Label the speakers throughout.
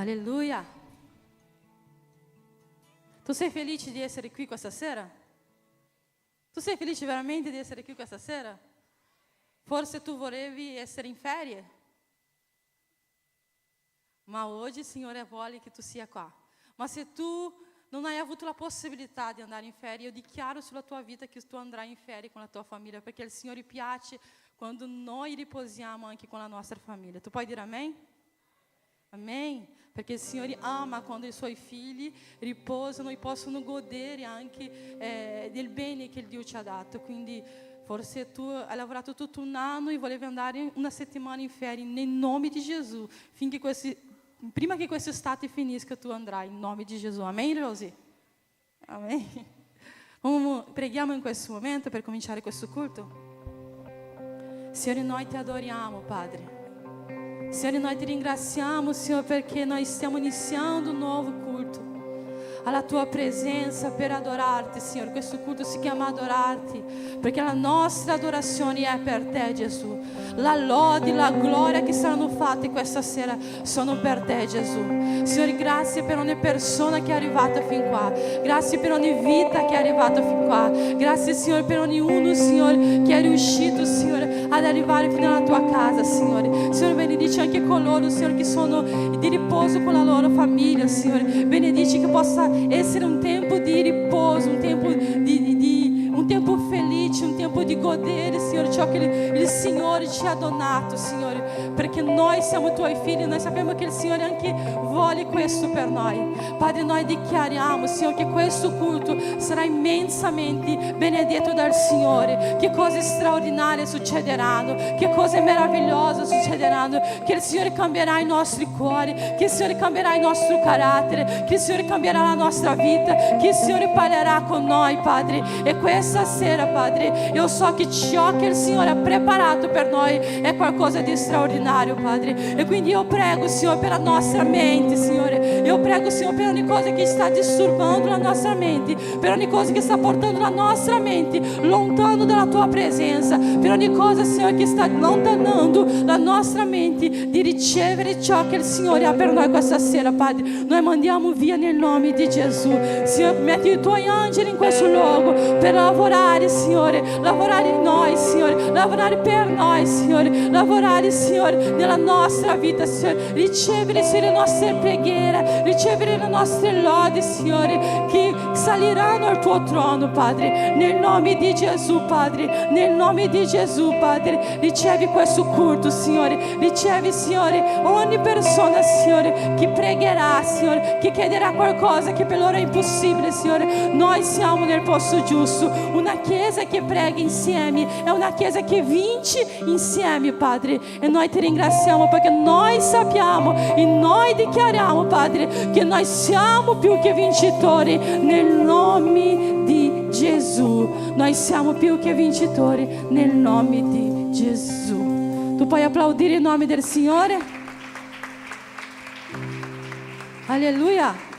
Speaker 1: Alleluia. Tu sei felice di essere qui questa sera? Tu sei felice veramente di essere qui questa sera? Forse tu volevi essere in ferie, ma oggi il Signore vuole che tu sia qua. Ma se tu non hai avuto la possibilità di andare in ferie, io dichiaro sulla tua vita che tu andrai in ferie con la tua famiglia, perché il Signore piace quando noi riposiamo anche con la nostra famiglia. Tu puoi dire amen? Amen? Perché il Signore ama quando i suoi figli riposano e possono godere anche del bene che il Dio ci ha dato. Quindi forse tu hai lavorato tutto un anno e volevi andare una settimana in ferie, nel nome di Gesù, prima che questa estate finisca tu andrai, in nome di Gesù. Amen, Rosi? Amen? Preghiamo in questo momento per cominciare questo culto. Signore, noi ti adoriamo, Padre. Signore, noi ti ringraziamo, Signore, perché noi stiamo iniziando un nuovo culto alla tua presenza per adorarti, Signore. Questo culto si chiama adorarti, perché la nostra adorazione è per te, Gesù. La lode, la gloria che saranno fatte questa sera sono per te, Gesù. Signore, grazie per ogni persona che è arrivata fin qua. Grazie per ogni vita che è arrivata fin qua. Grazie, Signore, per ognuno, Signore, che è riuscito, Signore, ad arrivare fino alla tua casa, Signore. Signore, benedici anche coloro, Signore, che sono di riposo con la loro famiglia, Signore. Benedici che possa essere un tempo di riposo, un tempo un tempo felice, un tempo di godere, Signore, ciò che il Signore ci ha donato, Signore, perché noi siamo tuoi figli, noi sappiamo che il Signore anche vuole questo per noi. Padre, noi dichiariamo, Signore, che questo culto sarà immensamente benedetto dal Signore, che cose straordinarie succederanno, che cose meravigliose succederanno, che il Signore cambierà i nostri cuori, che il Signore cambierà il nostro carattere, che il Signore cambierà la nostra vita, che il Signore parlerà con noi, Padre. E questa sera, Padre, io so che ciò che il Signore ha preparato per noi è qualcosa di straordinario, Padre. E quindi io prego, Signore, per la nostra mente, Signore. Io prego, Signore, per ogni cosa che sta disturbando la nostra mente, per ogni cosa che sta portando la nostra mente lontano dalla tua presenza, per ogni cosa, Signore, che sta allontanando la nostra mente di ricevere ciò che il Signore ha per noi questa sera, Padre. Noi mandiamo via nel nome di Gesù. Signore, metti i tuoi angeli in questo luogo per lavorare, Signore, lavorare in noi, Signore, lavorare per noi, Signore, lavorare, Signore, nella nostra vita, Signore, ricevere, Signore, le nostre preghiere, ricevere le nostre lodi, Signore, che saliranno al tuo trono, Padre, nel nome di Gesù, Padre, nel nome di Gesù, Padre. Ricevi questo culto, Signore, ricevi, Signore, ogni persona, Signore, che pregherà, Signore, che chiederà qualcosa che per loro è impossibile, Signore. Noi siamo nel posto giusto, una chiesa che prega insieme, è una chiesa che vince insieme, Padre. E noi ti ringraziamo perché noi sappiamo e noi dichiariamo, Padre, che noi siamo più che vincitori nel nome di Gesù. Noi siamo più che vincitori nel nome di Gesù. Tu puoi applaudire il nome del Signore? Alleluia.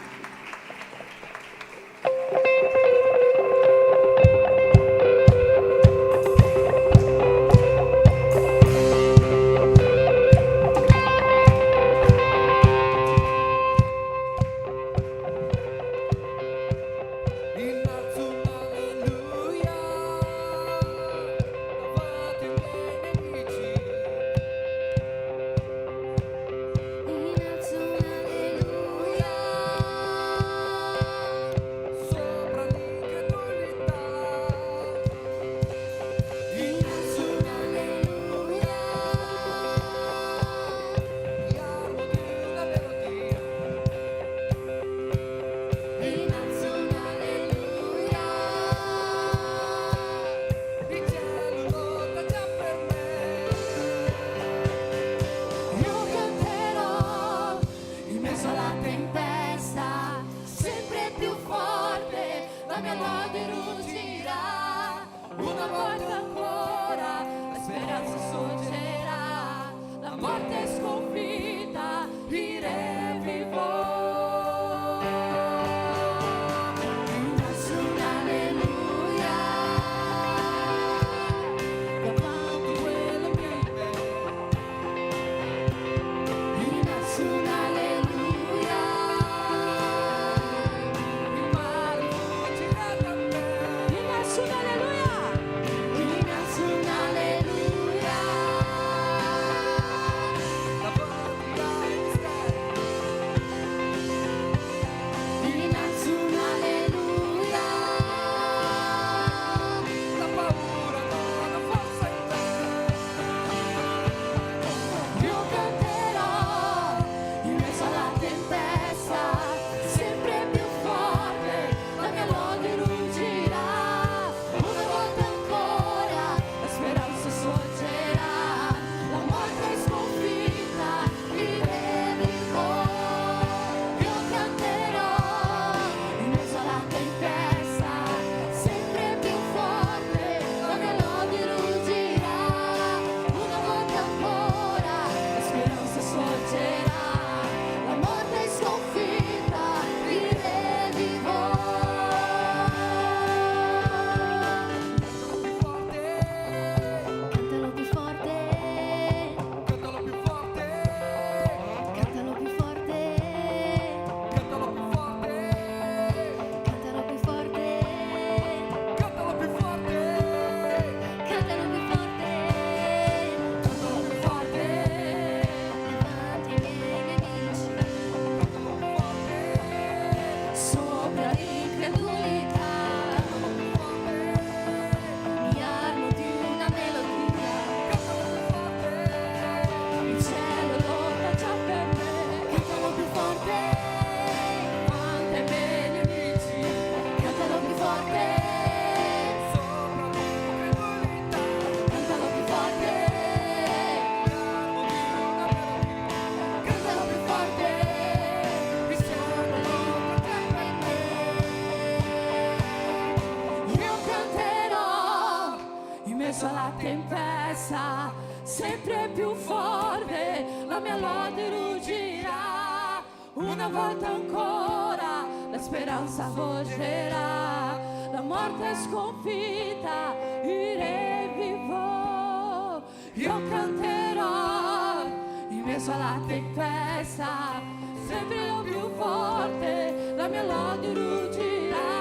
Speaker 1: mezzo alla tempesta, sempre più forte, la mia lode ruggirà. Una volta ancora la speranza volgerà, la morte è sconfitta, il Re vivo. Io canterò in mezzo alla tempesta, sempre più forte, la mia lode ruggirà.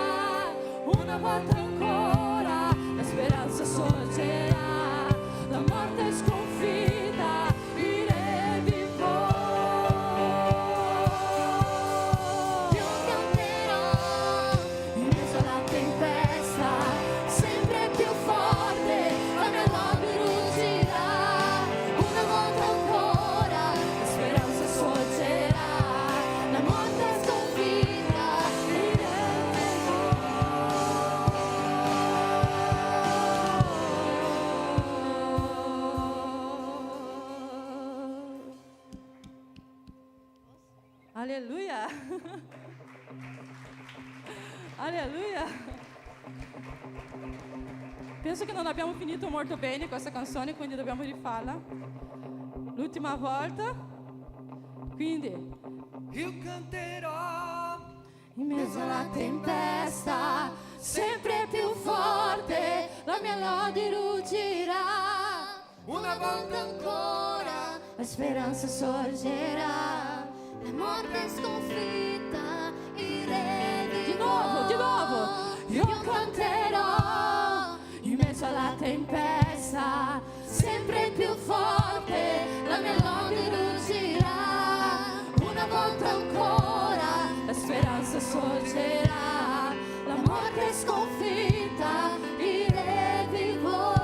Speaker 1: Una volta ancora la speranza sorgerà, la morte è sconfitta, il Re vivo. Io canterò in mezzo alla tempesta, sempre più forte, la mia lode ruggirà. Una volta ancora la speranza sorgerà, la morte è sconfitta, il Re Alleluia. Alleluia. Penso che non abbiamo finito molto bene questa canzone, quindi dobbiamo rifarla. L'ultima volta. Quindi
Speaker 2: Io canterò
Speaker 1: in mezzo alla tempesta, sempre più forte, la mia lode ruggirà.
Speaker 2: una volta
Speaker 3: Ancora
Speaker 1: La speranza sorgerà.
Speaker 3: la morte è sconfitta, il Re
Speaker 1: Di
Speaker 3: vivo.
Speaker 1: nuovo. Io canterò in mezzo alla tempesta, sempre più forte, la mia lode ruggirà. Una volta ancora la speranza sorgerà, la morte è sconfitta, il Re vivo.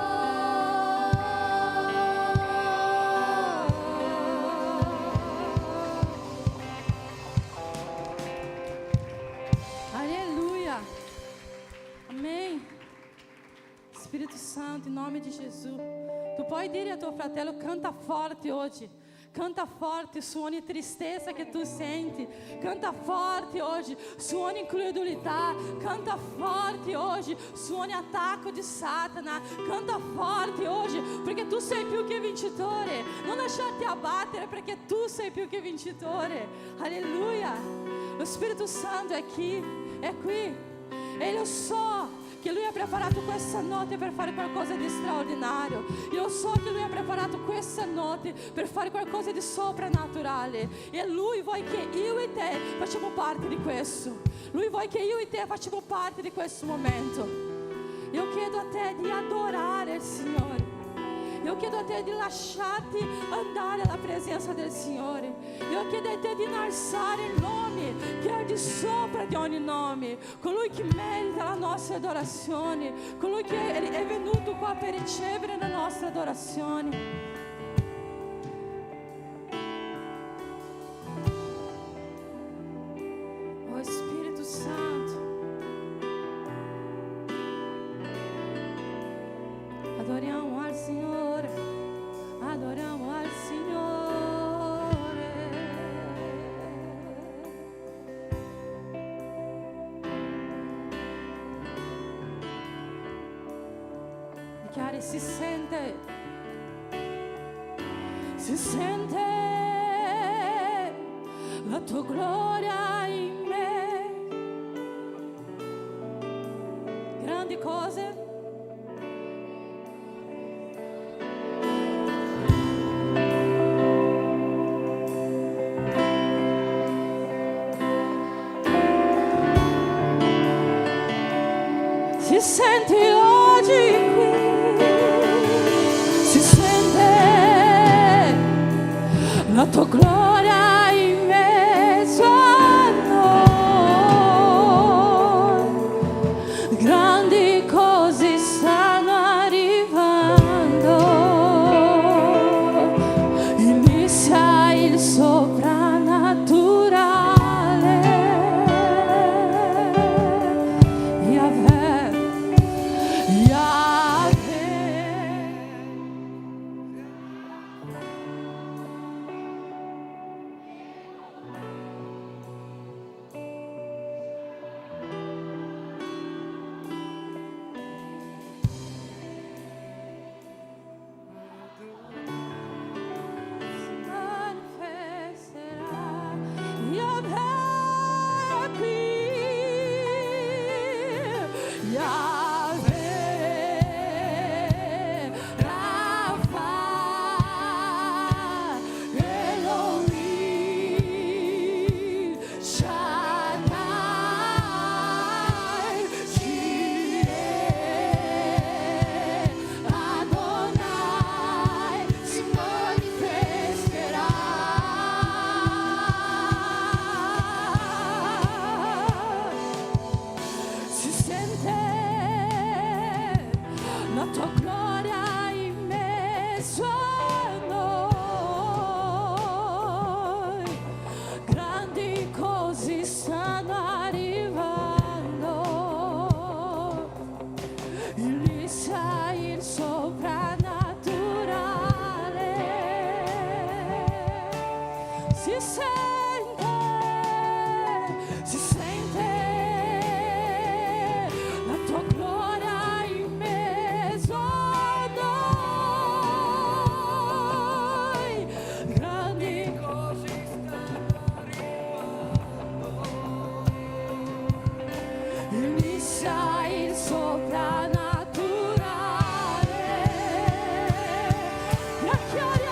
Speaker 1: Alleluia. Amém. Spirito Santo, in nome di Gesù, tu puoi dire a tuo fratello: canta forte oggi. Canta forte su ogni tristezza che tu senti. Canta forte oggi su ogni incredulità. Canta forte oggi su ogni attacco di Satana. Canta forte oggi perché tu sei più che vincitore. Non lasciarti abbattere perché tu sei più che vincitore. Alleluia. Lo Spirito Santo è qui. E io so che Lui ha preparato questa notte per fare qualcosa di straordinario. Io so che Lui ha preparato questa notte per fare qualcosa di soprannaturale. E Lui vuole che io e te facciamo parte di questo. Lui vuole che io e te facciamo parte di questo momento. Io chiedo a te di adorare il Signore. Io chiedo a te di lasciarti andare alla presenza del Signore. Io chiedo a te di innalzare il nome che è di sopra di ogni nome, colui che merita la nostra adorazione, colui che è venuto qua per ricevere la nostra adorazione. Oh Spirito Santo, adoriamo al Signore, adoriamo al Signore. Dichiari: si sente la tua gloria in me. Grandi cose si sente oggi qui, si sente la tua gloria in mezzo a noi. Grandi cose stanno arrivando, inizia il soprannaturale. Yahweh, Yahweh. il soprannaturale si sente la tua gloria in mezzo a noi. Grandi
Speaker 2: cose stanno arrivando.
Speaker 1: inizia il soprannaturale. La chiara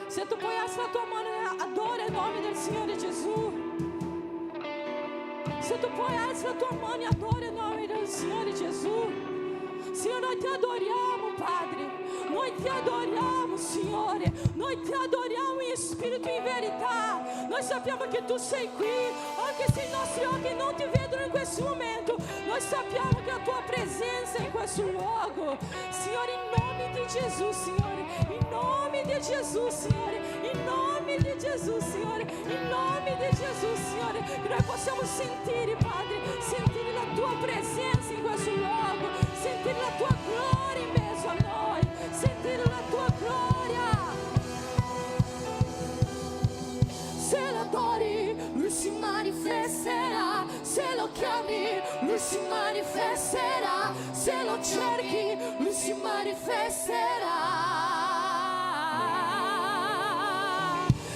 Speaker 1: Se tu puoi alzare la tua mano e adora il nome del Signore Gesù. Se tu puoi alzare la tua mano e adora il nome del Signore Gesù. Signore, noi ti adoriamo, Padre. Noi ti adoriamo, Signore. Noi ti adoriamo in spirito e in verità. Noi sappiamo che tu sei qui, anche se i nostri occhi non ti vedono in questo momento. Noi sappiamo che la tua presenza è in questo luogo. Signore, in nome di Gesù, Signore. In nome di Gesù, Signore. In nome di Gesù, Signore. In nome di Gesù, Signore. Che noi possiamo sentire, Padre, sentire la tua presenza in questo luogo. Sentire la tua gloria in mezzo a noi. Sentire la tua gloria. Se lo adori, lui si manifesterà. Se lo chiami, lui si manifesterà. Se lo cerchi, lui si manifesterà.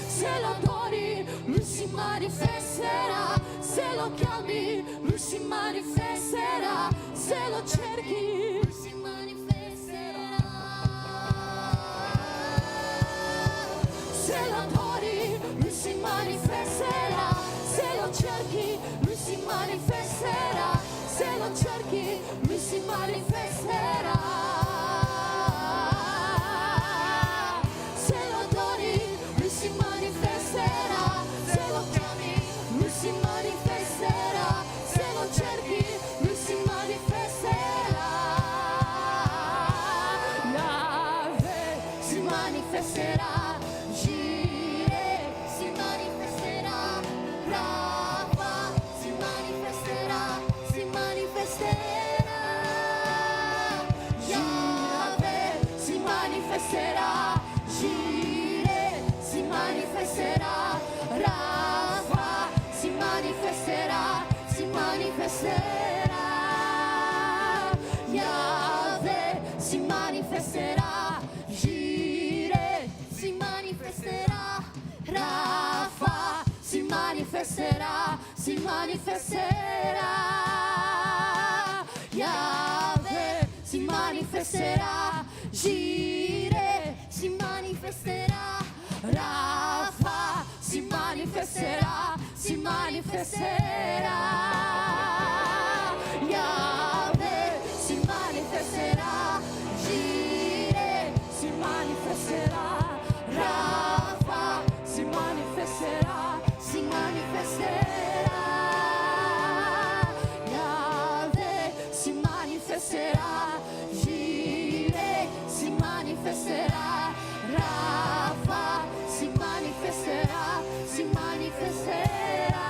Speaker 1: Se lo adori, lui si manifesterà. Se lo chiami, lui si manifesterà. Se lo cerchi, lui si manifesterà. Se lo adori, lui si manifesterà. Se lo cerchi, lui si manifesterà. Se lo cerchi, lui si manifesterà. Se lo adori, lui si manifesterà. Se lo chiami, lui si manifesterà. Se lo cerchi, lui si manifesterà. Yahweh si manifesterà. Jireh si manifesterà. Rafa si manifesterà. Si manifesterà. Yahweh si manifesterà. Jireh si manifesterà. Rafa si manifesterà. Si manifesterà. Yahweh si manifesterà. Jireh si manifesterà. Rafa si manifesterà. Si manifesterà. Yahweh si manifesterà. Jireh si manifesterà. Rafa si manifesterà. Si manifesterà. Yahweh si manifesterà. Jireh si manifesterà. Rafa si manifesterà. Si manifesterà. Yahweh si manifesterà. Jireh si manifesterà. Rafa si manifesterà. Si manifesterà.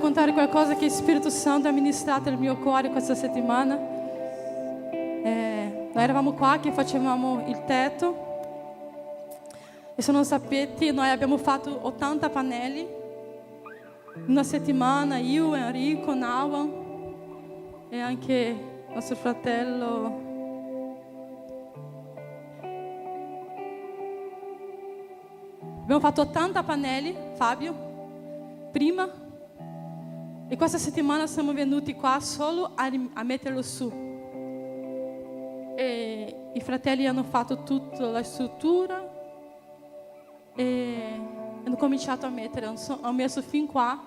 Speaker 1: raccontare qualcosa che il Spirito Santo ha ministrato nel mio cuore questa settimana. Noi eravamo qua che facevamo il tetto e se non sapete noi abbiamo fatto 80 pannelli in una settimana, io, Enrico, Nawan e anche nostro fratello. Abbiamo fatto 80 pannelli, Fabio, prima, e questa settimana siamo venuti qua solo a metterlo su. E i fratelli hanno fatto tutta la struttura e hanno cominciato a mettere, hanno messo fin qua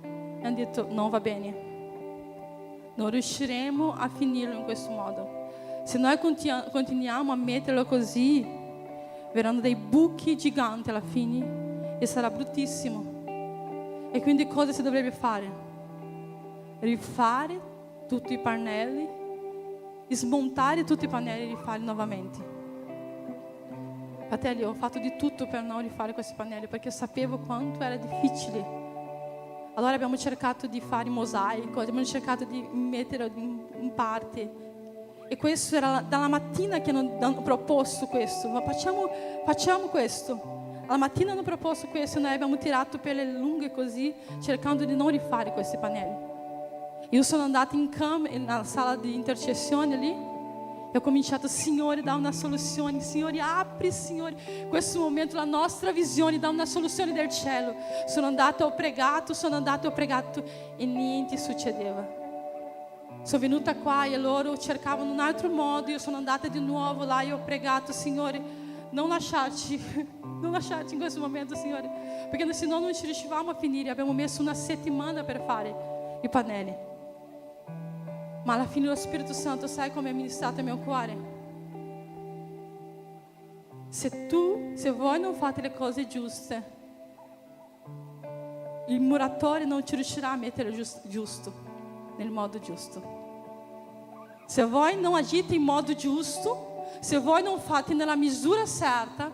Speaker 1: e hanno detto non va bene, non riusciremo a finirlo in questo modo. Se noi continuiamo a metterlo così, verranno dei buchi giganti alla fine e sarà bruttissimo. E quindi cosa si dovrebbe fare? Rifare tutti i pannelli, smontare tutti i pannelli e rifarli nuovamente. Fratelli, ho fatto di tutto per non rifare questi pannelli perché sapevo quanto era difficile. Allora abbiamo cercato di fare mosaico, abbiamo cercato di metterlo in parte. E questo era dalla mattina che hanno proposto questo, ma facciamo questo. Alla mattina hanno proposto questo e noi abbiamo tirato per le lunghe così, cercando di non rifare questi pannelli. Io sono andata nella sala di intercessione lì e ho cominciato, Signore, dà una soluzione, Signore, apri, Signore, questo momento la nostra visione, dà una soluzione del cielo. Sono andata, ho pregato e niente succedeva. Sono venuta qua e loro cercavano un altro modo, io sono andata di nuovo là e ho pregato, Signore, non lasciarci in questo momento, Signore, perché senão non ci riuscivamo a finire. Abbiamo messo una settimana per fare i pannelli, ma alla fine lo Spirito Santo, sai come è ministrato il mio cuore? Se voi non fate le cose giuste, il muratore non ci riuscirà a mettere giusto. Nel modo giusto. Se voi non agite in modo giusto, se voi non fate nella misura certa,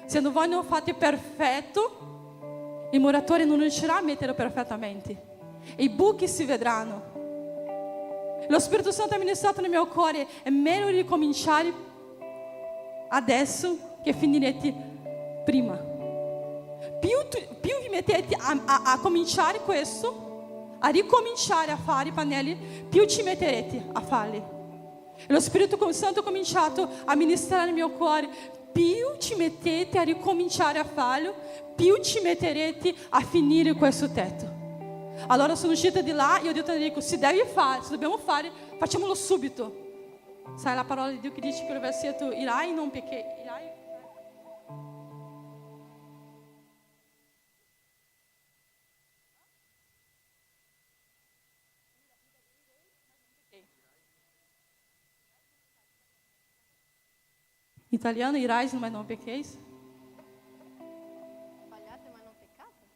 Speaker 1: se voi non fate perfetto, il muratore non riuscirà a metterlo perfettamente e i buchi si vedranno. Lo Spirito Santo ha ministrato nel mio cuore, è meglio ricominciare adesso che finirete prima. Più vi mettete a cominciare questo, a ricominciare a fare i pannelli, più ci metterete a farli. Lo Spirito Santo ha cominciato a ministrare nel mio cuore, più ci mettete a ricominciare a farlo, più ci metterete a finire questo tetto. Allora sono uscita di là e ho detto a Enrico, se dobbiamo fare, facciamolo subito. Sai la parola di Dio che dice che il versetto irai non peccherai. In italiano, irai, mas não pequeis.
Speaker 3: Sbagliate ma non peccate.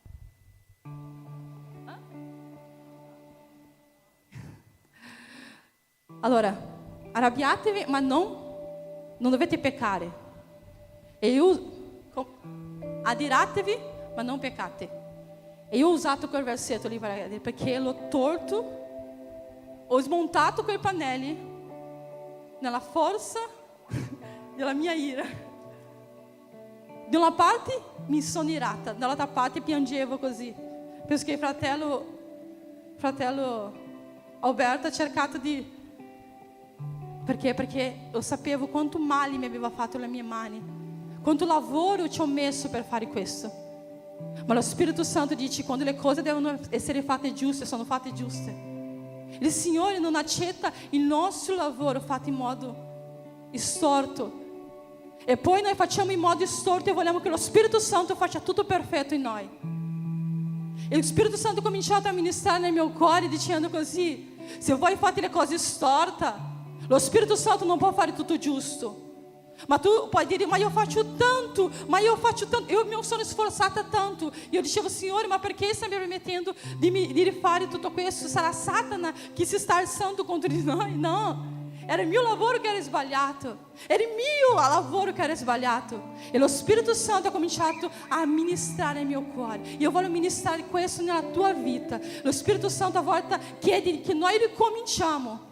Speaker 1: Allora, arrabbiatevi, ma non dovete peccare. Adiratevi, ma non peccate. E io ho usato quel versetto lì perché l'ho tolto, ho smontato quei pannelli nella forza della mia ira. Da una parte mi sono irata, dall'altra parte piangevo così. Penso che il fratello Alberto ha cercato di... Perché? Perché io sapevo quanto male mi aveva fatto le mie mani, quanto lavoro ci ho messo per fare questo. Ma lo Spirito Santo dice quando le cose devono essere fatte giuste, sono fatte giuste. Il Signore non accetta il nostro lavoro fatto in modo storto. E poi noi facciamo in modo storto e vogliamo che lo Spirito Santo faccia tutto perfetto in noi. E lo Spirito Santo ha cominciato a ministrare nel mio cuore dicendo così: se voi fate le cose storte, lo Spirito Santo non può fare tutto giusto. Ma tu puoi dire, ma io faccio tanto, io mi sono sforzata tanto. Io dicevo, Signore, ma perché stai mi permettendo di rifare tutto questo? Sarà Satana che si sta alzando contro di noi? No. Era il mio lavoro che era sbagliato. Era il mio lavoro che era sbagliato. E lo Spirito Santo ha cominciato a ministrare nel mio cuore. Io voglio ministrare questo nella tua vita. Lo Spirito Santo a volte chiede che noi ricominciamo.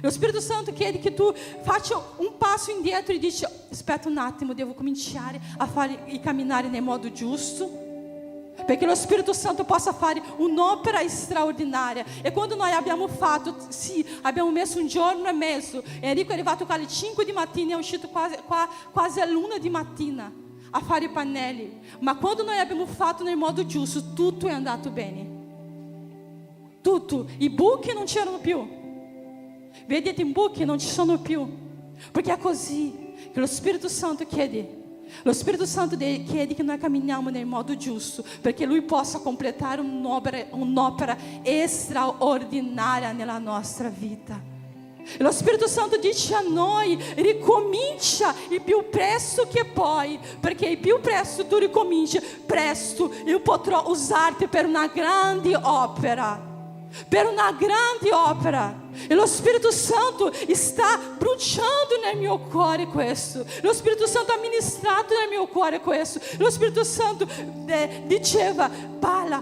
Speaker 1: Lo Spirito Santo chiede che tu faccia un passo indietro e dici: aspetta un attimo, devo cominciare a fare e camminare nel modo giusto, perché lo Spirito Santo possa fare un'opera straordinaria. E quando noi abbiamo fatto, sì, abbiamo messo un giorno e mezzo. Enrico è arrivato alle 5 di mattina e è uscito quasi all'1 di mattina a fare i pannelli. Ma quando noi abbiamo fatto nel modo giusto, tutto è andato bene. Tutto. I buchi non c'erano più. Vedete, i buchi non ci sono più. Perché è così che lo Spirito Santo chiede. Lo Spirito Santo chiede che noi camminiamo nel modo giusto, perché Lui possa completare un'opera straordinaria nella nostra vita. E lo Spirito Santo dice a noi: ricomincia il più presto che puoi, perché il più presto tu ricominci, presto io potrò usarti per una grande opera. Per una grande opera. E lo Spirito Santo sta bruciando nel mio cuore questo. Lo Spirito Santo ha ministrato nel mio cuore questo. Lo Spirito Santo diceva: parla.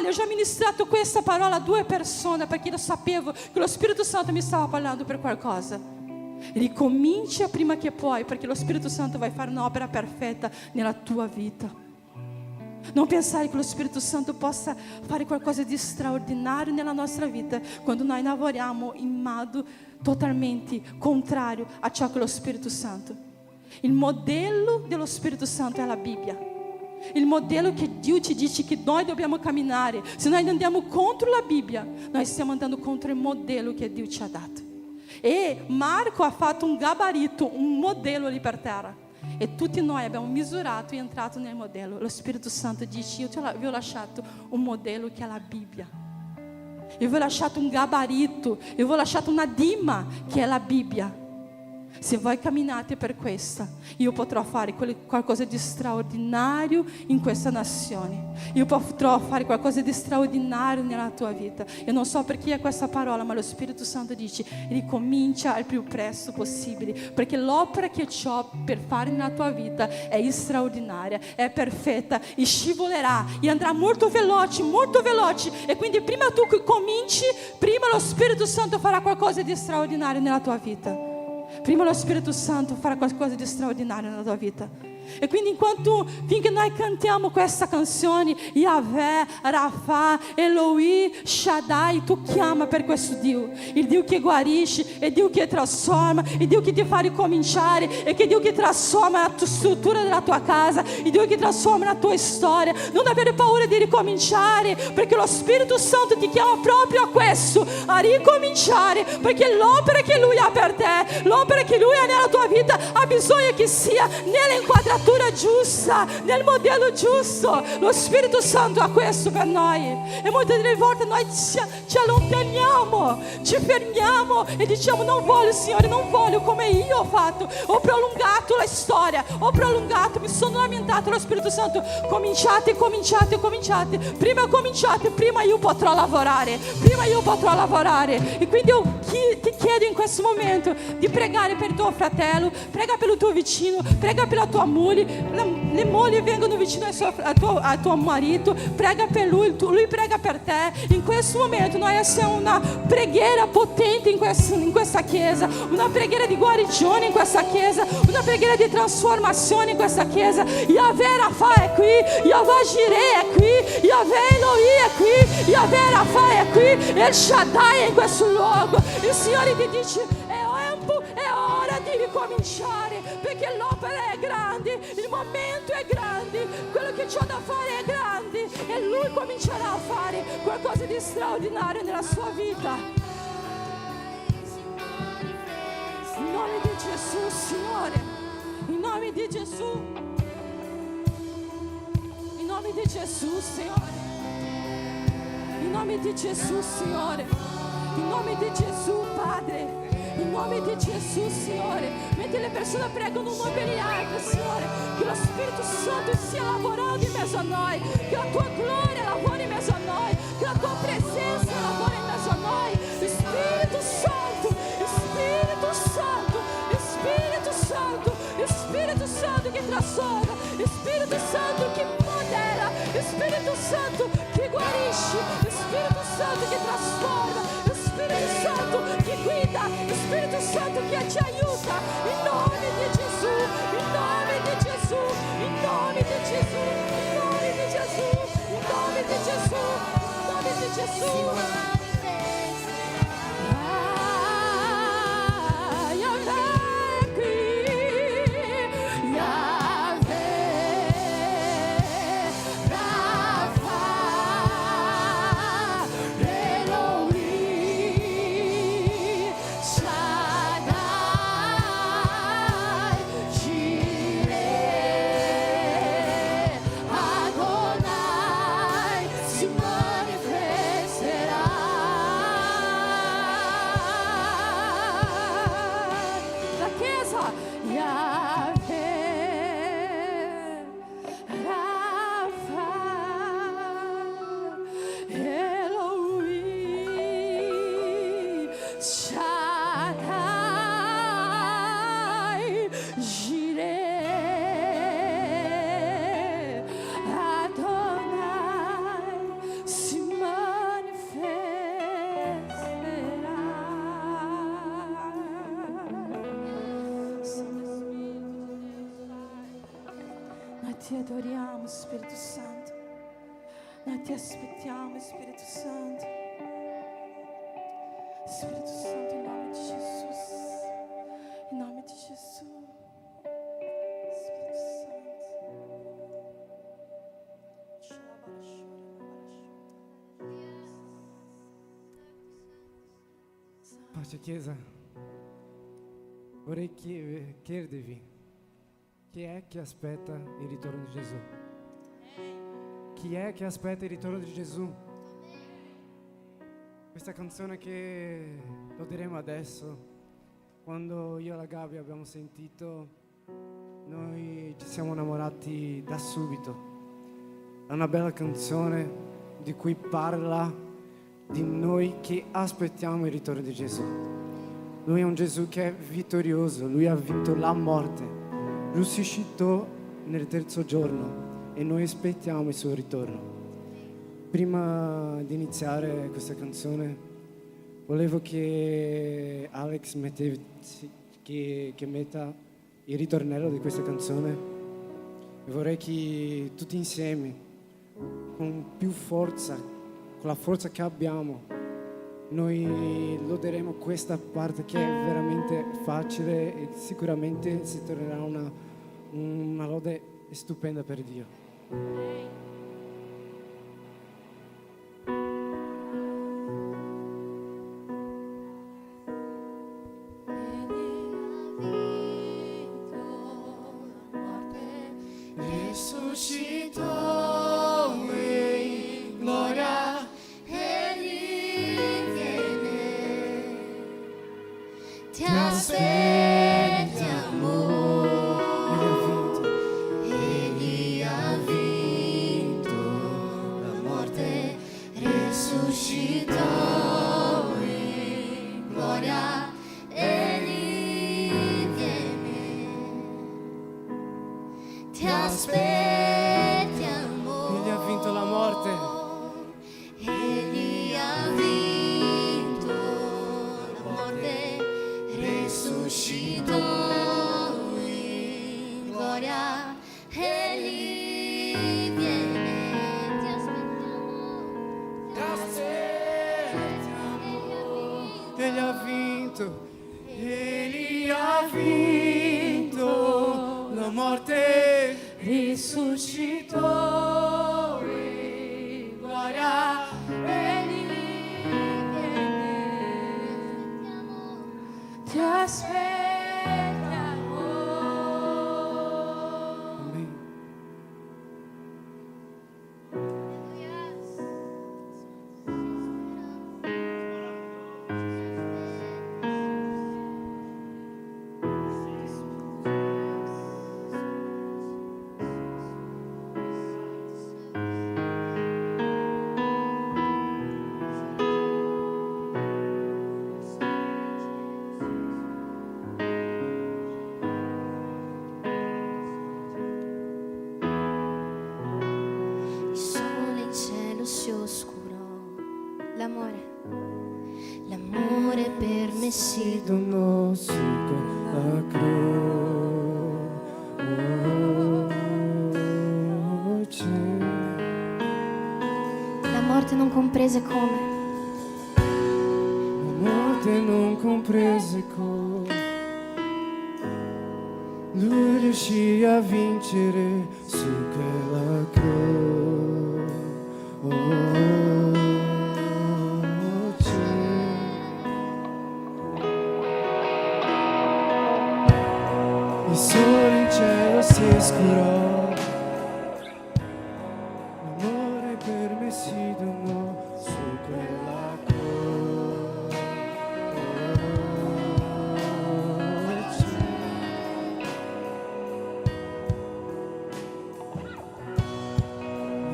Speaker 1: Io ho già ministrato questa parola a 2 persone, perché io sapevo che lo Spirito Santo mi stava parlando per qualcosa. Ricomincia prima che puoi, perché lo Spirito Santo vai fare un'opera perfetta nella tua vita. Non pensare che lo Spirito Santo possa fare qualcosa di straordinario nella nostra vita quando noi lavoriamo in modo totalmente contrario a ciò che è lo Spirito Santo. Il modello dello Spirito Santo è la Bibbia. Il modello che Dio ci dice che noi dobbiamo camminare. Se noi andiamo contro la Bibbia, noi stiamo andando contro il modello che Dio ci ha dato. E Marco ha fatto un gabarito, un modello lì per terra. E tutti noi abbiamo misurato e entrato nel modello. Lo Spirito Santo dice: io vi ho lasciato un modello che è la Bibbia. Io vi ho lasciato un gabarito, io vi ho lasciato una dima che è la Bibbia. Se voi camminate per questa, io potrò fare qualcosa di straordinario in questa nazione. Io potrò fare qualcosa di straordinario nella tua vita. Io non so per chi è questa parola, ma lo Spirito Santo dice: ricomincia il più presto possibile, perché l'opera che ho per fare nella tua vita è straordinaria, è perfetta, e scivolerà e andrà molto veloce. E quindi prima tu cominci, prima lo Spirito Santo farà qualcosa di straordinario nella tua vita. Prima lo Spirito Santo farà qualcosa di straordinario nella tua vita. E quindi finché noi cantiamo questa canzone, Yahweh, Rafa, Elohim, Shaddai, tu chiama per questo Dio. Il Dio che guarisce, il Dio che trasforma, il Dio che ti fa ricominciare, e che Dio che trasforma la tua struttura della tua casa, il Dio che trasforma la tua storia. Non avere paura di ricominciare, perché lo Spirito Santo ti chiama proprio a questo, a ricominciare, perché l'opera che Lui ha per te, l'opera che Lui ha nella tua vita, ha bisogno che sia nell'inquadratura giusta, nel modello giusto. Lo Spirito Santo ha questo per noi. E molte delle volte noi ci allontaniamo, ci fermiamo e diciamo: non voglio, Signore, non voglio come io ho fatto. Ho prolungato la storia, mi sono lamentato. Lo Spirito Santo: cominciate. Prima cominciate, prima io potrò lavorare. E quindi io ti chiedo in questo momento di pregare per il tuo fratello, prega per il tuo vicino, prega per la tua moglie. Le mogli vengono vicino a tuo marito, prega per lui prega per te. In questo momento noi siamo una preghiera potente in questa chiesa, una preghiera di guarigione in questa chiesa, una preghiera di trasformazione in questa chiesa. Yahweh Rafa è qui, Yahweh Jireh è qui, Yahweh Elohim è qui, Yahweh Rafa è qui, El Shaddai è in questo luogo. Il Signore ti dice: è ora di ricominciare, perché l'opera è grande, il momento è grande, quello che c'ho da fare è grande, e Lui comincerà a fare qualcosa di straordinario nella sua vita. In nome di Gesù, Signore, in nome di Gesù, in nome di Gesù, Signore, in nome di Gesù, Signore, in nome di Gesù, Padre. In nome di Gesù, Signore, mentre le persone pregano un nome per gli altri, Signore, che lo Spirito Santo stia lavorando in mezzo a noi, che la tua gloria lavori in mezzo a noi, che la tua presenza lavori in mezzo a noi. Spirito Santo, Spirito trasforma, Spirito Santo che modera, Spirito Santo che guarisce, Spirito Santo che trasforma, Spirito Santo che guida, Spirito Santo che ci aiuta, in nome di Gesù, in nome di Gesù, in nome di Gesù, in nome di Gesù, in nome di Gesù, in nome di Gesù. Ti adoriamo, Spirito Santo. Noi ti aspettiamo, Spirito Santo. Spirito Santo, in nome di Gesù. In nome di Gesù. Spirito Santo.
Speaker 4: Pace Chiesa, vorrei chiedervi chi è che aspetta il ritorno di Gesù? Chi è che aspetta il ritorno di Gesù? Questa canzone che lo diremo adesso, quando io e la Gabi abbiamo sentito, noi ci siamo innamorati da subito. È una bella canzone di cui parla di noi che aspettiamo il ritorno di Gesù. Lui è un Gesù che è vittorioso, lui ha vinto la morte, risuscitò nel terzo giorno e noi aspettiamo il suo ritorno. Prima di iniziare questa canzone volevo che Alex metta il ritornello di questa canzone e vorrei che tutti insieme, con più forza, con la forza che abbiamo, noi loderemo questa parte che è veramente facile e sicuramente si tornerà una lode stupenda per Dio.
Speaker 2: Risuscitò in gloria, egli viene, ti aspettiamo. Egli ha vinto la morte, risuscitò in gloria, egli viene, ti aspettiamo.
Speaker 4: Egli ha vinto la morte.
Speaker 2: Egli ha vinto la morte, risuscitò in gloria, egli viene, ti aspettiamo, ti aspettiamo.
Speaker 4: Egli ha vinto. Egli ha vinto la morte.
Speaker 1: Risuscitò in gloria, egli viene, ti aspettiamo.
Speaker 4: Amen.
Speaker 2: L'amore per me si
Speaker 4: donò su quella croce.
Speaker 2: La morte non comprese come.
Speaker 4: La morte non comprese come. Lui riuscì a vincere su quella croce. Il sole in cielo si scurò, l'amore per me si donò su quella croce.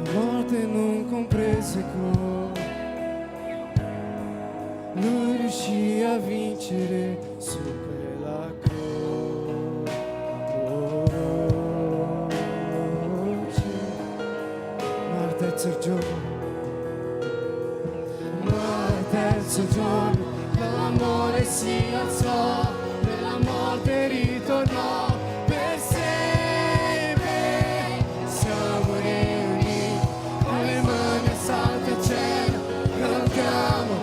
Speaker 4: La morte non comprese come lui riuscì a vincere su quella croce. Ma al terzo giorno, l'amore si alzò, nella morte ritornò per sempre. Siamo riuniti con le mani alzate al cielo, cantiamo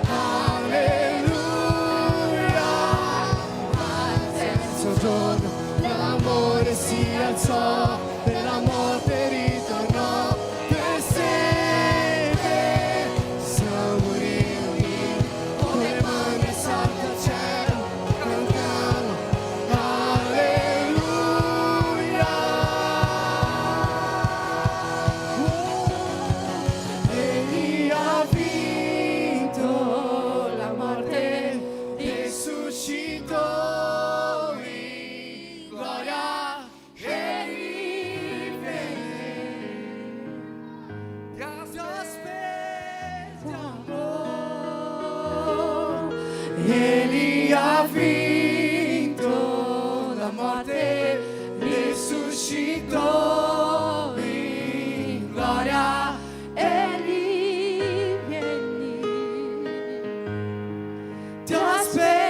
Speaker 4: alleluia. Al terzo giorno l'amore si alzò, nella morte ritornò per sempre. Siamo riuniti con le mani alzate al cielo, cantiamo alleluia. Egli ha vinto la morte, risuscitò in gloria. Egli viene, ti aspettiamo. Egli ha vinto la morte, risuscitò in gloria.
Speaker 1: Egli vieni,
Speaker 4: Ti aspettiamo.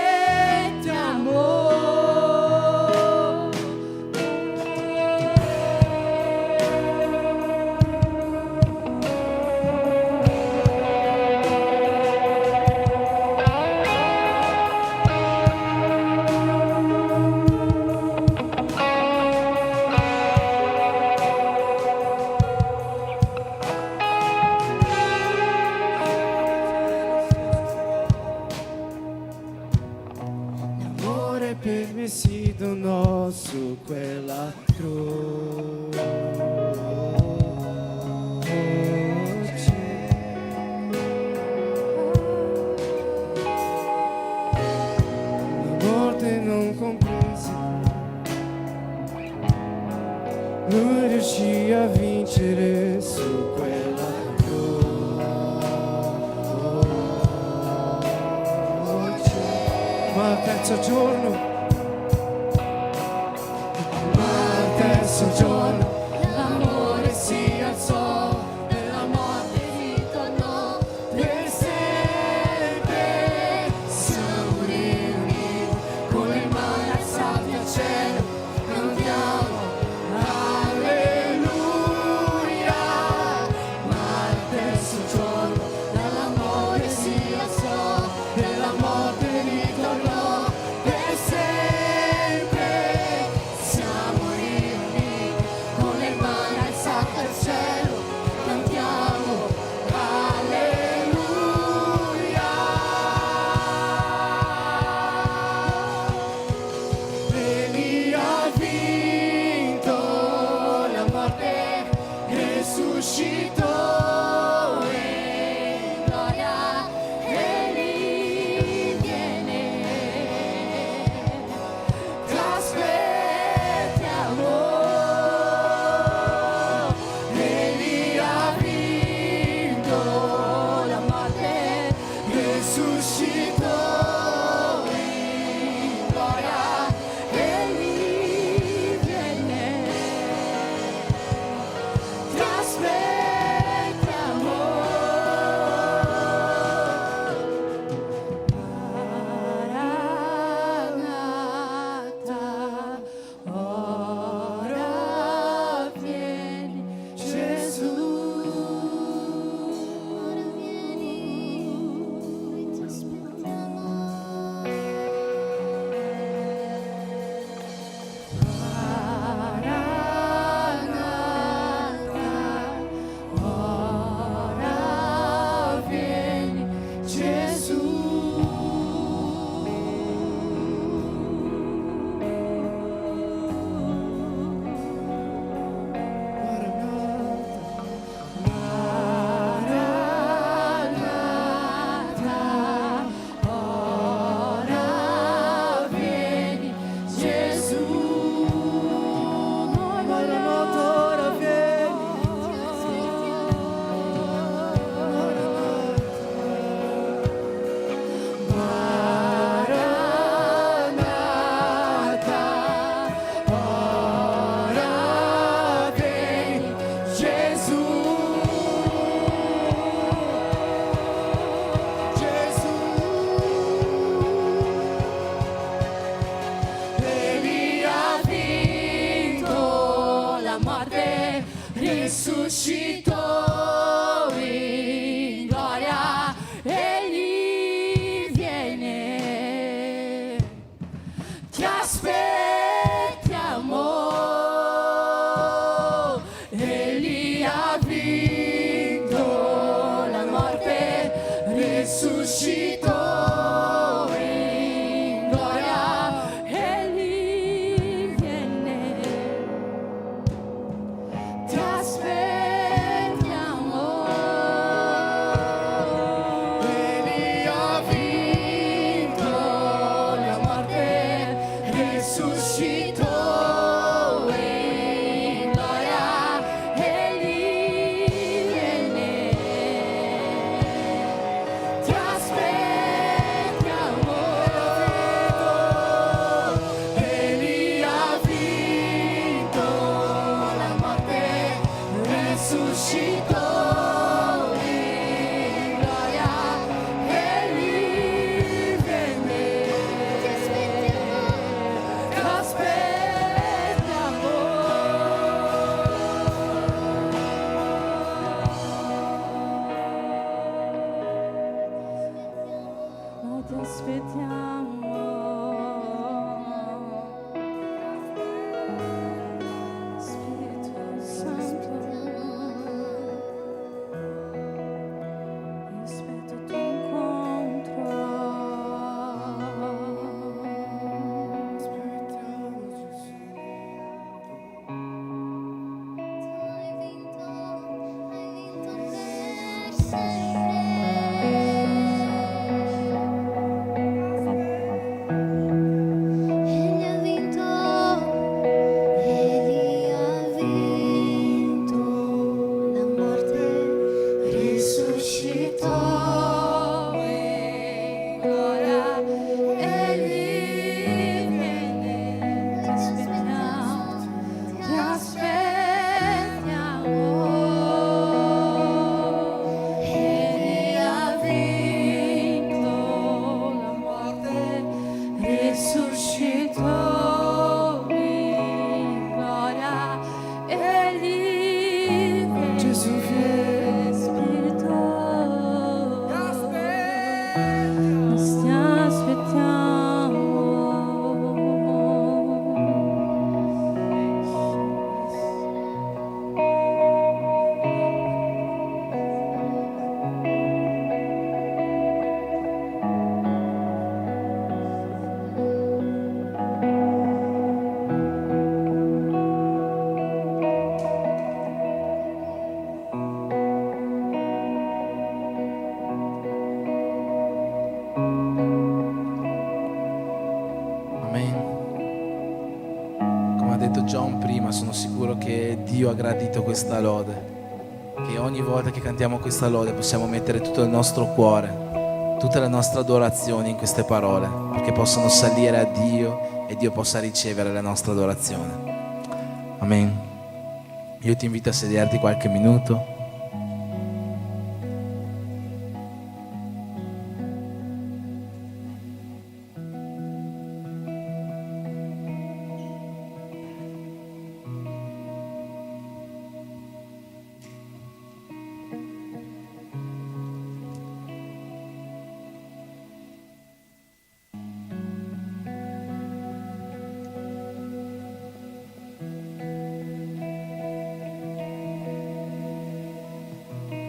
Speaker 4: L'amore per me si donò su quella croce. La morte non comprese, lui riuscì a vincere su quella croce. Ma al terzo giorno, l'amore si alzò, nella morte ritornò per sempre. Siamo riuniti con le mani alzate al cielo, cantiamo alleluia. Ma al terzo giorno dall'amore si alzò, nella morte ritornò per sempre. Siamo riuniti con
Speaker 1: risuscitò in gloria, Egli viene, ti aspettiamo, Egli ha vinto la morte, risuscitò in gloria, Egli viene, ti aspettiamo, Egli ha vinto la morte, risuscitò in gloria, Egli viene, ti aspettiamo, Egli ha vinto la morte, risuscitò in gloria, Egli viene, ti aspettiamo, Spirito Santo, io aspetto il tuo incontro.
Speaker 3: Egli ha vinto, Egli ha vinto la morte,
Speaker 1: Risuscitò in gloria, Egli viene, ti aspettiamo, ti aspettiamo, Egli ha vinto la morte, risuscitò in gloria, Egli viene,
Speaker 4: Gesù viene.
Speaker 1: Spirito, ti
Speaker 5: Amen. Come ha detto John prima, sono sicuro che Dio ha gradito questa lode. Che ogni volta che cantiamo questa lode possiamo mettere tutto il nostro cuore, tutta la nostra adorazione in queste parole, perché possano salire a Dio e Dio possa ricevere la nostra adorazione. Amen. Io ti invito a sederti qualche minuto.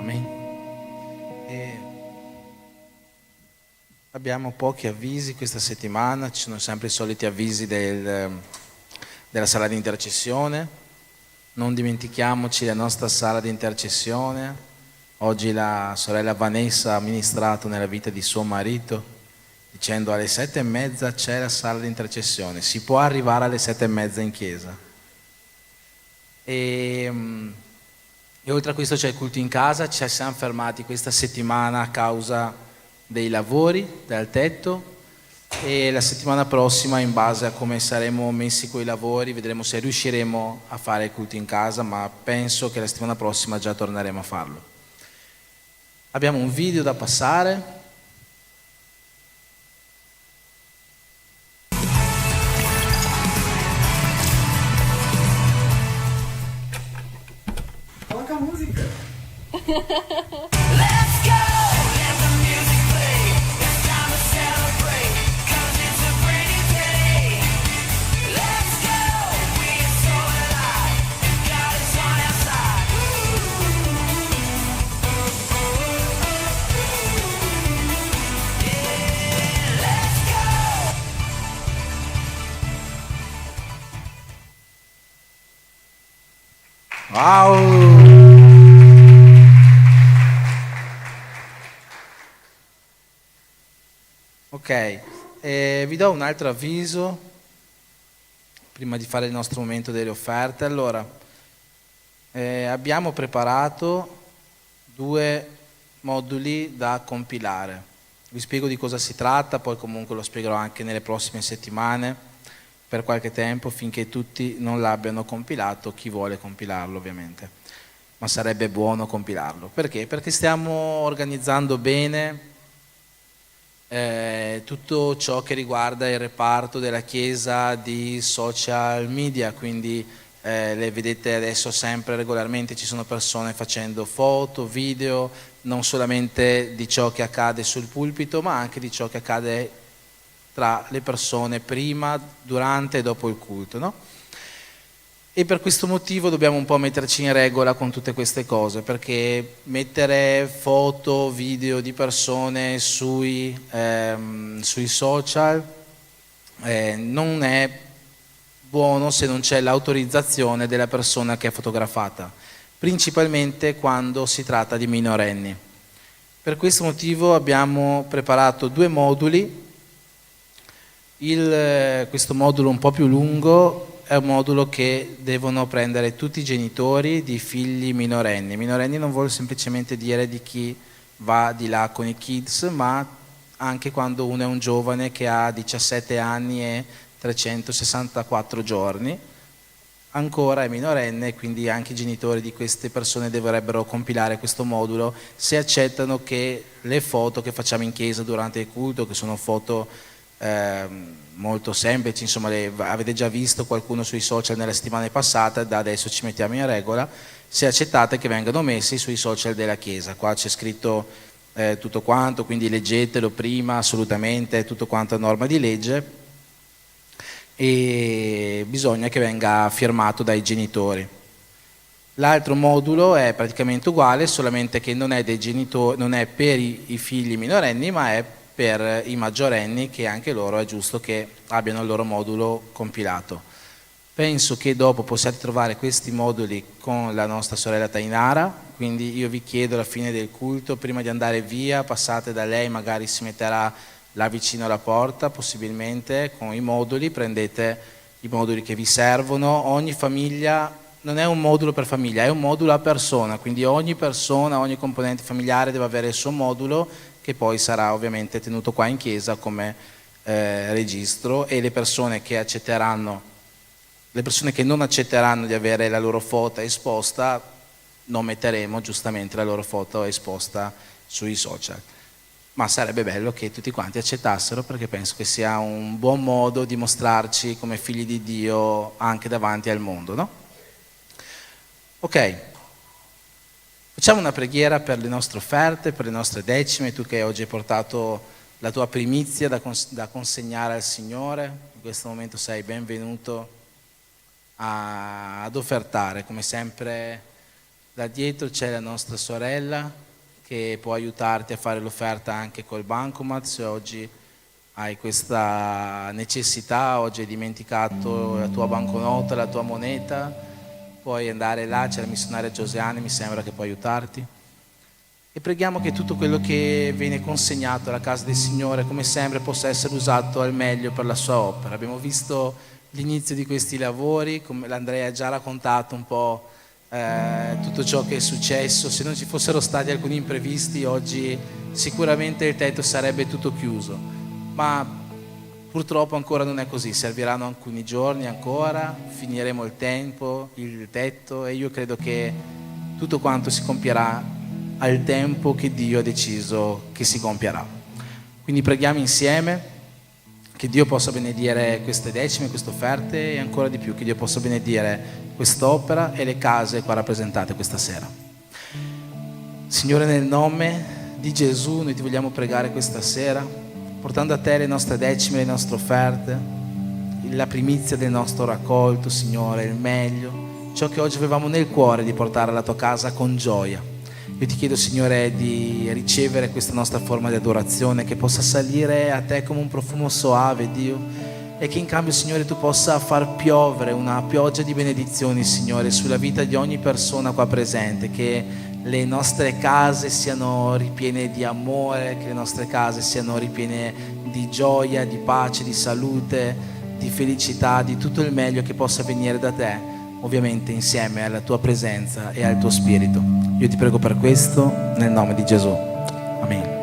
Speaker 5: Amen. E abbiamo pochi avvisi questa settimana, ci sono sempre i soliti avvisi della sala di intercessione. Non dimentichiamoci la nostra sala di intercessione. Oggi la sorella Vanessa ha ministrato nella vita di suo marito dicendo alle 7:30 c'è la sala di intercessione, si può arrivare alle 7:30 in chiesa. E oltre a questo c'è il culto in casa, ci siamo fermati questa settimana a causa dei lavori del tetto e la settimana prossima, in base a come saremo messi coi lavori, vedremo se riusciremo a fare il culto in casa, ma penso che la settimana prossima già torneremo a farlo. Abbiamo un video da passare. Wow! Ok, vi do un altro avviso prima di fare il nostro momento delle offerte. Allora, abbiamo preparato 2 moduli da compilare. Vi spiego di cosa si tratta, poi comunque lo spiegherò anche nelle prossime settimane, per qualche tempo, finché tutti non l'abbiano compilato, chi vuole compilarlo ovviamente, ma sarebbe buono compilarlo. Perché? Perché stiamo organizzando bene tutto ciò che riguarda il reparto della Chiesa di social media, quindi le vedete adesso sempre regolarmente, ci sono persone facendo foto, video, non solamente di ciò che accade sul pulpito, ma anche di ciò che accade tra le persone prima, durante e dopo il culto, no? E per questo motivo dobbiamo un po' metterci in regola con tutte queste cose, perché mettere foto, video di persone sui social non è buono se non c'è l'autorizzazione della persona che è fotografata, principalmente quando si tratta di minorenni. Per questo motivo abbiamo preparato 2 moduli. Questo modulo un po' più lungo è un modulo che devono prendere tutti i genitori di figli minorenni. Minorenni non vuol semplicemente dire di chi va di là con i kids, ma anche quando uno è un giovane che ha 17 anni e 364 giorni, ancora è minorenne, quindi anche i genitori di queste persone dovrebbero compilare questo modulo se accettano che le foto che facciamo in chiesa durante il culto, che sono foto molto semplici, insomma avete già visto qualcuno sui social nelle settimane passate, da adesso ci mettiamo in regola, se accettate che vengano messi sui social della Chiesa. Qua c'è scritto tutto quanto, quindi leggetelo prima, assolutamente, tutto quanto a norma di legge, e bisogna che venga firmato dai genitori. L'altro modulo è praticamente uguale, solamente che non è dei genitori, non è per i figli minorenni, ma è per i maggiorenni, che anche loro è giusto che abbiano il loro modulo compilato. Penso che dopo possiate trovare questi moduli con la nostra sorella Tainara, quindi io vi chiedo alla fine del culto, prima di andare via, passate da lei, magari si metterà là vicino alla porta, possibilmente con i moduli, prendete i moduli che vi servono. Ogni famiglia non è un modulo per famiglia, è un modulo a persona, quindi ogni persona, ogni componente familiare deve avere il suo modulo, che poi sarà ovviamente tenuto qua in chiesa come registro, e le persone che accetteranno, le persone che non accetteranno di avere la loro foto esposta, non metteremo giustamente la loro foto esposta sui social. Ma sarebbe bello che tutti quanti accettassero, perché penso che sia un buon modo di mostrarci come figli di Dio anche davanti al mondo, no? Ok. Facciamo una preghiera per le nostre offerte, per le nostre decime. Tu che oggi hai portato la tua primizia da consegnare al Signore, in questo momento sei benvenuto ad offertare. Come sempre là dietro c'è la nostra sorella che può aiutarti a fare l'offerta anche col bancomat, se oggi hai questa necessità, oggi hai dimenticato la tua banconota, la tua moneta, puoi andare là, c'è la missionaria Giosiane, mi sembra che può aiutarti. E preghiamo che tutto quello che viene consegnato alla casa del Signore, come sempre, possa essere usato al meglio per la sua opera. Abbiamo visto l'inizio di questi lavori, come l'Andrea ha già raccontato un po' tutto ciò che è successo. Se non ci fossero stati alcuni imprevisti, oggi sicuramente il tetto sarebbe tutto chiuso. Ma purtroppo ancora non è così, serviranno alcuni giorni ancora, finiremo il tetto, e io credo che tutto quanto si compierà al tempo che Dio ha deciso che si compierà. Quindi preghiamo insieme che Dio possa benedire queste decime, queste offerte, e ancora di più che Dio possa benedire quest'opera e le case qua rappresentate questa sera. Signore, nel nome di Gesù noi ti vogliamo pregare questa sera, portando a te le nostre decime, le nostre offerte, la primizia del nostro raccolto, Signore, il meglio, ciò che oggi avevamo nel cuore di portare alla tua casa con gioia. Io ti chiedo, Signore, di ricevere questa nostra forma di adorazione, che possa salire a te come un profumo soave, Dio, e che in cambio, Signore, tu possa far piovere una pioggia di benedizioni, Signore, sulla vita di ogni persona qua presente, che le nostre case siano ripiene di amore, che le nostre case siano ripiene di gioia, di pace, di salute, di felicità, di tutto il meglio che possa venire da te, ovviamente insieme alla tua presenza e al tuo spirito. Io ti prego per questo nel nome di Gesù. Amen.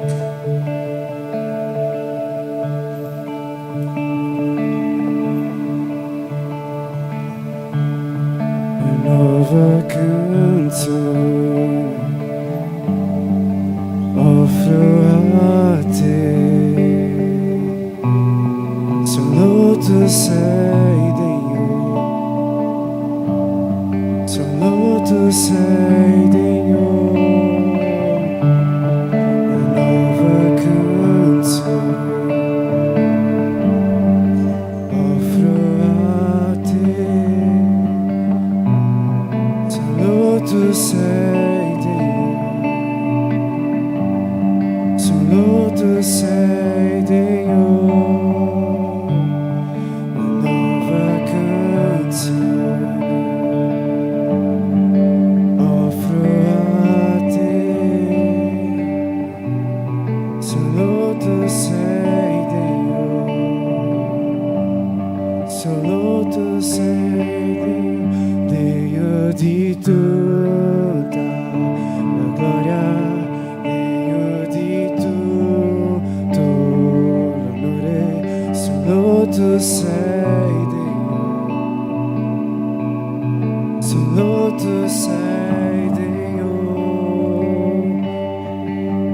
Speaker 4: Nuova canzone offro a te, solo tu sei degno, solo tu sei degno. Una nuova canzone offro a te, solo tu sei degno, solo tu sei degno. Una nuova canzone offro a te, solo tu sei degno, solo tu sei degno, Dio di tutta la gloria, Dio di tutto l'onore, solo tu sei degno, solo tu sei degno,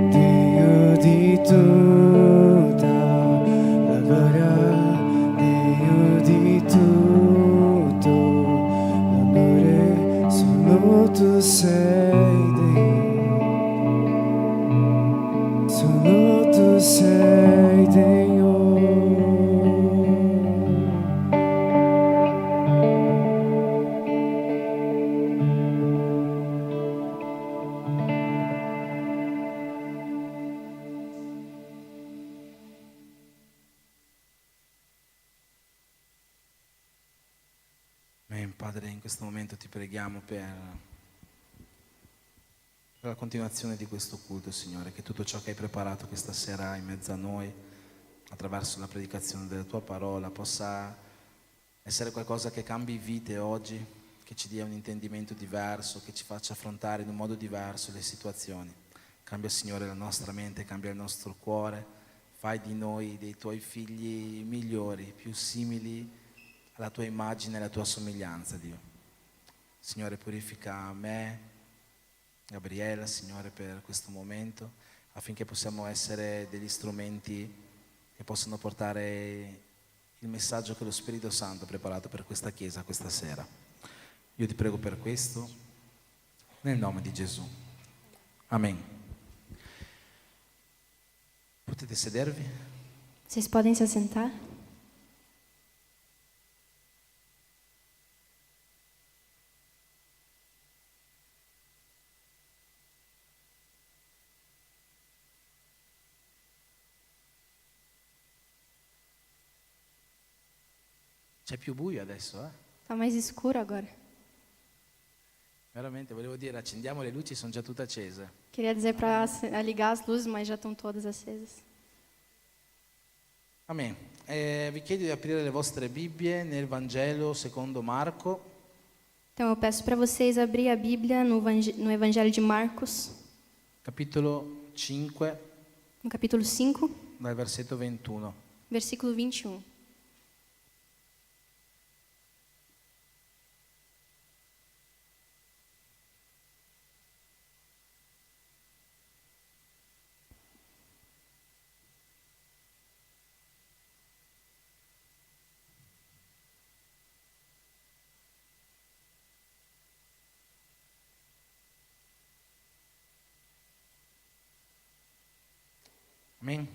Speaker 4: Dio di tutta la gloria, Dio di tutto l'amore, solo tu sei degno, solo tu sei degno.
Speaker 5: Amen. Padre, in questo momento ti preghiamo per la continuazione di questo culto, Signore, che tutto ciò che hai preparato questa sera in mezzo a noi, attraverso la predicazione della tua parola, possa essere qualcosa che cambi vite oggi, che ci dia un intendimento diverso, che ci faccia affrontare in un modo diverso le situazioni. Cambia, Signore, la nostra mente, cambia il nostro cuore, fai di noi dei tuoi figli migliori, più simili alla tua immagine e alla tua somiglianza, Dio. Signore, purifica me, Gabriella, Signore, per questo momento, affinché possiamo essere degli strumenti che possono portare il messaggio che lo Spirito Santo ha preparato per questa Chiesa questa sera. Io ti prego per questo, nel nome di Gesù. Amen. Potete sedervi?
Speaker 2: Vocês podem se assentar?
Speaker 5: C'è più buio adesso, eh?
Speaker 2: Tá mais escuro agora.
Speaker 5: Veramente, volevo dire, accendiamo le luci, sono già tutte accese.
Speaker 2: Queria dizer para ligar as luzes, mas já estão todas acesas.
Speaker 5: Amen. Vi chiedo di aprire le vostre Bibbie nel Vangelo secondo Marco,
Speaker 2: Então eu peço para vocês abrir a Bíblia no Evangelho de Marcos,
Speaker 5: capitolo 5,
Speaker 2: no capítulo 5,
Speaker 5: dal versetto 21.
Speaker 2: versículo 21.
Speaker 5: Amen.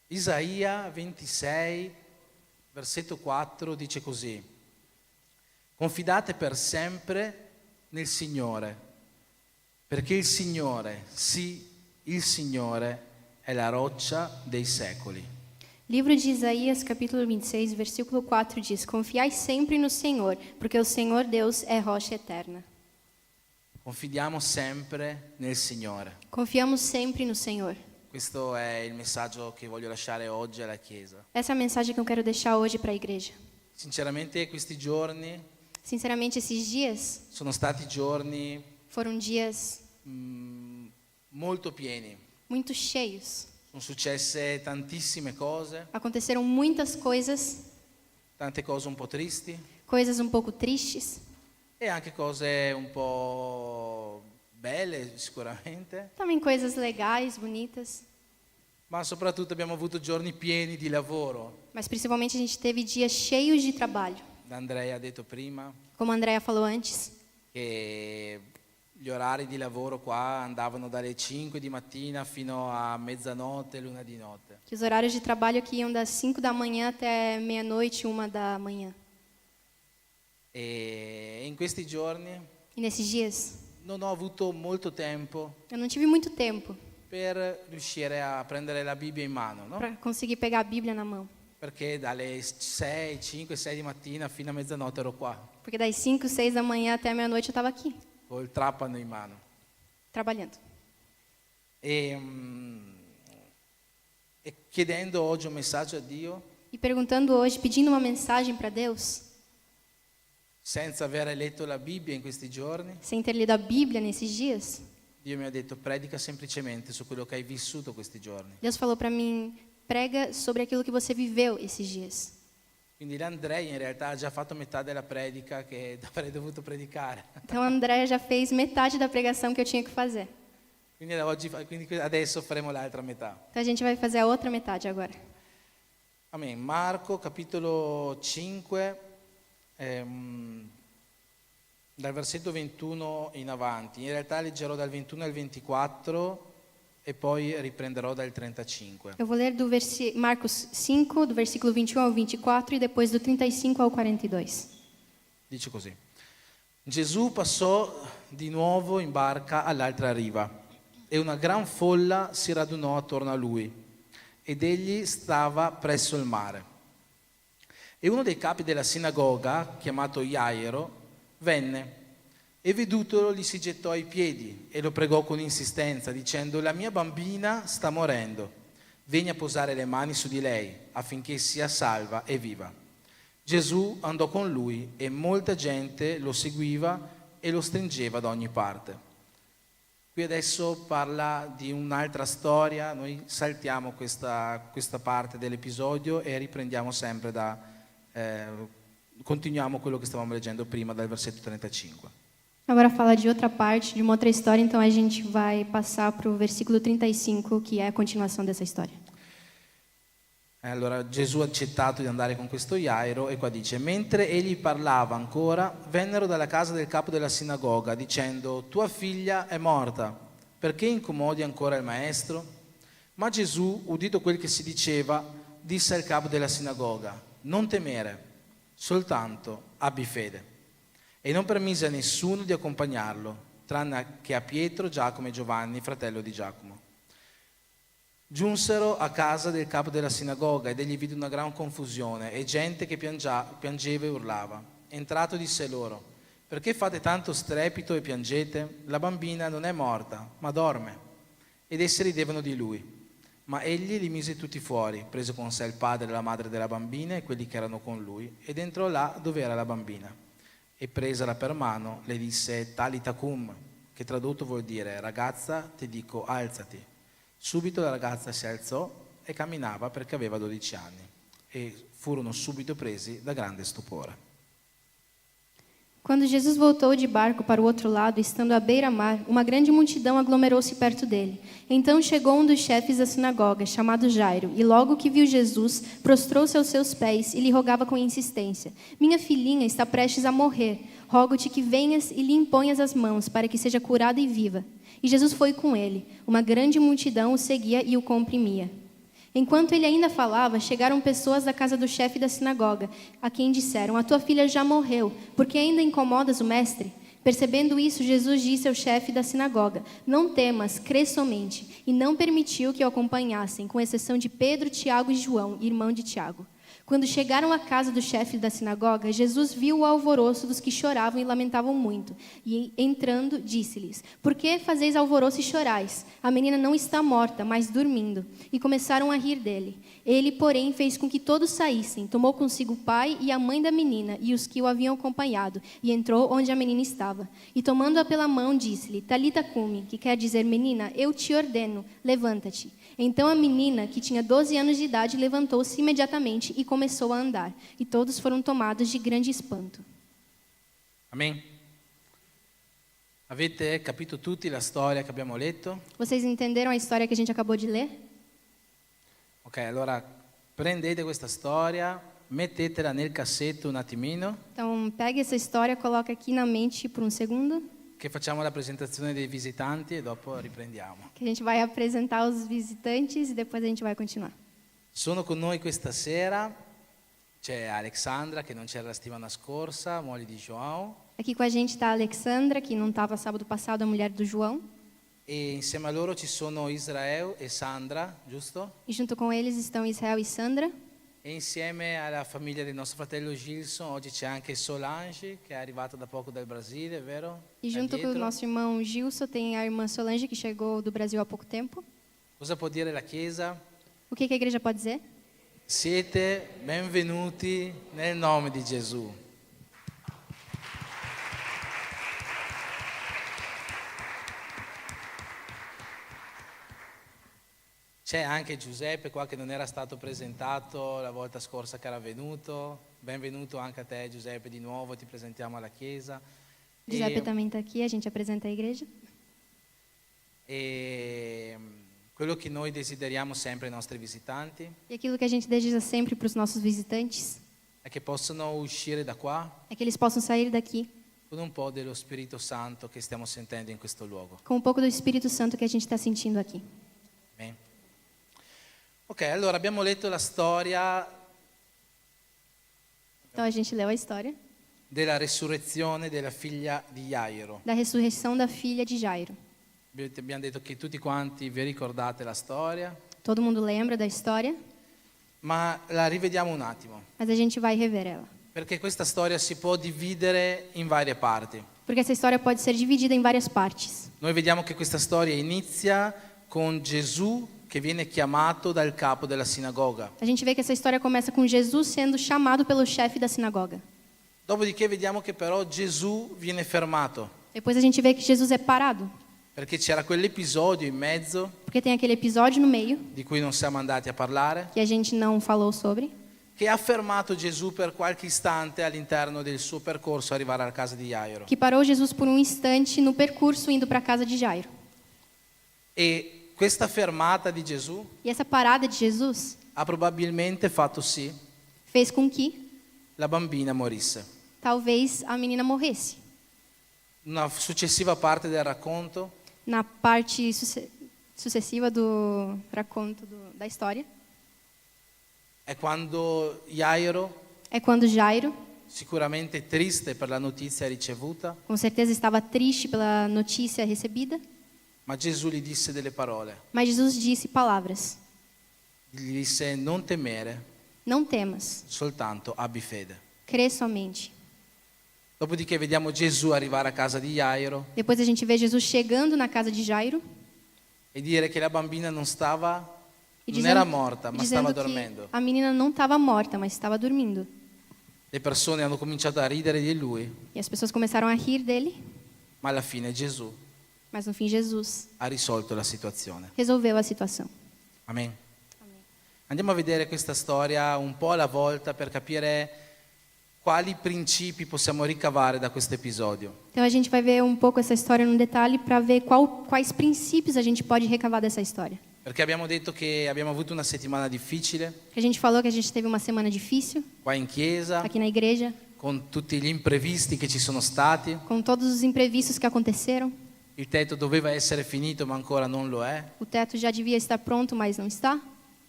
Speaker 5: Isaia 26, versetto 4 dice così: confidate per sempre nel Signore, perché il Signore, sì, il Signore è la roccia dei secoli.
Speaker 2: Livro de Isaías, capítulo 26, versículo 4 diz: Confiai sempre no Senhor, porque o Senhor Deus é rocha eterna.
Speaker 5: Confidiamo sempre nel Signore.
Speaker 2: Confiamos sempre no Senhor.
Speaker 5: Questo è il messaggio che voglio lasciare oggi alla Chiesa.
Speaker 2: Essa é a mensagem que eu quero deixar hoje para a igreja.
Speaker 5: Sinceramente questi giorni
Speaker 2: Sinceramente, esses dias
Speaker 5: sono stati giorni
Speaker 2: foram dias
Speaker 5: molto pieni.
Speaker 2: muito cheios.
Speaker 5: Sono successe tantissime cose,
Speaker 2: Aconteceram muitas coisas,
Speaker 5: tante cose un po' tristi
Speaker 2: coisas um pouco tristes,
Speaker 5: e anche cose un po' belle sicuramente,
Speaker 2: também coisas legais, bonitas,
Speaker 5: ma soprattutto abbiamo avuto giorni pieni di lavoro.
Speaker 2: mas principalmente a gente teve dias cheios de trabalho.
Speaker 5: Andrea ha detto prima
Speaker 2: Como a Andrea falou antes,
Speaker 5: che gli orari di lavoro qua andavano dalle 5 di mattina fino a mezzanotte, l'una di notte.
Speaker 2: que os horários de trabalho aqui iam das 5 da manhã até meia-noite, 1 da manhã.
Speaker 5: E in questi giorni
Speaker 2: E nesses dias,
Speaker 5: non ho avuto molto tempo
Speaker 2: eu não tive muito tempo
Speaker 5: per riuscire a prendere la Bibbia in mano, no?
Speaker 2: para conseguir pegar a Bíblia na mão.
Speaker 5: Perché dalle 6, 5, 6 di mattina fino a mezzanotte ero qua,
Speaker 2: Porque das 5, 6 da manhã até a meia-noite eu estava aqui,
Speaker 5: col trapano in mano.
Speaker 2: trabalhando.
Speaker 5: E chiedendo oggi un messaggio a Dio,
Speaker 2: E perguntando hoje, pedindo uma mensagem para Deus,
Speaker 5: senza aver letto la Bibbia in questi giorni,
Speaker 2: sem ter lido a Bíblia nesses dias,
Speaker 5: Dio mi ha detto predica semplicemente su quello che hai vissuto questi giorni.
Speaker 2: Deus falou para mim, prega sobre aquilo que você viveu esses dias.
Speaker 5: Quindi l'Andrea in realtà ha già fatto metà della predica che avrei dovuto predicare.
Speaker 2: Então a Andréia já fez metade da pregação que eu tinha que fazer.
Speaker 5: Quindi adesso faremo l'altra metà.
Speaker 2: Então a gente vai fazer a outra metade agora.
Speaker 5: Amen. Marco capitolo 5, dal versetto 21 in avanti. In realtà leggerò dal 21 al 24 e poi riprenderò dal 35.
Speaker 2: Eu vou ler do Marcos 5, do versículo 21 ao 24 e depois do 35 ao 42.
Speaker 5: Dice così. Gesù passò di nuovo in barca all'altra riva e una gran folla si radunò attorno a lui ed egli stava presso il mare. E uno dei capi della sinagoga, chiamato Jairo, venne e vedutolo gli si gettò ai piedi e lo pregò con insistenza dicendo: la mia bambina sta morendo, vieni a posare le mani su di lei affinché sia salva e viva. Gesù andò con lui e molta gente lo seguiva e lo stringeva da ogni parte. Qui adesso parla di un'altra storia, noi saltiamo questa parte dell'episodio e riprendiamo sempre continuiamo quello che stavamo leggendo prima dal versetto 35.
Speaker 2: Agora fala de outra parte, de uma outra história, então a gente vai passar para o versículo 35, que é a continuação dessa história.
Speaker 5: Allora Gesù ha accettato di andare con questo Jairo e qua dice: mentre egli parlava ancora, vennero dalla casa del capo della sinagoga dicendo: tua figlia è morta, perché incomodi ancora il maestro? Ma Gesù, udito quel che si diceva, disse al capo della sinagoga: non temere, soltanto abbi fede. E non permise a nessuno di accompagnarlo, tranne che a Pietro, Giacomo e Giovanni, fratello di Giacomo. Giunsero a casa del capo della sinagoga ed egli vide una gran confusione e gente che piangeva e urlava. Entrato disse loro: perché fate tanto strepito e piangete? La bambina non è morta, ma dorme. Ed essi ridevano di lui. Ma egli li mise tutti fuori, prese con sé il padre e la madre della bambina e quelli che erano con lui, ed entrò là dove era la bambina. E presala per mano le disse: Talita cum, che tradotto vuol dire: ragazza, ti dico alzati. Subito la ragazza si alzò e camminava perché aveva 12 anni e furono subito presi da grande stupore.
Speaker 2: Quando Jesus voltou de barco para o outro lado, estando à beira-mar, uma grande multidão aglomerou-se perto dele. Então chegou um dos chefes da sinagoga, chamado Jairo, e logo que viu Jesus, prostrou-se aos seus pés e lhe rogava com insistência: minha filhinha está prestes a morrer. rogo-te que venhas e lhe imponhas as mãos, para que seja curado e viva. E Jesus foi com ele. Uma grande multidão o seguia e o comprimia. Enquanto ele ainda falava, chegaram pessoas da casa do chefe da sinagoga, a quem disseram: a tua filha já morreu, por que ainda incomodas o mestre? Percebendo isso, Jesus disse ao chefe da sinagoga: não temas, crê somente. E não permitiu que o acompanhassem, com exceção de Pedro, Tiago e João, irmão de Tiago. Quando chegaram à casa do chefe da sinagoga, Jesus viu o alvoroço dos que choravam e lamentavam muito. E, entrando, disse-lhes: por que fazeis alvoroço e chorais? A menina não está morta, mas dormindo. E começaram a rir dele. Ele, porém, fez com que todos saíssem. Tomou consigo o pai e a mãe da menina e os que o haviam acompanhado, e entrou onde a menina estava. E, tomando-a pela mão, disse-lhe: Talita cumi, que quer dizer: menina, eu te ordeno, levanta-te. Então a menina, que tinha 12 anos de idade, levantou-se imediatamente e começou a andar. E todos foram tomados de grande espanto.
Speaker 5: Amen. Avete capito tutti la storia che abbiamo letto?
Speaker 2: Vocês entenderam a história que a gente acabou de ler?
Speaker 5: Ok, allora prendete questa storia, mettetela nel cassetto un attimino,
Speaker 2: Então, pegue essa história, coloca aqui na mente por um segundo,
Speaker 5: che facciamo la presentazione dei visitanti e dopo riprendiamo.
Speaker 2: que a gente vai apresentar os visitantes e depois a gente vai continuar.
Speaker 5: Sono con noi questa sera, c'è Alexandra che non c'era la settimana scorsa, moglie di João,
Speaker 2: Aqui com a gente está a Alexandra, que não estava sábado passado, a mulher do João.
Speaker 5: e insieme a loro ci sono Israel e Sandra, giusto?
Speaker 2: E junto com eles estão Israel e Sandra.
Speaker 5: E insieme alla famiglia del nostro fratello Gilson, oggi c'è anche Solange che è arrivata da poco dal Brasile, vero?
Speaker 2: E
Speaker 5: Là
Speaker 2: junto com o
Speaker 5: dietro.
Speaker 2: nosso irmão Gilson tem a irmã Solange, que chegou do Brasil há pouco tempo.
Speaker 5: Cosa può dire la Chiesa?
Speaker 2: O que a igreja pode dizer?
Speaker 5: Siete benvenuti nel nome di Gesù. C'è anche Giuseppe qua che non era stato presentato la volta scorsa che era venuto. Benvenuto anche a te Giuseppe di nuovo, ti presentiamo alla Chiesa.
Speaker 2: Giuseppe também está aqui, a gente apresenta a igreja.
Speaker 5: E quello che noi desideriamo sempre ai nostri visitanti
Speaker 2: E aquilo que a gente deseja sempre para os nossos visitantes
Speaker 5: è che possano uscire da qua
Speaker 2: é que eles possam sair daqui
Speaker 5: con un po' dello Spirito Santo che stiamo sentendo in questo luogo.
Speaker 2: com um pouco do Espírito Santo que a gente está sentindo aqui.
Speaker 5: Amen. Ok, allora abbiamo letto la storia
Speaker 2: Então a gente leu a história
Speaker 5: della resurrezione della figlia di Jairo.
Speaker 2: da ressurreição da filha de Jairo.
Speaker 5: Abbiamo detto che tutti quanti vi ricordate la storia,
Speaker 2: Todo mundo lembra da história,
Speaker 5: ma la rivediamo un attimo,
Speaker 2: mas a gente vai rever ela.
Speaker 5: perché questa storia si può dividere in varie parti.
Speaker 2: Porque essa história pode ser dividida em várias partes.
Speaker 5: Noi vediamo che questa storia inizia con Gesù che viene chiamato dal capo della sinagoga.
Speaker 2: A gente vê que essa história começa com Jesus sendo chamado pelo chefe da sinagoga.
Speaker 5: Dopodiché vediamo che però Gesù viene fermato,
Speaker 2: Depois a gente vê que Jesus é parado,
Speaker 5: perché c'era quell'episodio in mezzo
Speaker 2: porque tem aquele episódio no meio
Speaker 5: di cui non siamo andati a parlare,
Speaker 2: que a gente não falou sobre,
Speaker 5: che ha fermato Gesù per qualche istante all'interno del suo percorso arrivare alla casa di Jairo.
Speaker 2: que parou Jesus por um instante no percurso indo para a casa de Jairo.
Speaker 5: E questa fermata di Gesù
Speaker 2: E essa parada de Jesus
Speaker 5: ha probabilmente fatto sì
Speaker 2: fez com que
Speaker 5: la bambina morisse.
Speaker 2: talvez a menina morresse.
Speaker 5: Una successiva parte del racconto
Speaker 2: Na parte sucessiva do raconto da história,
Speaker 5: è quando Jairo,
Speaker 2: é quando Jairo,
Speaker 5: sicuramente triste per la notizia ricevuta,
Speaker 2: com certeza estava triste pela notícia recebida,
Speaker 5: ma Gesù gli disse delle parole.
Speaker 2: mas Jesus disse palavras:
Speaker 5: Gli disse: non temere,
Speaker 2: não temas,
Speaker 5: soltanto abbi fede.
Speaker 2: crê somente.
Speaker 5: Dopodiché vediamo Gesù arrivare a casa di Jairo
Speaker 2: Depois a gente vê Jesus chegando na casa de Jairo
Speaker 5: e dire che la bambina non stava,
Speaker 2: e
Speaker 5: non era morta, ma stava
Speaker 2: dizendo
Speaker 5: dormendo.
Speaker 2: que a menina não estava morta, mas estava dormindo.
Speaker 5: Le persone hanno cominciato a ridere di lui,
Speaker 2: E as pessoas começaram a rir dele,
Speaker 5: ma alla fine Gesù
Speaker 2: mas no fim Jesus
Speaker 5: ha risolto la situazione.
Speaker 2: resolveu a situação.
Speaker 5: Amen. Andiamo a vedere questa storia un po' alla volta per capire quali principi possiamo ricavare da questo episodio.
Speaker 2: Então a gente vai ver um pouco essa história no detalhe para ver quais princípios a gente pode recavar dessa história.
Speaker 5: Perché abbiamo detto che abbiamo avuto una settimana difficile
Speaker 2: A gente falou que a gente teve uma semana difícil
Speaker 5: qua in chiesa,
Speaker 2: aqui na igreja,
Speaker 5: con tutti gli imprevisti che ci sono stati.
Speaker 2: com todos os imprevistos que aconteceram.
Speaker 5: Il tetto doveva essere finito, ma ancora non lo è.
Speaker 2: O teto já devia estar pronto, mas não está.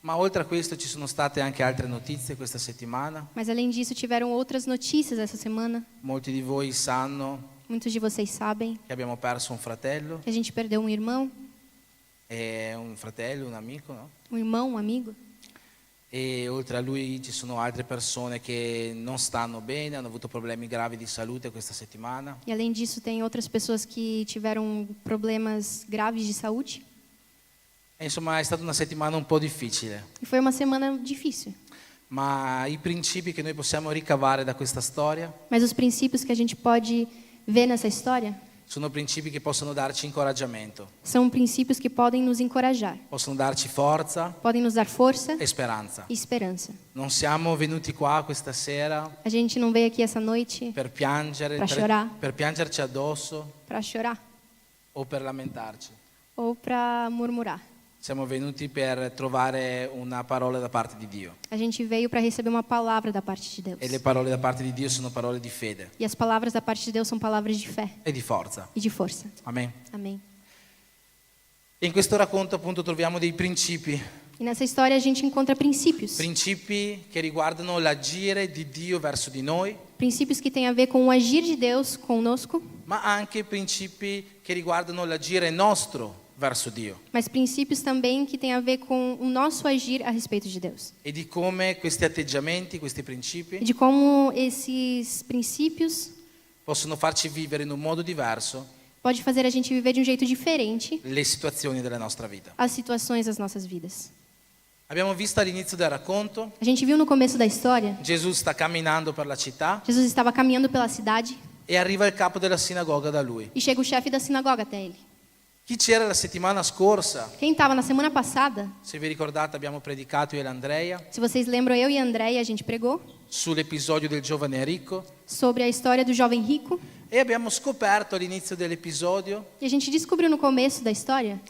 Speaker 5: Ma oltre a questo ci sono state anche altre notizie questa settimana.
Speaker 2: Mas além disso, tiveram outras notícias essa semana.
Speaker 5: Molti di voi sanno
Speaker 2: Muitos de vocês sabem
Speaker 5: che abbiamo perso un fratello,
Speaker 2: que a gente perdeu um irmão,
Speaker 5: un amico, no?
Speaker 2: um irmão, um amigo.
Speaker 5: E oltre a lui ci sono altre persone che non stanno bene, hanno avuto problemi gravi di salute questa settimana.
Speaker 2: E além disso, tem outras pessoas que tiveram problemas graves de saúde.
Speaker 5: E insomma è stata una settimana un po' difficile,
Speaker 2: E foi uma semana difícil.
Speaker 5: ma i principi che noi possiamo ricavare da questa storia
Speaker 2: Mas os princípios que a gente pode ver nessa história
Speaker 5: sono principi che possono darci incoraggiamento,
Speaker 2: são princípios que podem nos encorajar,
Speaker 5: possono darci forza
Speaker 2: podem nos dar força
Speaker 5: e speranza.
Speaker 2: e esperança.
Speaker 5: Non siamo venuti qua questa sera
Speaker 2: A gente não veio aqui essa noite
Speaker 5: per piangere,
Speaker 2: Pra chorar.
Speaker 5: per piangerci addosso
Speaker 2: para chorar
Speaker 5: o per lamentarci.
Speaker 2: ou para murmurar.
Speaker 5: Siamo venuti per trovare una parola da parte di Dio.
Speaker 2: A gente veio para receber uma palavra da parte de Deus.
Speaker 5: E le parole da parte di Dio sono parole di fede
Speaker 2: E as palavras da parte de Deus são palavras de fé
Speaker 5: e di forza.
Speaker 2: e de força.
Speaker 5: Amen.
Speaker 2: Amém.
Speaker 5: E in questo racconto appunto troviamo dei principi,
Speaker 2: E nessa história a gente encontra princípios.
Speaker 5: principi che riguardano l'agire di Dio verso di noi,
Speaker 2: Princípios que têm a ver com o agir de Deus conosco,
Speaker 5: ma anche principi che riguardano l'agire nostro verso Dio
Speaker 2: mas princípios também que têm a ver com o nosso agir a respeito de Deus.
Speaker 5: e di come questi atteggiamenti, questi
Speaker 2: E
Speaker 5: principi
Speaker 2: de como esses princípios
Speaker 5: possono farci vivere in un modo diverso
Speaker 2: pode fazer a gente viver de um jeito diferente
Speaker 5: le situazioni della nostra vita.
Speaker 2: as situações das nossas vidas.
Speaker 5: Abbiamo visto all'inizio del racconto,
Speaker 2: A gente viu no começo da história,
Speaker 5: Gesù sta camminando per la città
Speaker 2: Jesus estava caminhando pela cidade
Speaker 5: e arriva il capo della sinagoga da lui.
Speaker 2: e chega o chefe da sinagoga até ele.
Speaker 5: Chi c'era la settimana scorsa?
Speaker 2: Quem estava na semana passada,
Speaker 5: Se vi ricordate abbiamo predicato io e Andrea
Speaker 2: se vocês lembram, eu e Andréia, a gente pregou
Speaker 5: sull'episodio del giovane ricco
Speaker 2: sobre a história do jovem rico.
Speaker 5: e abbiamo scoperto all'inizio dell'episodio
Speaker 2: E a gente descobriu no começo da história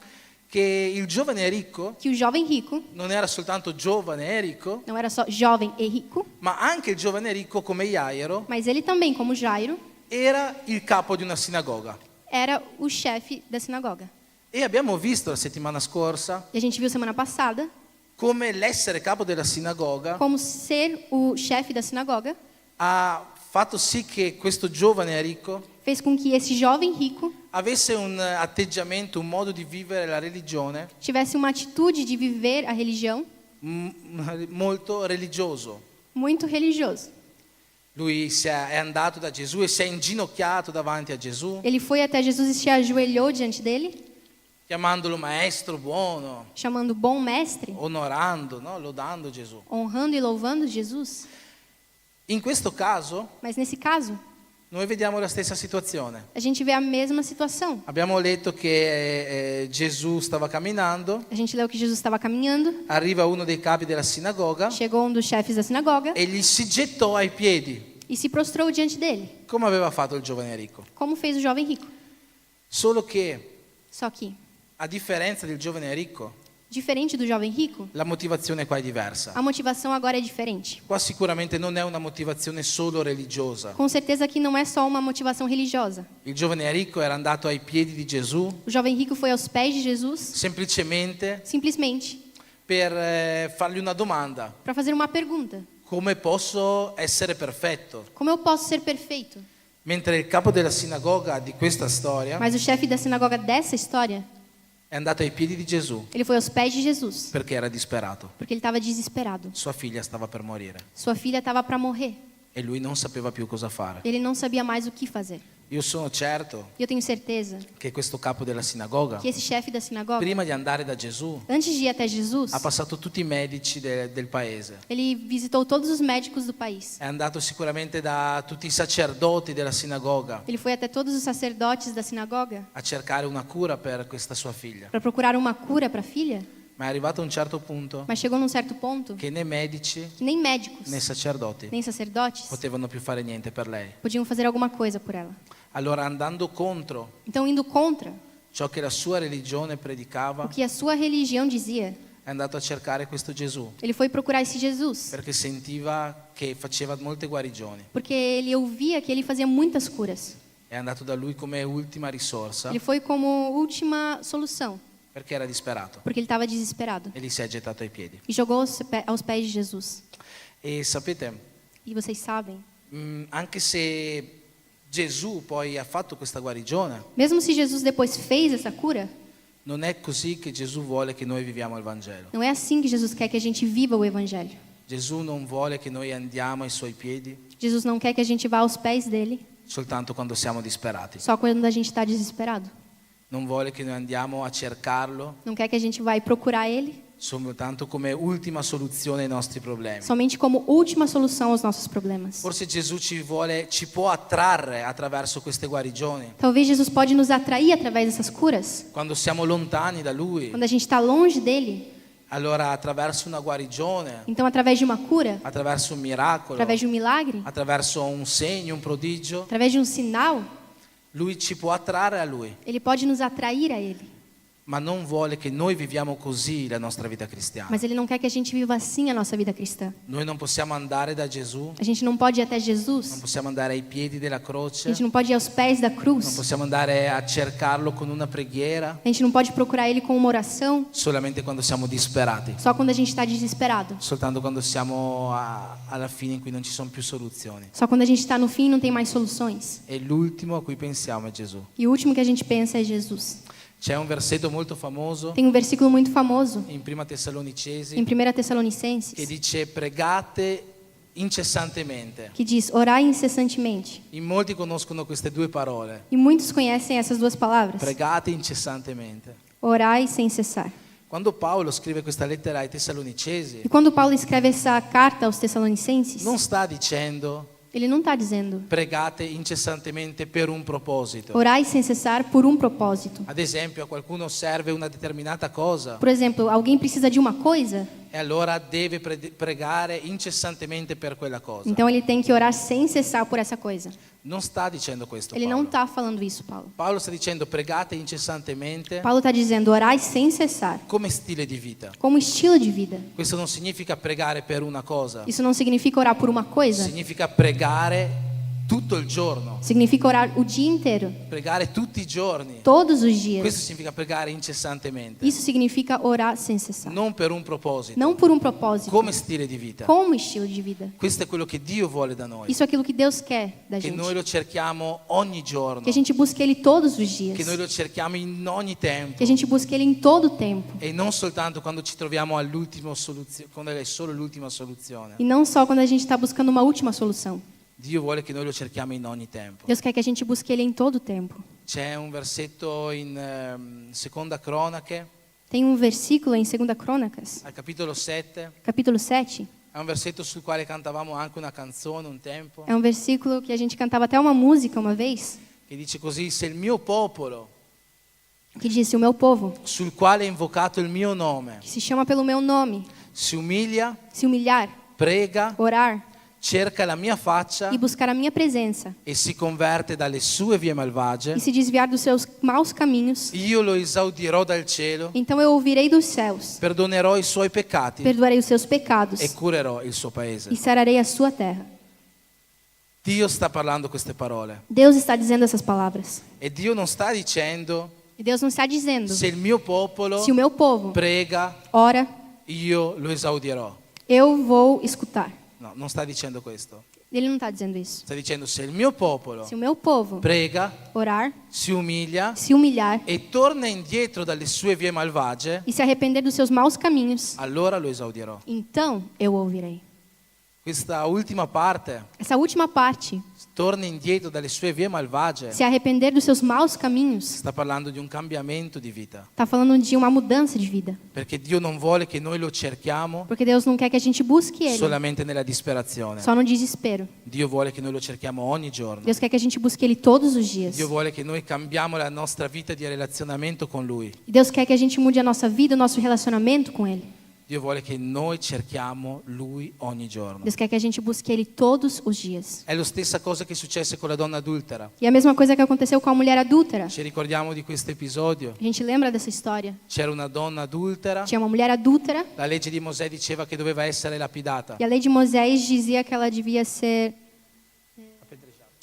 Speaker 5: che il giovane ricco
Speaker 2: que o jovem rico
Speaker 5: non era soltanto giovane e ricco,
Speaker 2: não era só jovem e rico,
Speaker 5: ma anche il giovane ricco come Jairo
Speaker 2: mas ele também, como Jairo,
Speaker 5: era il capo di una sinagoga.
Speaker 2: era o chefe da sinagoga.
Speaker 5: E abbiamo visto la settimana scorsa
Speaker 2: E a gente viu semana passada
Speaker 5: come l'essere capo della sinagoga
Speaker 2: como ser o chefe da sinagoga
Speaker 5: ha fatto sì che questo giovane ricco
Speaker 2: fez com que esse jovem rico
Speaker 5: avesse un atteggiamento, un modo di vivere la religione
Speaker 2: tivesse uma atitude de viver a religião
Speaker 5: molto religioso.
Speaker 2: muito religioso.
Speaker 5: Lui è andato da Gesù e si è inginocchiato davanti a Gesù,
Speaker 2: Ele foi até Jesus e se ajoelhou diante dele,
Speaker 5: chiamandolo maestro buono,
Speaker 2: chamando bom mestre,
Speaker 5: onorando, no? Lodando Gesù.
Speaker 2: honrando e louvando Jesus.
Speaker 5: In questo caso
Speaker 2: Mas nesse caso,
Speaker 5: noi vediamo la stessa situazione.
Speaker 2: a gente vê a mesma situação.
Speaker 5: Abbiamo letto che Gesù stava camminando,
Speaker 2: A gente leu que Jesus estava caminhando,
Speaker 5: arriva uno dei capi della sinagoga
Speaker 2: chegou um dos chefes da sinagoga
Speaker 5: e gli si gettò ai piedi,
Speaker 2: e se prostrou diante dele,
Speaker 5: come aveva fatto il giovane ricco.
Speaker 2: como fez o jovem rico.
Speaker 5: Solo che,
Speaker 2: Só que,
Speaker 5: a differenza del giovane ricco,
Speaker 2: diferente do jovem rico,
Speaker 5: la motivazione qua è diversa.
Speaker 2: a motivação agora é diferente.
Speaker 5: Qua sicuramente non è una motivazione solo religiosa.
Speaker 2: Com certeza que não é só uma motivação religiosa.
Speaker 5: Il giovane ricco era andato ai piedi di Gesù
Speaker 2: O jovem rico foi aos pés de Jesus
Speaker 5: semplicemente
Speaker 2: simplesmente
Speaker 5: per fargli una domanda.
Speaker 2: para fazer uma pergunta:
Speaker 5: Come posso essere perfetto?
Speaker 2: como eu posso ser perfeito?
Speaker 5: Mentre il capo della sinagoga di questa storia
Speaker 2: Mas o chefe da sinagoga dessa história,
Speaker 5: è andato ai piedi di Gesù
Speaker 2: ele foi aos pés de Jesus,
Speaker 5: perché era disperato.
Speaker 2: porque ele estava desesperado.
Speaker 5: Sua figlia stava per morire
Speaker 2: Sua filha estava para morrer.
Speaker 5: e lui non sapeva più cosa fare.
Speaker 2: Ele não sabia mais o que fazer.
Speaker 5: Io sono certo
Speaker 2: E eu tenho certeza
Speaker 5: che questo capo della sinagoga,
Speaker 2: que esse chefe da sinagoga,
Speaker 5: prima di andare da Gesù,
Speaker 2: antes de ir até Jesus,
Speaker 5: ha passato tutti i medici del paese.
Speaker 2: ele visitou todos os médicos do país.
Speaker 5: È andato sicuramente da tutti i sacerdoti della sinagoga
Speaker 2: Ele foi até todos os sacerdotes da sinagoga
Speaker 5: a cercare una cura per questa sua figlia.
Speaker 2: para procurar uma cura para a filha,
Speaker 5: Ma è arrivato a un certo punto
Speaker 2: mas chegou num certo ponto
Speaker 5: che né medici
Speaker 2: que nem médicos,
Speaker 5: né sacerdoti
Speaker 2: nem sacerdotes
Speaker 5: potevano più fare niente per lei.
Speaker 2: podiam fazer alguma coisa por ela.
Speaker 5: Allora, andando contro
Speaker 2: Então, indo contra
Speaker 5: ciò che la sua religione
Speaker 2: o
Speaker 5: predicava,
Speaker 2: que a sua religião dizia,
Speaker 5: è andato a cercare questo Gesù
Speaker 2: Ele foi procurar esse Jesus,
Speaker 5: perché sentiva che faceva molte guarigioni.
Speaker 2: porque ele ouvia que ele fazia muitas curas.
Speaker 5: È andato da lui come ultima risorsa
Speaker 2: Ele foi como última solução,
Speaker 5: perché era disperato
Speaker 2: porque ele estava desesperado.
Speaker 5: e gli si è gettato ai piedi.
Speaker 2: E jogou aos pés de Jesus.
Speaker 5: E sapete,
Speaker 2: E vocês sabem,
Speaker 5: anche se Gesù poi ha fatto questa guarigione,
Speaker 2: mesmo se Jesus depois fez essa cura,
Speaker 5: non è così che Gesù vuole che noi viviamo il Vangelo.
Speaker 2: não é assim que Jesus quer que a gente viva o Evangelho.
Speaker 5: Gesù non vuole che noi andiamo ai suoi piedi
Speaker 2: Jesus não quer que a gente vá aos pés dele
Speaker 5: soltanto quando siamo disperati.
Speaker 2: só quando a gente está desesperado.
Speaker 5: Non vuole che noi andiamo a cercarlo
Speaker 2: Não quer que a gente vá procurar ele
Speaker 5: soltanto come ultima soluzione ai nostri problemi.
Speaker 2: somente como última solução aos nossos problemas.
Speaker 5: Forse Gesù ci può attrarre attraverso queste guarigioni.
Speaker 2: Talvez Jesus pode nos atrair através dessas curas.
Speaker 5: Quando siamo lontani da Lui,
Speaker 2: Quando a gente está longe dele,
Speaker 5: allora attraverso una guarigione,
Speaker 2: então através de uma cura,
Speaker 5: attraverso un miracolo,
Speaker 2: através de um milagre,
Speaker 5: attraverso un segno, un prodigio,
Speaker 2: através de um sinal,
Speaker 5: Lui ci può attrarre a Lui,
Speaker 2: ele pode nos atrair a ele.
Speaker 5: ma non vuole che noi viviamo così la nostra vita cristiana.
Speaker 2: Mas ele não quer que a gente viva assim a nossa vida cristã.
Speaker 5: Noi non possiamo andare da Gesù,
Speaker 2: A gente não pode ir até
Speaker 5: non
Speaker 2: Jesus,
Speaker 5: possiamo andare ai piedi della
Speaker 2: a
Speaker 5: croce,
Speaker 2: gente não pode ir aos pés da
Speaker 5: non
Speaker 2: cruz,
Speaker 5: possiamo andare a cercarlo con una preghiera,
Speaker 2: a gente não pode procurar ele com uma oração
Speaker 5: solamente quando siamo disperati,
Speaker 2: só quando a gente está desesperado,
Speaker 5: soltanto quando siamo alla fine in cui non ci sono più soluzioni.
Speaker 2: só quando a gente está no fim e não tem mais soluções.
Speaker 5: E l'ultimo a cui pensiamo è Gesù.
Speaker 2: E o último que a gente pensa é Jesus.
Speaker 5: C'è un versetto molto famoso
Speaker 2: Tem um versículo muito famoso
Speaker 5: in Prima Tessalonicesi
Speaker 2: em 1
Speaker 5: che
Speaker 2: Tessalonicenses
Speaker 5: dice pregate incessantemente.
Speaker 2: que diz: orai incessantemente.
Speaker 5: In molti conoscono queste due parole,
Speaker 2: E muitos conhecem essas duas palavras:
Speaker 5: pregate incessantemente.
Speaker 2: orai sem cessar.
Speaker 5: Quando Paolo scrive questa lettera ai Tessalonicesi,
Speaker 2: E quando Paulo escreve essa carta aos Tessalonicenses,
Speaker 5: non sta dicendo
Speaker 2: ele não está dizendo
Speaker 5: pregate incessantemente per un proposito.
Speaker 2: orai sem cessar por um propósito.
Speaker 5: Ad esempio, a qualcuno serve una determinata cosa
Speaker 2: Por exemplo, alguém precisa de uma coisa,
Speaker 5: e allora deve pregare incessantemente per quella cosa.
Speaker 2: então ele tem que orar sem cessar por essa coisa.
Speaker 5: Non sta dicendo questo
Speaker 2: Ele não
Speaker 5: Paolo.
Speaker 2: está falando isso, Paulo.
Speaker 5: Paolo sta dicendo pregate incessantemente
Speaker 2: Paulo está dizendo orai sem cessar,
Speaker 5: come stile di vita.
Speaker 2: como estilo de vida.
Speaker 5: Questo non significa pregare per una cosa,
Speaker 2: Isso não significa orar por uma coisa,
Speaker 5: significa pregare tutto il giorno,
Speaker 2: significa orar o dia inteiro,
Speaker 5: pregare tutti i giorni.
Speaker 2: todos os dias.
Speaker 5: Questo significa pregare incessantemente,
Speaker 2: Isso significa orar sem cessar,
Speaker 5: non per un proposito,
Speaker 2: não por um propósito,
Speaker 5: come stile di vita.
Speaker 2: como estilo de vida.
Speaker 5: Questo è quello che Dio vuole da noi,
Speaker 2: Isso é aquilo que Deus quer da
Speaker 5: che
Speaker 2: gente,
Speaker 5: noi lo cerchiamo ogni giorno,
Speaker 2: que a gente busque Ele todos os dias,
Speaker 5: che noi lo cerchiamo in ogni tempo
Speaker 2: que a gente busque Ele em todo o tempo,
Speaker 5: e non soltanto quando ci troviamo all'ultima soluzione, quando è solo l'ultima soluzione.
Speaker 2: e não só quando a gente está buscando uma última solução.
Speaker 5: Dio vuole che noi lo cerchiamo in ogni tempo.
Speaker 2: Deus quer que a gente busque Ele em todo o tempo.
Speaker 5: C'è un versetto in Seconda Cronache,
Speaker 2: Tem um versículo em 2 Crônicas,
Speaker 5: al capitolo 7,
Speaker 2: capítulo 7.
Speaker 5: è un versetto sul quale cantavamo anche una canzone un tempo,
Speaker 2: É um versículo que a gente cantava até uma música uma vez,
Speaker 5: che dice così: se il mio popolo,
Speaker 2: que disse: o meu povo,
Speaker 5: sul quale è invocato il mio nome,
Speaker 2: que se chama pelo meu nome,
Speaker 5: si umilia,
Speaker 2: se humilhar,
Speaker 5: prega,
Speaker 2: orar
Speaker 5: cerca la mia faccia
Speaker 2: e buscar a minha presença
Speaker 5: e si converte dalle sue vie malvagie,
Speaker 2: e se desviar dos seus maus caminhos,
Speaker 5: io lo esaudirò dal cielo,
Speaker 2: então eu ouvirei dos céus,
Speaker 5: perdonerò i suoi peccati
Speaker 2: perdoarei os seus pecados
Speaker 5: e curerò il suo paese.
Speaker 2: e sararei a sua terra.
Speaker 5: Dio sta parlando queste parole
Speaker 2: Deus está dizendo essas palavras.
Speaker 5: e Dio non sta dicendo
Speaker 2: E Deus não está dizendo:
Speaker 5: se il mio popolo
Speaker 2: se o meu povo
Speaker 5: prega,
Speaker 2: ora,
Speaker 5: io lo esaudirò.
Speaker 2: eu vou escutar.
Speaker 5: No, non sta dicendo questo.
Speaker 2: Ele não está dizendo isso.
Speaker 5: Sta dicendo se il mio popolo
Speaker 2: Se o meu povo
Speaker 5: prega,
Speaker 2: orar,
Speaker 5: si umilia
Speaker 2: se humilhar
Speaker 5: e torna indietro dalle sue vie malvagie,
Speaker 2: e se arrepender dos seus maus caminhos,
Speaker 5: allora lo esaudirò.
Speaker 2: então eu ouvirei.
Speaker 5: Questa ultima parte,
Speaker 2: Essa última parte,
Speaker 5: torna indietro dalle sue vie malvagie,
Speaker 2: se arrepender dos seus maus caminhos,
Speaker 5: sta parlando di un cambiamento di vita.
Speaker 2: está falando de uma mudança de vida.
Speaker 5: Perché Dio non vuole che noi lo cerchiamo
Speaker 2: Porque Deus não quer que a gente busque Ele
Speaker 5: solamente nella disperazione.
Speaker 2: só no desespero.
Speaker 5: Dio vuole che noi lo cerchiamo ogni giorno.
Speaker 2: Deus quer que a gente busque Ele todos os dias.
Speaker 5: Dio vuole che noi cambiamo la nostra vita di relazionamento con Lui.
Speaker 2: Deus quer que a gente mude a nossa vida, o nosso relacionamento com Ele.
Speaker 5: Dio vuole che noi cerchiamo Lui ogni giorno.
Speaker 2: Deus quer que a gente busque Ele todos os dias.
Speaker 5: È la stessa cosa che successe con la donna adultera.
Speaker 2: E a mesma coisa que aconteceu com a mulher adúltera.
Speaker 5: Ci ricordiamo di questo episodio.
Speaker 2: A gente lembra dessa história.
Speaker 5: C'era una donna adultera,
Speaker 2: Tinha uma mulher adúltera
Speaker 5: la legge di Mosè diceva che doveva essere lapidata.
Speaker 2: e a lei de Moisés dizia que ela devia ser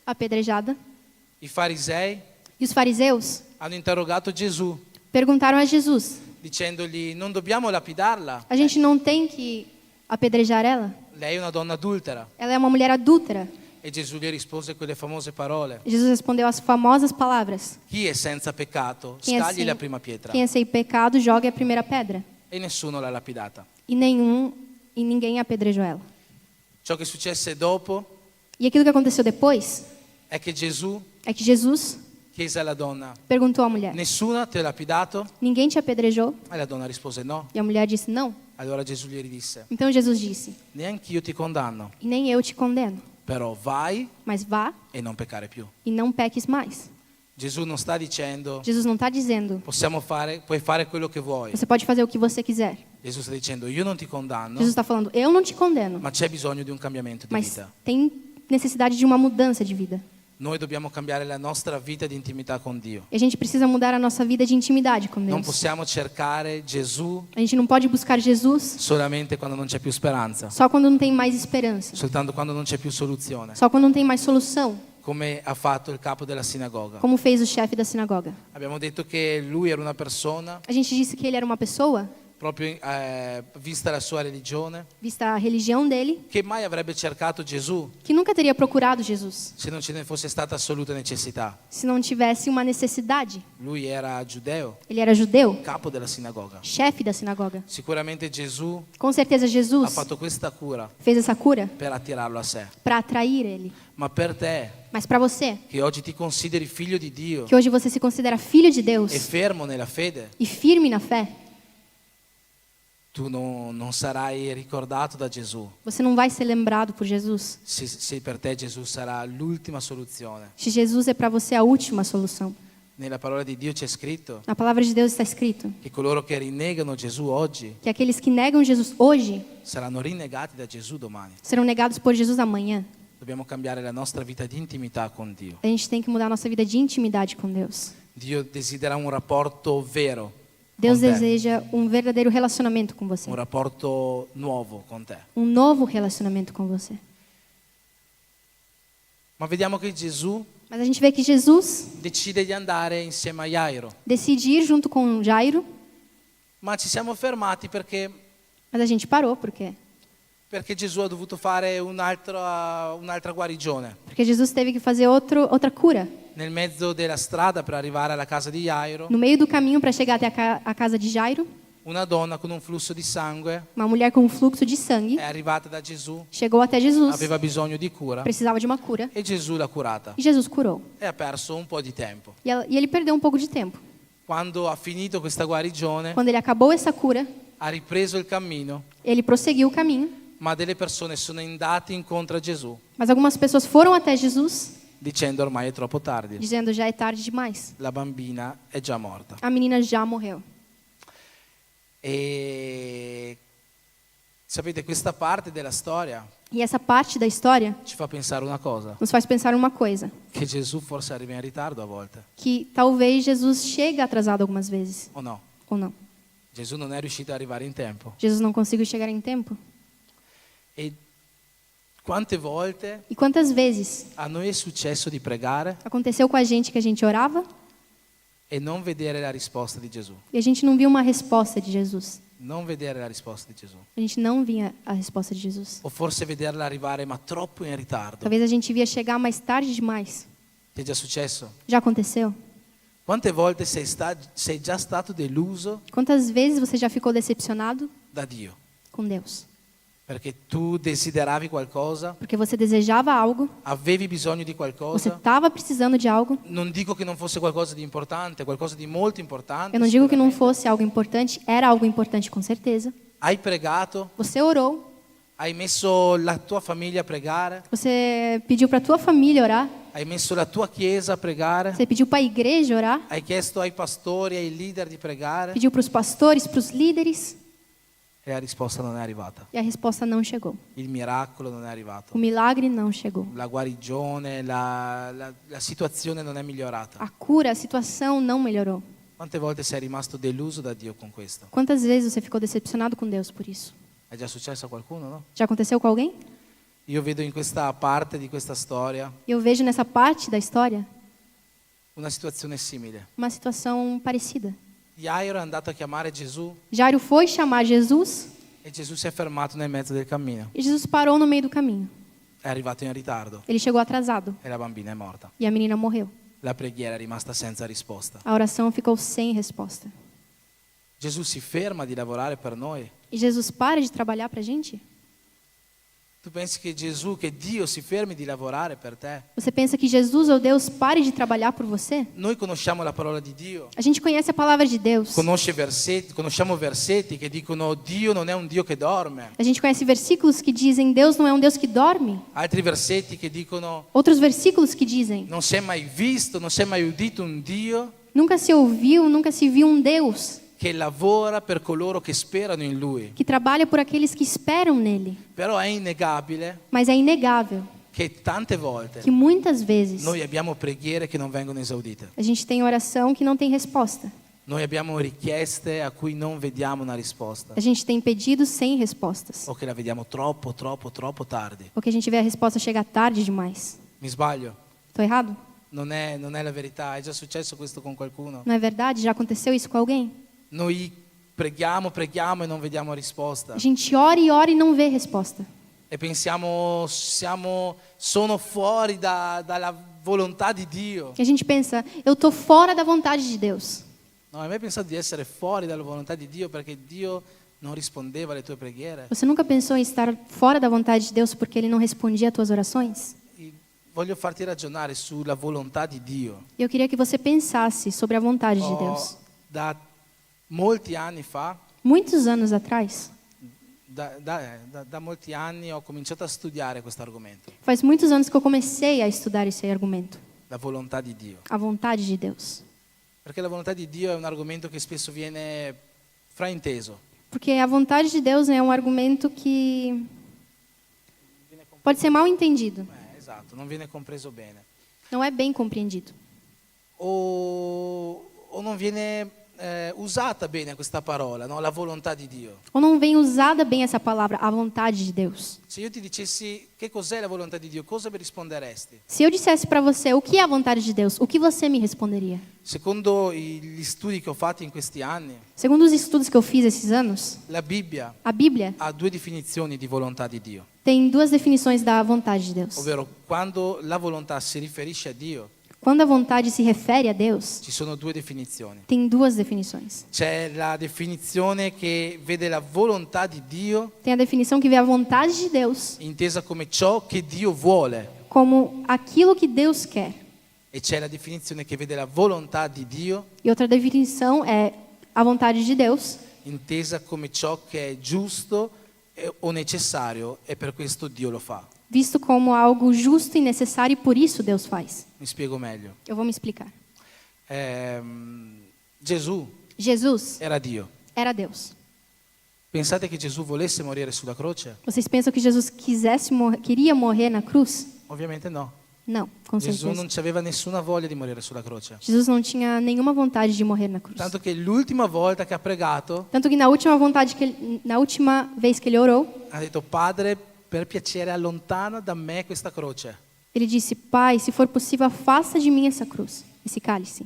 Speaker 2: apedrejada.
Speaker 5: I farisei
Speaker 2: E os fariseus
Speaker 5: hanno interrogato Gesù
Speaker 2: perguntaram a Jesus:
Speaker 5: dicendogli non dobbiamo lapidarla,
Speaker 2: a gente não tem que apedrejar ela?
Speaker 5: lei è una donna adultera.
Speaker 2: Ela é uma mulher adúltera.
Speaker 5: E Gesù gli rispose quelle famose parole:
Speaker 2: Jesus respondeu as famosas palavras:
Speaker 5: chi è senza peccato
Speaker 2: quem é,
Speaker 5: scagli la prima pietra.
Speaker 2: quem é sem pecado, jogue a primeira pedra.
Speaker 5: E nessuno l'ha lapidata.
Speaker 2: E ninguém apedrejou ela.
Speaker 5: Ciò che successe dopo
Speaker 2: E aquilo que aconteceu depois
Speaker 5: è che Gesù
Speaker 2: é que Jesus
Speaker 5: chiese alla donna:
Speaker 2: perguntou à mulher:
Speaker 5: nessuno ti ha lapidato?
Speaker 2: ninguém te apedrejou?
Speaker 5: E la donna rispose no.
Speaker 2: E a mulher disse: não.
Speaker 5: Allora Gesù gli ridisse:
Speaker 2: Então Jesus disse:
Speaker 5: neanch'io ti condanno,
Speaker 2: e nem eu te condeno,
Speaker 5: però vai
Speaker 2: mas vá
Speaker 5: e non peccare più.
Speaker 2: e não peques mais.
Speaker 5: Gesù non sta dicendo
Speaker 2: Jesus não está dizendo:
Speaker 5: puoi fare quello che vuoi.
Speaker 2: você pode fazer o que você quiser.
Speaker 5: Gesù sta dicendo io non ti condanno,
Speaker 2: Jesus está falando: eu não te condeno,
Speaker 5: ma c'è bisogno di un cambiamento di
Speaker 2: mas
Speaker 5: vita.
Speaker 2: tem necessidade de uma mudança de vida.
Speaker 5: Noi dobbiamo cambiare la nostra vita di intimità con Dio.
Speaker 2: E a gente precisa mudar a nossa vida de intimidade com
Speaker 5: Non
Speaker 2: Deus.
Speaker 5: possiamo cercare Gesù
Speaker 2: A gente não pode buscar Jesus
Speaker 5: solamente quando non c'è più speranza,
Speaker 2: só quando não tem mais esperança,
Speaker 5: soltanto quando non c'è più soluzione,
Speaker 2: só quando não tem mais solução,
Speaker 5: come ha fatto il capo della sinagoga.
Speaker 2: como fez o chefe da sinagoga.
Speaker 5: Abbiamo detto che lui era una persona,
Speaker 2: A gente disse que ele era uma pessoa,
Speaker 5: proprio vista la sua religione,
Speaker 2: vista a religião dele,
Speaker 5: che mai avrebbe cercato Gesù
Speaker 2: que nunca teria procurado Jesus
Speaker 5: se non ce ne fosse stata assoluta necessità.
Speaker 2: se não tivesse uma necessidade.
Speaker 5: Lui era giudeo,
Speaker 2: Ele era judeu,
Speaker 5: capo della sinagoga.
Speaker 2: chefe da sinagoga.
Speaker 5: Sicuramente Gesù
Speaker 2: Com certeza
Speaker 5: ha
Speaker 2: Jesus
Speaker 5: fatto questa cura
Speaker 2: fez essa cura
Speaker 5: per attirarlo a sé.
Speaker 2: para atrair ele.
Speaker 5: Ma per te,
Speaker 2: Mas para você,
Speaker 5: che oggi ti consideri figlio di Dio
Speaker 2: que hoje você se considera filho de Deus
Speaker 5: e fermo nella fede,
Speaker 2: e firme na fé,
Speaker 5: tu non sarai ricordato da Gesù
Speaker 2: você não vai ser lembrado por Jesus.
Speaker 5: se per te Gesù sarà l'ultima soluzione.
Speaker 2: Se Jesus é para você a última solução.
Speaker 5: Nella parola di Dio c'è scritto
Speaker 2: Na palavra de Deus está escrito
Speaker 5: che coloro che rinnegano Gesù oggi
Speaker 2: que aqueles que negam Jesus hoje
Speaker 5: saranno rinnegati da Gesù domani.
Speaker 2: serão negados por Jesus amanhã.
Speaker 5: Dobbiamo cambiare la nostra vita di intimità con Dio.
Speaker 2: A gente tem que mudar a nossa vida de intimidade com Deus.
Speaker 5: Dio desidera un rapporto vero
Speaker 2: Deus
Speaker 5: con te,
Speaker 2: deseja um verdadeiro relacionamento com você.
Speaker 5: un rapporto nuovo con te.
Speaker 2: Um novo relacionamento com você.
Speaker 5: Ma vediamo che Gesù
Speaker 2: Mas a gente vê que Jesus
Speaker 5: decide di andare insieme a Jairo.
Speaker 2: decide ir junto com Jairo,
Speaker 5: Ma ci siamo fermati perché
Speaker 2: mas a gente parou, por quê?
Speaker 5: Gesù ha dovuto fare un'altra guarigione.
Speaker 2: Porque Jesus teve que fazer outra cura.
Speaker 5: Nel mezzo della strada per arrivare alla casa di Jairo,
Speaker 2: No meio do caminho para chegar até a casa de Jairo,
Speaker 5: una donna con un flusso di sangue
Speaker 2: uma mulher com um fluxo de sangue
Speaker 5: è arrivata da Gesù,
Speaker 2: chegou até Jesus,
Speaker 5: aveva bisogno di cura
Speaker 2: precisava de uma cura,
Speaker 5: e Gesù l'ha curata
Speaker 2: e Jesus curou.
Speaker 5: e ha perso un po' di tempo.
Speaker 2: E ele perdeu um pouco de tempo.
Speaker 5: Quando ha finito questa guarigione,
Speaker 2: Quando ele acabou essa cura,
Speaker 5: ha ripreso il cammino,
Speaker 2: ele prosseguiu o caminho,
Speaker 5: ma delle persone sono andate incontro a Gesù
Speaker 2: mas algumas pessoas foram até Jesus,
Speaker 5: dicendo ormai è troppo tardi,
Speaker 2: dizendo: já é tarde demais.
Speaker 5: la bambina è già morta.
Speaker 2: A menina já morreu.
Speaker 5: E sapete, questa parte della storia
Speaker 2: E essa parte da história
Speaker 5: ci fa pensare una cosa,
Speaker 2: nos faz pensar uma coisa,
Speaker 5: che Gesù forse arriva in ritardo a volte,
Speaker 2: que talvez Jesus chega atrasado algumas vezes,
Speaker 5: o no?
Speaker 2: ou não.
Speaker 5: Gesù non è riuscito ad arrivare in tempo.
Speaker 2: Jesus não conseguiu chegar em tempo.
Speaker 5: E quante volte
Speaker 2: E quantas vezes
Speaker 5: a noi è successo di pregare
Speaker 2: aconteceu com a gente orava
Speaker 5: e non vedere la risposta di Gesù?
Speaker 2: e a gente não viu uma resposta de Jesus.
Speaker 5: Non vedere la risposta di Gesù.
Speaker 2: A gente não via a resposta de Jesus.
Speaker 5: O forse vederla arrivare ma troppo in ritardo.
Speaker 2: Talvez a gente via chegar mais tarde demais.
Speaker 5: Ti è già successo?
Speaker 2: Já aconteceu?
Speaker 5: Quante volte sei già stato deluso
Speaker 2: Quantas vezes você já ficou decepcionado
Speaker 5: da Dio?
Speaker 2: com Deus?
Speaker 5: Perché tu desideravi qualcosa,
Speaker 2: Porque você desejava algo,
Speaker 5: avevi bisogno di
Speaker 2: você
Speaker 5: qualcosa.
Speaker 2: estava precisando de algo.
Speaker 5: Non dico che non fosse qualcosa di importante, qualcosa di molto importante.
Speaker 2: Eu não digo que não
Speaker 5: sicuramente.
Speaker 2: fosse algo importante, era algo importante com certeza.
Speaker 5: Hai pregato,
Speaker 2: Você orou,
Speaker 5: hai messo la tua famiglia a pregare,
Speaker 2: você pediu para a tua família orar,
Speaker 5: hai messo la tua chiesa a pregare,
Speaker 2: você pediu para a igreja orar,
Speaker 5: hai chiesto ai pastori, ai leader di pregare
Speaker 2: pediu para os pastores, para os líderes,
Speaker 5: e la risposta non è arrivata.
Speaker 2: e a resposta não chegou.
Speaker 5: Il miracolo non è arrivato.
Speaker 2: O milagre não chegou.
Speaker 5: La guarigione, la situazione non è migliorata.
Speaker 2: A cura, a situação não melhorou.
Speaker 5: Quante volte sei rimasto deluso da Dio con questo?
Speaker 2: Quantas vezes você ficou decepcionado com Deus por isso?
Speaker 5: È già successo a qualcuno, no?
Speaker 2: Já aconteceu com alguém?
Speaker 5: Io vedo in questa parte di questa storia
Speaker 2: Eu vejo nessa parte da história
Speaker 5: una situazione simile.
Speaker 2: uma situação parecida.
Speaker 5: Jairo è andato a chiamare Gesù
Speaker 2: Jairo foi chamar Jesus
Speaker 5: e Gesù si è fermato nel mezzo del cammino.
Speaker 2: e Jesus parou no meio do caminho.
Speaker 5: È arrivato in ritardo
Speaker 2: Ele chegou atrasado
Speaker 5: e la bambina è morta.
Speaker 2: e a menina morreu.
Speaker 5: La preghiera è rimasta senza risposta.
Speaker 2: A oração ficou sem resposta.
Speaker 5: Gesù si ferma di lavorare per noi.
Speaker 2: E Jesus para de trabalhar para a gente?
Speaker 5: Tu pensi che Gesù, che Dio si fermi di lavorare per te?
Speaker 2: Você pensa que Jesus ou Deus pare de trabalhar por você?
Speaker 5: Noi conosciamo la parola di Dio.
Speaker 2: A gente conhece a palavra de Deus.
Speaker 5: Conosciamo versetti che dicono Dio non è un Dio che dorme.
Speaker 2: A gente conhece versículos que dizem Deus não é um Deus que dorme.
Speaker 5: Altri versetti che dicono
Speaker 2: Outros versículos que dizem
Speaker 5: non si è mai visto, non si è mai udito un Dio
Speaker 2: nunca se ouviu, nunca se viu um Deus
Speaker 5: che lavora per coloro che sperano in Lui.
Speaker 2: que trabalha por aqueles que esperam nele.
Speaker 5: Però è innegabile
Speaker 2: Mas é inegável
Speaker 5: che tante volte
Speaker 2: que muitas vezes
Speaker 5: noi abbiamo preghiere che non vengono esaudite.
Speaker 2: a gente tem oração que não tem resposta.
Speaker 5: Noi abbiamo richieste a cui non vediamo una risposta
Speaker 2: A gente tem pedidos sem respostas.
Speaker 5: o che la vediamo troppo tardi.
Speaker 2: Ou que a gente vê a resposta chegar tarde demais.
Speaker 5: Mi sbaglio?
Speaker 2: Estou errado?
Speaker 5: Non è la verità. È già successo questo con qualcuno?
Speaker 2: Não é verdade? Já aconteceu isso com alguém?
Speaker 5: Noi preghiamo e non vediamo risposta.
Speaker 2: A gente ora e não vê resposta.
Speaker 5: E pensiamo, sono fuori dalla volontà di Dio.
Speaker 2: E a gente pensa, eu estou fora da vontade de Deus.
Speaker 5: No, hai mai pensato di essere fuori dalla volontà di Dio perché Dio non rispondeva alle tue preghiere?
Speaker 2: Você nunca pensou em estar fora da vontade de Deus porque Ele não respondia às tuas orações?
Speaker 5: Voglio farti ragionare sulla volontà di Dio.
Speaker 2: Eu queria que você pensasse sobre a vontade de Deus.
Speaker 5: Da molti anni fa,
Speaker 2: Muitos anos atrás,
Speaker 5: da molti anni ho cominciato a studiare questo argomento,
Speaker 2: faz muitos anos que eu comecei a estudar esse argumento,
Speaker 5: la volontà di Dio.
Speaker 2: a vontade de Deus.
Speaker 5: Perché la volontà di Dio è un argomento che spesso viene frainteso.
Speaker 2: Porque a vontade de Deus é um argumento que pode ser mal entendido,
Speaker 5: Esatto, non viene compreso bene.
Speaker 2: não é bem compreendido.
Speaker 5: O non viene usata bene questa parola, no? La volontà di Dio.
Speaker 2: Ou não vem usada bem essa palavra, a vontade de Deus.
Speaker 5: Se io ti dicessi che cos'è la volontà di Dio, cosa mi risponderesti?
Speaker 2: Se eu dissesse para você o que é a vontade de Deus, o que você me responderia?
Speaker 5: Secondo gli studi che ho fatto in questi anni,
Speaker 2: Segundo os estudos que eu fiz esses anos,
Speaker 5: la Bibbia
Speaker 2: a Bíblia
Speaker 5: ha due definizioni di volontà di Dio,
Speaker 2: tem duas definições da vontade de Deus.
Speaker 5: ovvero quando la volontà si riferisce a Dio,
Speaker 2: Quando a vontade se refere a Deus,
Speaker 5: ci sono due definizioni.
Speaker 2: tem duas definições.
Speaker 5: C'è la definizione che vede la volontà di Dio
Speaker 2: Tem a definição que vê a vontade de Deus
Speaker 5: intesa come ciò che Dio vuole
Speaker 2: como aquilo que Deus quer.
Speaker 5: e c'è la definizione che vede la volontà di Dio
Speaker 2: E outra definição é a vontade de Deus
Speaker 5: intesa come ciò che è giusto o necessario e per questo Dio lo fa.
Speaker 2: visto como algo justo e necessário e por isso Deus faz.
Speaker 5: Mi spiego meglio.
Speaker 2: Eu vou me explicar.
Speaker 5: Gesù
Speaker 2: Jesus
Speaker 5: era Dio.
Speaker 2: era Deus.
Speaker 5: Pensate che Gesù volesse morire sulla croce?
Speaker 2: Vocês pensam que Jesus queria morrer na cruz?
Speaker 5: Ovviamente no.
Speaker 2: Não, com
Speaker 5: Gesù
Speaker 2: certeza.
Speaker 5: non aveva nessuna voglia di morire sulla croce.
Speaker 2: Jesus não tinha nenhuma vontade de morrer na cruz.
Speaker 5: Tanto che l'ultima volta che ha pregato
Speaker 2: Tanto que na última vez que ele orou,
Speaker 5: ha detto Padre, per piacere allontana da me questa croce.
Speaker 2: ele disse: Pai, se for possível, afasta de mim essa cruz, esse cálice.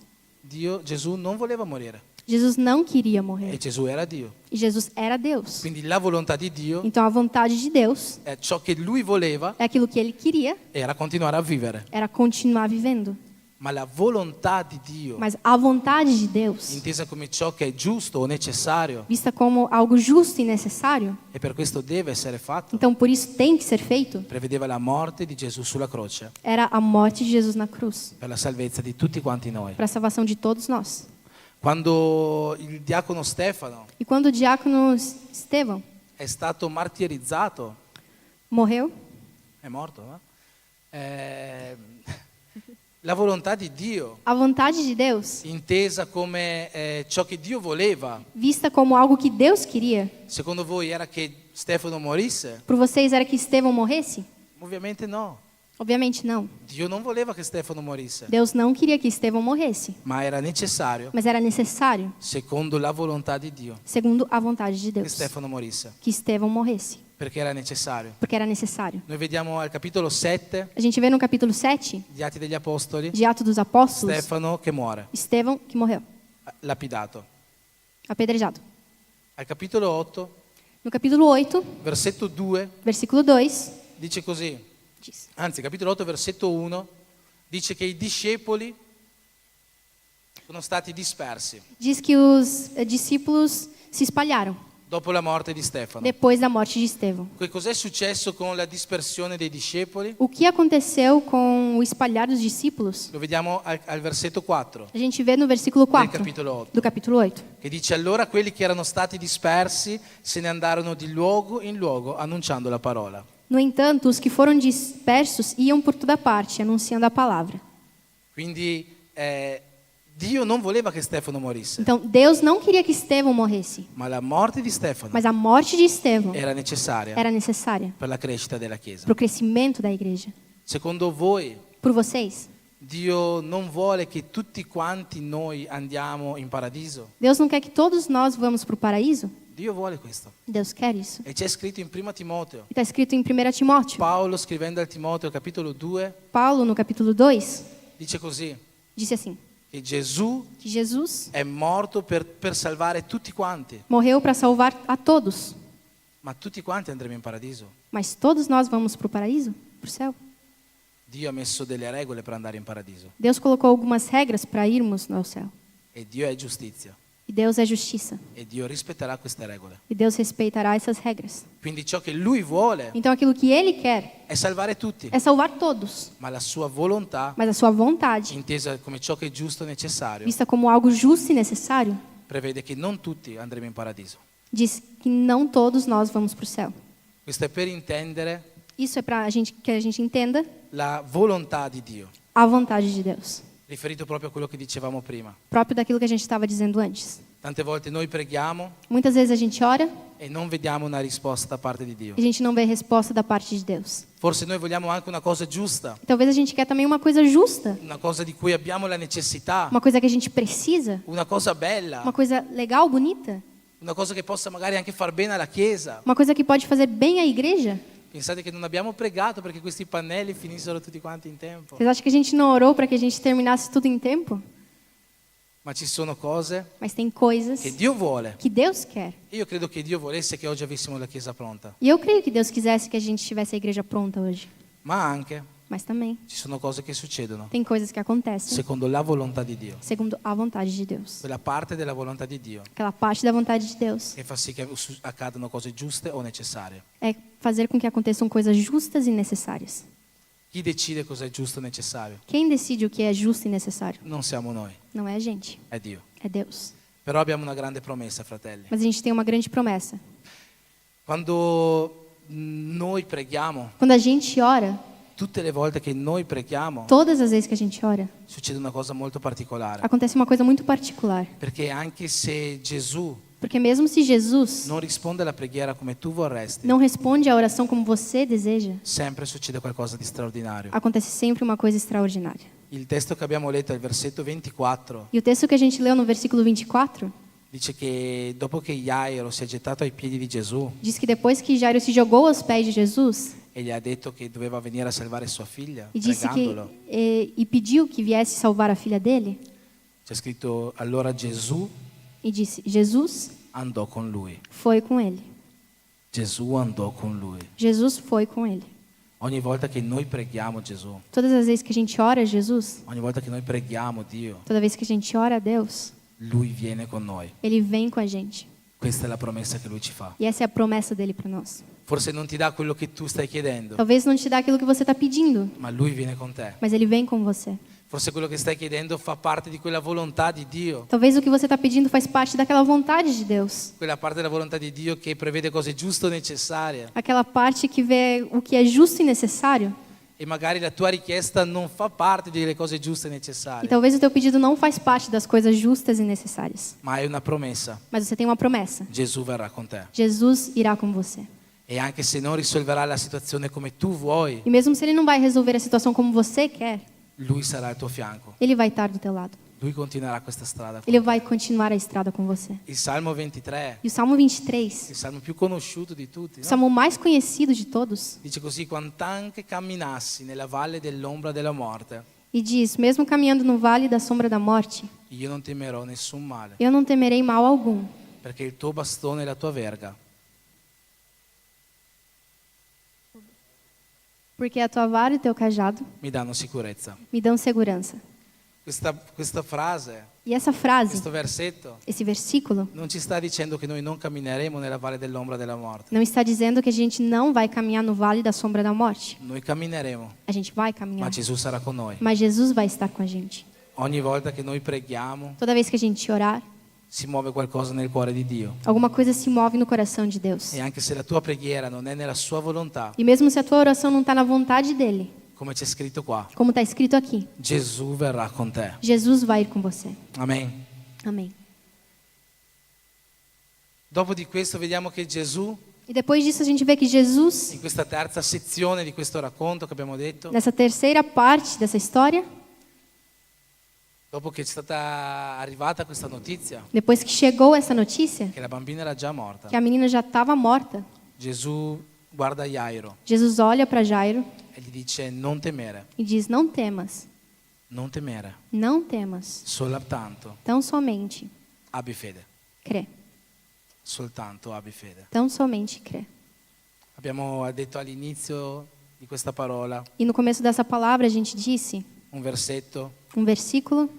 Speaker 5: Gesù non voleva morire
Speaker 2: Jesus não queria
Speaker 5: e
Speaker 2: morrer.
Speaker 5: Gesù era Dio.
Speaker 2: E Jesus era Deus.
Speaker 5: Quindi la volontà di Dio,
Speaker 2: Então a vontade de Deus
Speaker 5: ciò che lui voleva
Speaker 2: é aquilo que ele queria,
Speaker 5: era continuare a vivere.
Speaker 2: era continuar vivendo.
Speaker 5: Ma la volontà di Dio,
Speaker 2: Mas a vontade de Deus,
Speaker 5: intesa come ciò che è giusto o necessario,
Speaker 2: vista como algo justo e necessário,
Speaker 5: e per questo deve essere fatto,
Speaker 2: então por isso tem que ser feito,
Speaker 5: prevedeva la morte di Gesù sulla croce
Speaker 2: era a morte de Jesus na cruz,
Speaker 5: per la salvezza di tutti quanti noi.
Speaker 2: para a salvação de todos nós.
Speaker 5: Quando il diacono Stefano
Speaker 2: E quando o diácono Estevão
Speaker 5: è stato martirizzato,
Speaker 2: morreu,
Speaker 5: è morto, no? La volontà di Dio,
Speaker 2: A vontade de Deus,
Speaker 5: intesa come ciò che Dio voleva,
Speaker 2: vista como algo que Deus queria,
Speaker 5: secondo voi era che Stefano morisse?
Speaker 2: por vocês era que Estevão morresse?
Speaker 5: Ovviamente no.
Speaker 2: Obviamente não.
Speaker 5: Dio non voleva che Stefano morisse,
Speaker 2: Deus não queria que Estevão morresse,
Speaker 5: ma era necessario,
Speaker 2: mas era necessário,
Speaker 5: secondo la volontà di Dio,
Speaker 2: segundo a vontade de
Speaker 5: che
Speaker 2: Deus,
Speaker 5: Stefano morisse,
Speaker 2: que Estevão morresse,
Speaker 5: perché era necessario.
Speaker 2: porque era necessário.
Speaker 5: Noi vediamo al capitolo 7
Speaker 2: A gente vê no capítulo 7
Speaker 5: di Atti degli Apostoli
Speaker 2: de Atos dos Apóstolos,
Speaker 5: Stefano che muore,
Speaker 2: Estevão que morreu,
Speaker 5: lapidato.
Speaker 2: apedrejado.
Speaker 5: Al capitolo 8,
Speaker 2: No capítulo 8,
Speaker 5: versetto 2,
Speaker 2: versículo 2,
Speaker 5: dice così,
Speaker 2: diz:
Speaker 5: anzi capitolo 8, versetto 1, dice che i discepoli sono stati dispersi
Speaker 2: diz que os discípulos se espalharam
Speaker 5: dopo la morte di Stefano.
Speaker 2: depois da morte de Estevão.
Speaker 5: Che cos'è successo con la dispersione dei discepoli?
Speaker 2: O que aconteceu com o espalhar dos discípulos?
Speaker 5: Lo vediamo al versetto 4
Speaker 2: A gente vê no versículo
Speaker 5: del
Speaker 2: 4
Speaker 5: capitolo 8,
Speaker 2: do capítulo 8.
Speaker 5: che dice allora quelli che erano stati dispersi se ne andarono di luogo in luogo annunciando la parola.
Speaker 2: No entanto, os que foram dispersos iam por toda parte, anunciando a palavra.
Speaker 5: Quindi Dio non voleva che Stefano morisse,
Speaker 2: Então, Deus não queria que Estevão morresse,
Speaker 5: ma la morte di Stefano
Speaker 2: mas a morte de Estevão
Speaker 5: era necessaria
Speaker 2: era necessária
Speaker 5: per la crescita della Chiesa.
Speaker 2: para o crescimento da igreja.
Speaker 5: Secondo voi
Speaker 2: Por vocês,
Speaker 5: Dio non vuole che tutti quanti noi andiamo in paradiso?
Speaker 2: Deus não quer que todos nós vamos para o paraíso?
Speaker 5: Dio vuole questo.
Speaker 2: Deus quer isso.
Speaker 5: E c'è scritto in 1 Timoteo.
Speaker 2: Está escrito em 1 Timóteo.
Speaker 5: Paolo scrivendo al Timoteo capitolo 2
Speaker 2: Paulo, no capítulo 2,
Speaker 5: dice così,
Speaker 2: disse assim,
Speaker 5: che Gesù
Speaker 2: que Jesus
Speaker 5: è morto per salvare tutti quanti,
Speaker 2: morreu para salvar a todos,
Speaker 5: ma tutti quanti andremo in paradiso.
Speaker 2: mas todos nós vamos para o paraíso, para o céu.
Speaker 5: Dio ha messo delle regole per andare in paradiso
Speaker 2: Deus colocou algumas regras para irmos ao céu.
Speaker 5: e Dio è giustizia
Speaker 2: E Deus é justiça.
Speaker 5: e Dio rispetterà queste regole.
Speaker 2: E Deus respeitará essas regras.
Speaker 5: Quindi ciò che Lui vuole
Speaker 2: Então aquilo que Ele quer
Speaker 5: è salvare tutti,
Speaker 2: é salvar todos,
Speaker 5: ma la sua volontà,
Speaker 2: mas a sua vontade,
Speaker 5: intesa come ciò che è giusto e necessario,
Speaker 2: vista como algo justo e necessário,
Speaker 5: prevede che non tutti andremo in paradiso.
Speaker 2: diz que não todos nós vamos para o céu.
Speaker 5: Questo è per intendere
Speaker 2: Isso é para que a gente entenda
Speaker 5: la volontà di Dio,
Speaker 2: a vontade de Deus,
Speaker 5: riferito proprio a quello che dicevamo prima.
Speaker 2: próprio daquilo que a gente estava dizendo antes.
Speaker 5: Tante volte noi preghiamo
Speaker 2: Muitas vezes a gente ora
Speaker 5: e non vediamo una risposta da parte di Dio.
Speaker 2: e a gente não vê resposta da parte de Deus.
Speaker 5: Forse noi vogliamo anche una cosa giusta,
Speaker 2: E talvez a gente quer também uma coisa justa,
Speaker 5: una cosa di cui abbiamo la necessità,
Speaker 2: uma coisa que a gente precisa,
Speaker 5: una cosa bella,
Speaker 2: uma coisa legal, bonita,
Speaker 5: una cosa che possa magari anche far bene alla Chiesa.
Speaker 2: uma coisa que pode fazer bem à igreja.
Speaker 5: Pensate che non abbiamo pregato perché questi pannelli finissero tutti quanti in tempo.
Speaker 2: Vocês acham que a gente não orou para que a gente terminasse tudo em tempo?
Speaker 5: Ma ci sono cose
Speaker 2: Mas tem coisas
Speaker 5: che Dio vuole.
Speaker 2: que Deus quer.
Speaker 5: Io credo che Dio volesse che oggi avessimo la Chiesa pronta,
Speaker 2: E eu creio que Deus quisesse que a gente tivesse a igreja pronta hoje.
Speaker 5: ma anche
Speaker 2: Mas também
Speaker 5: ci sono cose che succedono
Speaker 2: tem coisas que acontecem
Speaker 5: secondo la volontà di Dio,
Speaker 2: segundo a vontade de Deus.
Speaker 5: quella parte della volontà di Dio
Speaker 2: Aquela parte da vontade de Deus
Speaker 5: che fa sì che accadano cose giuste o necessarie.
Speaker 2: é fazer com que aconteçam coisas justas e necessárias.
Speaker 5: Chi decide cosa è giusto e necessario?
Speaker 2: Quem decide o que é justo e necessário?
Speaker 5: Non siamo noi,
Speaker 2: Não é a gente,
Speaker 5: è Dio.
Speaker 2: é Deus.
Speaker 5: Però abbiamo una grande promessa, fratelli.
Speaker 2: Mas a gente tem uma grande promessa.
Speaker 5: Quando noi preghiamo,
Speaker 2: Quando a gente ora,
Speaker 5: tutte le volte che noi preghiamo,
Speaker 2: todas as vezes que a gente ora,
Speaker 5: succede una cosa molto particolare.
Speaker 2: acontece uma coisa muito particular.
Speaker 5: Perché anche se Gesù
Speaker 2: Porque mesmo se Jesus
Speaker 5: non risponde alla preghiera come tu vorresti,
Speaker 2: não responde à oração como você deseja,
Speaker 5: sempre succede qualcosa di straordinario.
Speaker 2: acontece sempre uma coisa extraordinária.
Speaker 5: Il testo che abbiamo letto, il versetto 24,
Speaker 2: E o texto que a gente leu no versículo 24
Speaker 5: dice che dopo che Jairo si è gettato ai piedi di Gesù
Speaker 2: diz que depois que Jairo se jogou aos pés de Jesus
Speaker 5: e gli ha detto che doveva venire a salvare sua figlia,
Speaker 2: e disse que
Speaker 5: pregandolo,
Speaker 2: e pediu que viesse salvar a filha dele,
Speaker 5: c'è scritto allora Gesù
Speaker 2: e disse: Jesus
Speaker 5: andò con lui.
Speaker 2: foi com ele.
Speaker 5: Gesù andò con lui.
Speaker 2: Jesus foi com ele.
Speaker 5: Ogni volta che noi preghiamo Gesù,
Speaker 2: Todas as vezes que a gente ora a Jesus,
Speaker 5: ogni volta che noi preghiamo Dio,
Speaker 2: toda vez que a gente ora a Deus,
Speaker 5: Lui viene con noi.
Speaker 2: ele vem com a gente.
Speaker 5: Questa è la promessa che Lui ci fa.
Speaker 2: E essa é a promessa dele para nós.
Speaker 5: Forse non ti dà quello che tu stai chiedendo,
Speaker 2: Talvez não te dá aquilo que você está pedindo,
Speaker 5: ma Lui viene con te.
Speaker 2: mas ele vem com você.
Speaker 5: Forse quello che stai chiedendo fa parte di quella volontà di Dio,
Speaker 2: Talvez o que você está pedindo faz parte daquela vontade de Deus.
Speaker 5: quella parte della volontà di Dio che prevede cose giuste e necessarie.
Speaker 2: Aquela parte que vê o que é justo e necessário.
Speaker 5: e magari la tua richiesta non fa parte delle cose giuste e
Speaker 2: E
Speaker 5: necessarie,
Speaker 2: talvez o teu pedido não faz parte das coisas justas e necessárias.
Speaker 5: ma è una promessa.
Speaker 2: Mas você tem uma promessa.
Speaker 5: Gesù verrà con te.
Speaker 2: Jesus irá com você.
Speaker 5: E anche se non risolverà la situazione come tu vuoi,
Speaker 2: E mesmo se ele não vai resolver a situação como você quer,
Speaker 5: lui sarà al tuo fianco.
Speaker 2: ele vai estar do teu lado.
Speaker 5: Lui continuerà questa strada.
Speaker 2: Ele vai continuar a estrada com você.
Speaker 5: Il Salmo 23,
Speaker 2: E o Salmo 23,
Speaker 5: il salmo più conosciuto di tutti,
Speaker 2: o
Speaker 5: no?
Speaker 2: salmo mais conhecido de todos,
Speaker 5: Dice così: quant'anche camminassi nella valle dell'ombra della morte,
Speaker 2: e diz: mesmo caminhando no vale da sombra da morte,
Speaker 5: io non temerò nessun male,
Speaker 2: eu não temerei mal algum,
Speaker 5: perché il tuo bastone e la tua verga
Speaker 2: porque a tua vara e o teu cajado
Speaker 5: mi danno sicurezza.
Speaker 2: me dão segurança.
Speaker 5: Questa frase,
Speaker 2: E essa frase,
Speaker 5: questo versetto,
Speaker 2: esse versículo,
Speaker 5: non ci sta dicendo che noi non cammineremo nella valle dell'ombra della morte.
Speaker 2: não está dizendo que a gente não vai caminhar no vale da sombra da morte.
Speaker 5: Noi cammineremo,
Speaker 2: A gente vai
Speaker 5: ma
Speaker 2: caminhar,
Speaker 5: Gesù sarà con noi.
Speaker 2: mas Jesus vai estar com a gente.
Speaker 5: Ogni volta che noi preghiamo,
Speaker 2: Toda vez que a gente orar,
Speaker 5: si muove qualcosa nel cuore di Dio.
Speaker 2: alguma coisa se move no coração de Deus.
Speaker 5: E anche se la tua preghiera non è nella sua volontà,
Speaker 2: E mesmo se a tua oração não está na vontade dele,
Speaker 5: come c'è scritto qua,
Speaker 2: como está escrito aqui,
Speaker 5: Gesù verrà con te.
Speaker 2: Jesus vai ir com você.
Speaker 5: Amen.
Speaker 2: Amém.
Speaker 5: Dopo di questo vediamo che Gesù,
Speaker 2: E depois disso a gente vê que Jesus,
Speaker 5: in questa terza sezione di questo racconto che abbiamo detto,
Speaker 2: nessa terceira parte dessa história,
Speaker 5: dopo che è stata arrivata questa notizia
Speaker 2: depois que chegou essa notícia,
Speaker 5: che la bambina era già morta,
Speaker 2: que a menina já estava morta,
Speaker 5: Gesù guarda Jairo
Speaker 2: Jesus olha para Jairo
Speaker 5: e gli dice: non temere,
Speaker 2: e diz: não temas,
Speaker 5: non temere,
Speaker 2: não temas,
Speaker 5: soltanto
Speaker 2: tão somente
Speaker 5: abbi fede,
Speaker 2: crê,
Speaker 5: soltanto abbi fede.
Speaker 2: tão somente crê.
Speaker 5: Abbiamo detto all'inizio di questa parola
Speaker 2: E no começo dessa palavra a gente disse
Speaker 5: un versetto
Speaker 2: versículo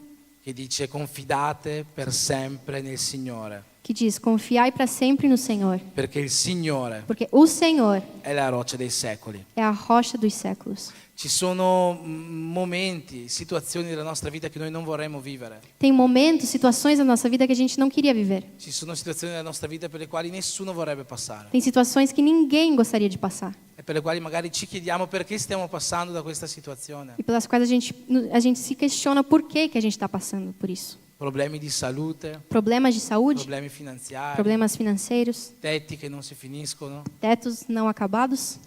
Speaker 5: che dice: confidate per sempre nel Signore,
Speaker 2: que diz: confiai para sempre no Senhor,
Speaker 5: perché il Signore
Speaker 2: porque o Senhor
Speaker 5: è la roccia dei secoli.
Speaker 2: é a rocha dos séculos.
Speaker 5: Ci sono momenti, situazioni della nostra vita che noi non vorremmo vivere.
Speaker 2: Tem momentos, situações na nossa vida que a gente não queria viver.
Speaker 5: Ci sono situazioni della nostra vita per le quali nessuno vorrebbe passare
Speaker 2: Tem situações que ninguém gostaria de passar
Speaker 5: e per le quali magari ci chiediamo perché stiamo passando da questa situazione.
Speaker 2: e pelas quais a gente se questiona por que a gente está passando por isso.
Speaker 5: Problemi di salute,
Speaker 2: Problemas de saúde,
Speaker 5: problemi finanziari,
Speaker 2: problemas financeiros,
Speaker 5: tetti che non si finiscono.
Speaker 2: tetos não acabados.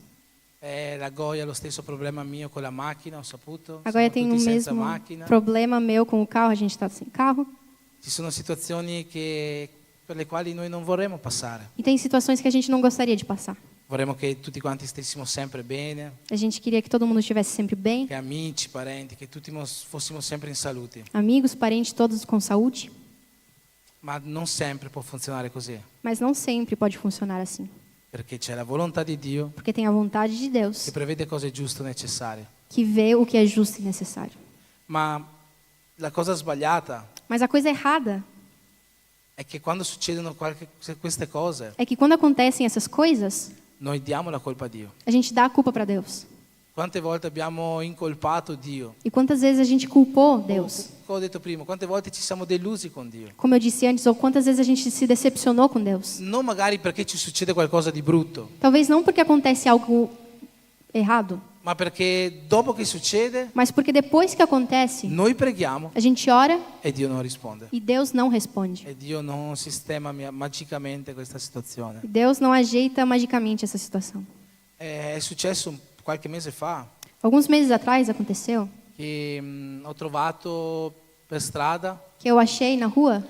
Speaker 5: La Goia ha lo stesso problema mio con la macchina, ho saputo.
Speaker 2: Agora
Speaker 5: Siamo
Speaker 2: tem o
Speaker 5: tutti senza
Speaker 2: mesmo
Speaker 5: macchina.
Speaker 2: problema meu com o carro, a gente está sem carro.
Speaker 5: Ci sono situazioni per le quali noi non vorremmo passare.
Speaker 2: E tem situações que a gente não gostaria de passar.
Speaker 5: Vorremmo che tutti quanti stessimo sempre bene,
Speaker 2: A gente queria que todo mundo estivesse sempre bem,
Speaker 5: che amici, parenti, che tutti fossimo sempre in salute.
Speaker 2: amigos, parentes, todos com saúde.
Speaker 5: Ma non sempre può funzionare così,
Speaker 2: Mas não sempre pode funcionar assim.
Speaker 5: perché c'è la volontà di Dio
Speaker 2: Porque tem a vontade de Deus,
Speaker 5: che prevede cose giuste e necessarie.
Speaker 2: que vê o que é justo e necessário.
Speaker 5: Ma la cosa sbagliata
Speaker 2: Mas a coisa errada
Speaker 5: è che quando succedono queste cose,
Speaker 2: é que quando acontecem essas coisas,
Speaker 5: noi diamo la colpa a Dio.
Speaker 2: a gente dá a culpa para Deus.
Speaker 5: Quante volte abbiamo incolpato Dio?
Speaker 2: E quantas vezes a gente culpou Deus?
Speaker 5: Come ho detto prima, quante volte ci siamo delusi con Dio?
Speaker 2: Como eu disse antes, ou quantas vezes a gente se decepcionou com Deus?
Speaker 5: Non magari perché ci succede qualcosa di brutto,
Speaker 2: Talvez não porque acontece algo errado,
Speaker 5: ma perché dopo che succede,
Speaker 2: mas porque depois que acontece,
Speaker 5: noi preghiamo
Speaker 2: a gente ora
Speaker 5: e Dio non risponde.
Speaker 2: e Deus não responde.
Speaker 5: E Dio non sistema magicamente questa situazione.
Speaker 2: E Deus não ajeita magicamente essa situação.
Speaker 5: È successo qualche mese fa
Speaker 2: Alguns meses atrás aconteceu
Speaker 5: che ho trovato per strada
Speaker 2: que eu achei na rua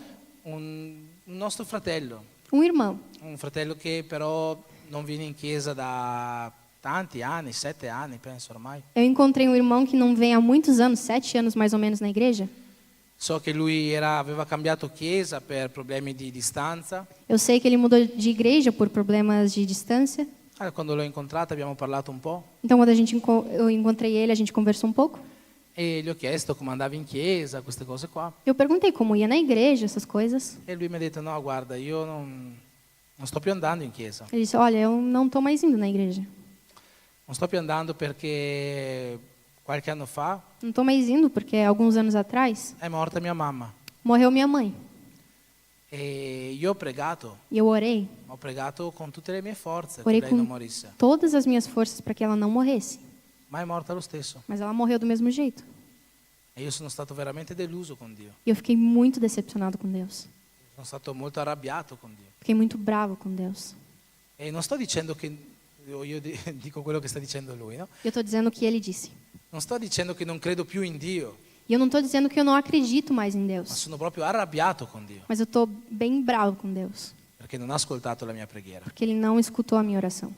Speaker 5: un nostro fratello,
Speaker 2: um irmão,
Speaker 5: un fratello che però non viene in chiesa da tanti anni, 7 anni penso ormai.
Speaker 2: Eu encontrei um irmão que não vem há muitos anos, 7 anos mais ou menos na igreja.
Speaker 5: So che lui aveva cambiato chiesa per problemi di distanza.
Speaker 2: Eu sei que ele mudou de igreja por problemas de distância.
Speaker 5: Allora, quando l'ho incontrato abbiamo parlato un po'
Speaker 2: Então, quando eu encontrei ele, a gente conversou um pouco.
Speaker 5: e gli ho chiesto come andava in chiesa, queste cose qua.
Speaker 2: Eu perguntei como ia na igreja, essas coisas.
Speaker 5: E lui mi ha detto: no, guarda, io non sto più andando in chiesa.
Speaker 2: Ele disse: olha, eu não estou mais indo na igreja.
Speaker 5: Non sto più andando perché qualche anno fa
Speaker 2: Não estou mais indo porque alguns anos atrás
Speaker 5: è morta mia mamma.
Speaker 2: morreu minha mãe.
Speaker 5: E io ho pregato
Speaker 2: Ho pregato
Speaker 5: con tutte le mie forze che
Speaker 2: orei
Speaker 5: lei non
Speaker 2: com
Speaker 5: morisse.
Speaker 2: todas as minhas forças para que ela não morresse.
Speaker 5: ma è morta lo stesso.
Speaker 2: Mas ela morreu do mesmo jeito.
Speaker 5: E io sono stato veramente deluso con Dio.
Speaker 2: E eu fiquei muito decepcionado com Deus.
Speaker 5: Sono stato molto arrabbiato con Dio.
Speaker 2: Fiquei muito bravo com Deus.
Speaker 5: E non sto dicendo che, io dico quello che sta dicendo lui, no?
Speaker 2: Eu estou dizendo o que ele disse.
Speaker 5: Non sto dicendo che non credo più in Dio,
Speaker 2: E eu não estou dizendo que eu não acredito mais em
Speaker 5: ma
Speaker 2: Deus.
Speaker 5: sono proprio arrabbiato con Dio,
Speaker 2: Mas eu estou bem bravo com Deus.
Speaker 5: perché non ha ascoltato la mia preghiera.
Speaker 2: Porque ele não escutou a minha oração.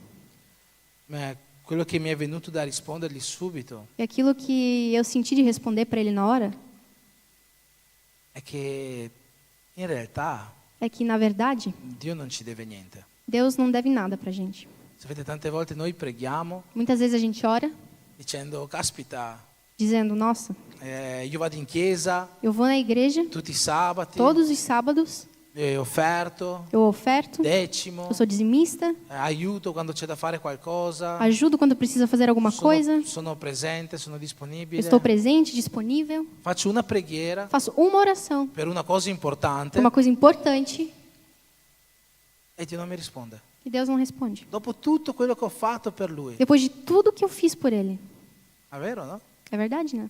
Speaker 5: Ma quello che mi è venuto da rispondergli subito
Speaker 2: E aquilo que eu senti de responder para ele na hora
Speaker 5: è che in realtà
Speaker 2: é que, na verdade,
Speaker 5: Dio non ci deve niente.
Speaker 2: Deus não deve nada pra gente.
Speaker 5: Sapete, tante volte noi preghiamo
Speaker 2: Muitas vezes a gente ora
Speaker 5: dicendo, caspita,
Speaker 2: dizendo: nossa,
Speaker 5: io vado in chiesa
Speaker 2: eu vou na igreja
Speaker 5: tutti i sabati,
Speaker 2: todos os sábados,
Speaker 5: offerto,
Speaker 2: eu oferto,
Speaker 5: decimo,
Speaker 2: eu sou dizimista,
Speaker 5: aiuto quando c'è da fare qualcosa,
Speaker 2: ajudo quando precisa fazer alguma coisa,
Speaker 5: sono presente, sono
Speaker 2: eu
Speaker 5: disponibile,
Speaker 2: estou presente, disponível,
Speaker 5: faccio una preghiera
Speaker 2: faço uma oração
Speaker 5: per una cosa importante
Speaker 2: por uma coisa importante
Speaker 5: e Dio non mi risponde.
Speaker 2: e Deus não responde.
Speaker 5: Dopo tutto quello che ho fatto per Lui.
Speaker 2: Depois de tudo que eu fiz por ele.
Speaker 5: È vero, no?
Speaker 2: É verdade, né?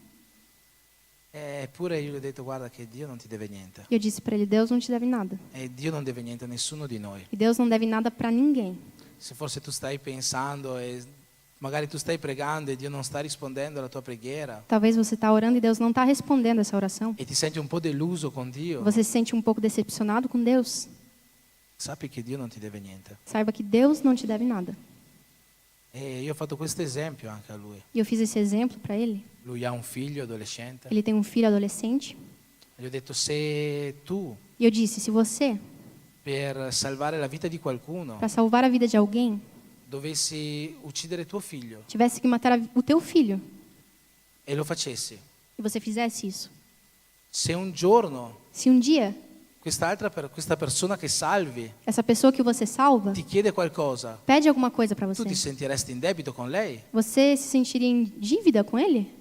Speaker 5: Eppure io gli ho detto, guarda che Dio non ti deve niente.
Speaker 2: E eu disse para ele: Deus não te deve nada.
Speaker 5: E Dio non deve niente a nessuno di noi.
Speaker 2: E Deus não deve nada para ninguém.
Speaker 5: Se forse tu stai pensando e magari tu stai pregando e Dio non sta rispondendo alla tua preghiera
Speaker 2: Talvez você está orando e Deus não está respondendo essa oração.
Speaker 5: e ti senti un po' deluso con Dio,
Speaker 2: Você se sente um pouco decepcionado com Deus.
Speaker 5: sappi che Dio non ti deve niente.
Speaker 2: Saiba que Deus não te deve nada.
Speaker 5: E io ho fatto questo esempio anche a lui.
Speaker 2: E eu fiz esse exemplo para ele.
Speaker 5: Lui ha un figlio adolescente.
Speaker 2: Ele tem um filho adolescente.
Speaker 5: E gli ho detto, se tu
Speaker 2: E eu disse: se você,
Speaker 5: per salvare la vita di qualcuno
Speaker 2: para salvar a vida de alguém,
Speaker 5: dovessi uccidere tuo figlio
Speaker 2: tivesse que matar o teu filho,
Speaker 5: e lo facessi,
Speaker 2: e você fizesse isso,
Speaker 5: se un giorno
Speaker 2: se um dia
Speaker 5: questa persona che salvi
Speaker 2: essa pessoa que você salva
Speaker 5: ti chiede qualcosa,
Speaker 2: pede alguma coisa para
Speaker 5: tu ti
Speaker 2: você,
Speaker 5: sentiresti in debito con lei?
Speaker 2: você se sentiria em dívida com ele?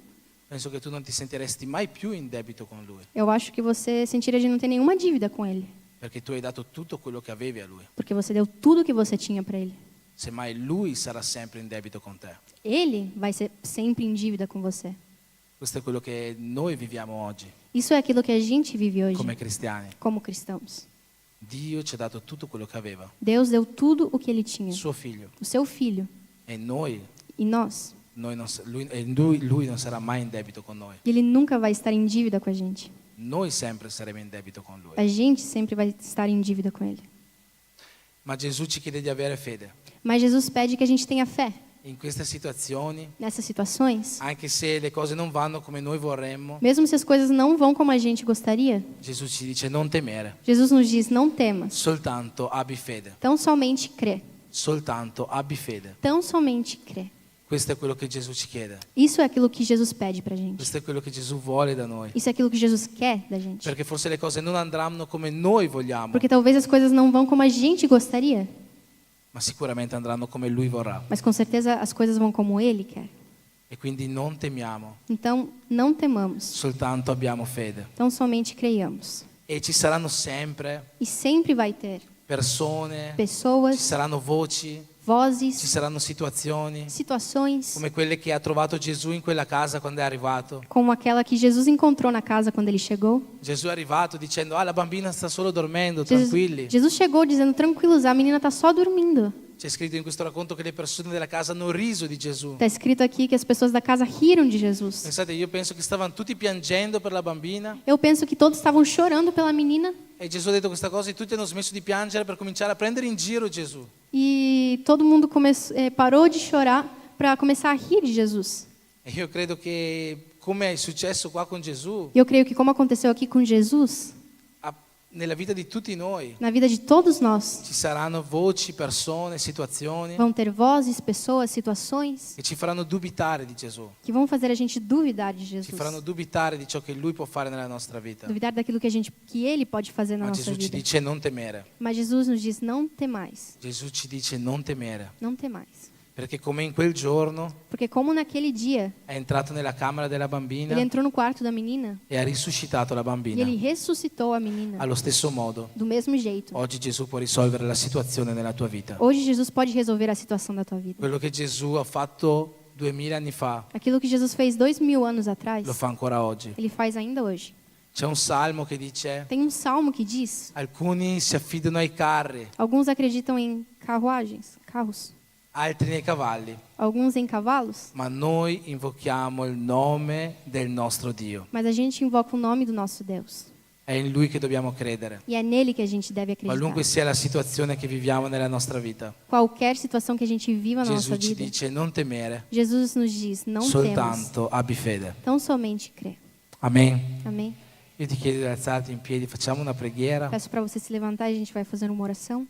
Speaker 5: Penso che tu non ti sentiresti mai più in debito con lui,
Speaker 2: Eu acho que você sentiria de não ter nenhuma dívida com ele,
Speaker 5: perché tu hai dato tutto quello che avevi a lui.
Speaker 2: porque você deu tudo que você tinha para ele.
Speaker 5: Semmai lui sarà sempre in debito con te.
Speaker 2: Ele vai ser sempre em dívida com você.
Speaker 5: Questo è quello che noi viviamo oggi
Speaker 2: Isso é aquilo que a gente vive hoje
Speaker 5: come cristiani.
Speaker 2: como cristãos.
Speaker 5: Dio ci ha dato tutto quello che aveva,
Speaker 2: Deus deu tudo o que ele tinha,
Speaker 5: suo figlio,
Speaker 2: o seu filho,
Speaker 5: e noi
Speaker 2: e nós.
Speaker 5: lui non sarà mai in debito con noi.
Speaker 2: Ele nunca vai estar em dívida com a gente.
Speaker 5: Noi sempre saremo in debito con lui.
Speaker 2: A gente sempre vai estar em dívida com ele.
Speaker 5: Ma Gesù ci chiede di avere fede.
Speaker 2: Mas Jesus pede que a gente tenha fé
Speaker 5: In queste situazioni,
Speaker 2: nessas situações.
Speaker 5: anche se le cose non vanno come noi vorremmo,
Speaker 2: Mesmo se as coisas não vão como a gente gostaria,
Speaker 5: Gesù ci dice non temere,
Speaker 2: Jesus nos diz: não temas,
Speaker 5: soltanto abbi fede.
Speaker 2: tão somente crê.
Speaker 5: Soltanto abbi fede.
Speaker 2: Tão somente crê.
Speaker 5: Questo è quello che Gesù ci chiede.
Speaker 2: Isso é aquilo que Jesus pede pra gente.
Speaker 5: Questo è quello che Gesù vuole da noi.
Speaker 2: Isso é aquilo que Jesus quer da gente.
Speaker 5: Perché forse le cose non andranno come noi vogliamo,
Speaker 2: Porque talvez as coisas não vão como a gente gostaria,
Speaker 5: ma sicuramente andranno come Lui vorrà.
Speaker 2: mas com certeza as coisas vão como Ele quer.
Speaker 5: E quindi non temiamo,
Speaker 2: Então, não temamos,
Speaker 5: soltanto abbiamo fede.
Speaker 2: tão somente creiamos.
Speaker 5: E ci saranno sempre
Speaker 2: E sempre vai ter
Speaker 5: persone, ci
Speaker 2: pessoas,
Speaker 5: saranno voci, ci
Speaker 2: vozes,
Speaker 5: saranno situazioni
Speaker 2: situações,
Speaker 5: come quelle che ha trovato Gesù in quella casa quando è arrivato.
Speaker 2: como aquela que Jesus encontrou na casa quando ele chegou.
Speaker 5: Gesù è arrivato dicendo, la bambina sta solo dormendo, tranquilli.
Speaker 2: Jesus chegou dizendo: tranquilos, a menina está só dormindo.
Speaker 5: C'è scritto in questo racconto che le persone della casa hanno riso di Gesù.
Speaker 2: Está escrito aqui que as pessoas da casa riram de Jesus.
Speaker 5: Pensate, io penso che stavano tutti piangendo per la bambina
Speaker 2: Eu penso que todos estavam chorando pela menina
Speaker 5: e Gesù ha detto questa cosa e tutti hanno smesso di piangere per cominciare a prendere in giro Gesù.
Speaker 2: e todo mundo parou de chorar para começar a rir de Jesus.
Speaker 5: E io credo che, come è successo qua con Gesù,
Speaker 2: E eu creio que como aconteceu aqui com Jesus,
Speaker 5: nella vita di tutti noi
Speaker 2: na vida de todos nós,
Speaker 5: ci saranno voci, persone, situazioni
Speaker 2: vão ter vozes, pessoas, situações
Speaker 5: che ci faranno dubitare di Gesù,
Speaker 2: que vão fazer a gente duvidar de
Speaker 5: ci
Speaker 2: Jesus,
Speaker 5: faranno dubitare di ciò che Lui può fare nella nostra vita.
Speaker 2: duvidar daquilo que ele pode fazer na
Speaker 5: Ma
Speaker 2: nossa
Speaker 5: Gesù ci
Speaker 2: vida.
Speaker 5: dice non temere.
Speaker 2: Mas Jesus nos diz: não temais,
Speaker 5: Gesù ci dice non temere,
Speaker 2: não temais.
Speaker 5: perché come in quel giorno
Speaker 2: Porque como naquele dia
Speaker 5: è entrato nella camera della bambina
Speaker 2: ele entrou no quarto da menina
Speaker 5: e ha risuscitato la
Speaker 2: e
Speaker 5: bambina,
Speaker 2: ele ressuscitou a menina
Speaker 5: allo stesso modo
Speaker 2: do mesmo jeito.
Speaker 5: oggi Gesù può risolvere la situazione nella tua vita.
Speaker 2: Hoje Jesus pode resolver a situação da tua vida.
Speaker 5: Quello che Gesù ha fatto 2000 anni fa
Speaker 2: Aquilo que Jesus fez 2000 anos atrás,
Speaker 5: lo fa ancora oggi.
Speaker 2: Ele faz ainda hoje.
Speaker 5: C'è un salmo che dice:
Speaker 2: Tem um salmo que diz:
Speaker 5: alcuni si affidano ai carri,
Speaker 2: alguns acreditam em carros,
Speaker 5: altri nei cavalli,
Speaker 2: alguns em cavalos,
Speaker 5: ma noi invochiamo il nome del nostro Dio.
Speaker 2: mas a gente invoca o nome do nosso Deus.
Speaker 5: È in Lui che dobbiamo credere.
Speaker 2: E é nele que a gente deve acreditar.
Speaker 5: Qualunque sia la situazione che viviamo nella nostra vita,
Speaker 2: Qualquer situação que a gente viva na nossa
Speaker 5: Gesù ci
Speaker 2: vida,
Speaker 5: dice: non temere,
Speaker 2: Jesus nos diz: não temas,
Speaker 5: soltanto abbi fede.
Speaker 2: tão somente crê.
Speaker 5: Amen.
Speaker 2: Amém?
Speaker 5: Io ti chiedo di alzarti in piedi, facciamo una preghiera
Speaker 2: Peço para você se levantar e a gente vai fazer uma oração.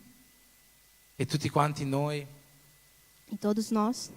Speaker 5: e tutti quanti noi
Speaker 2: E todos nós,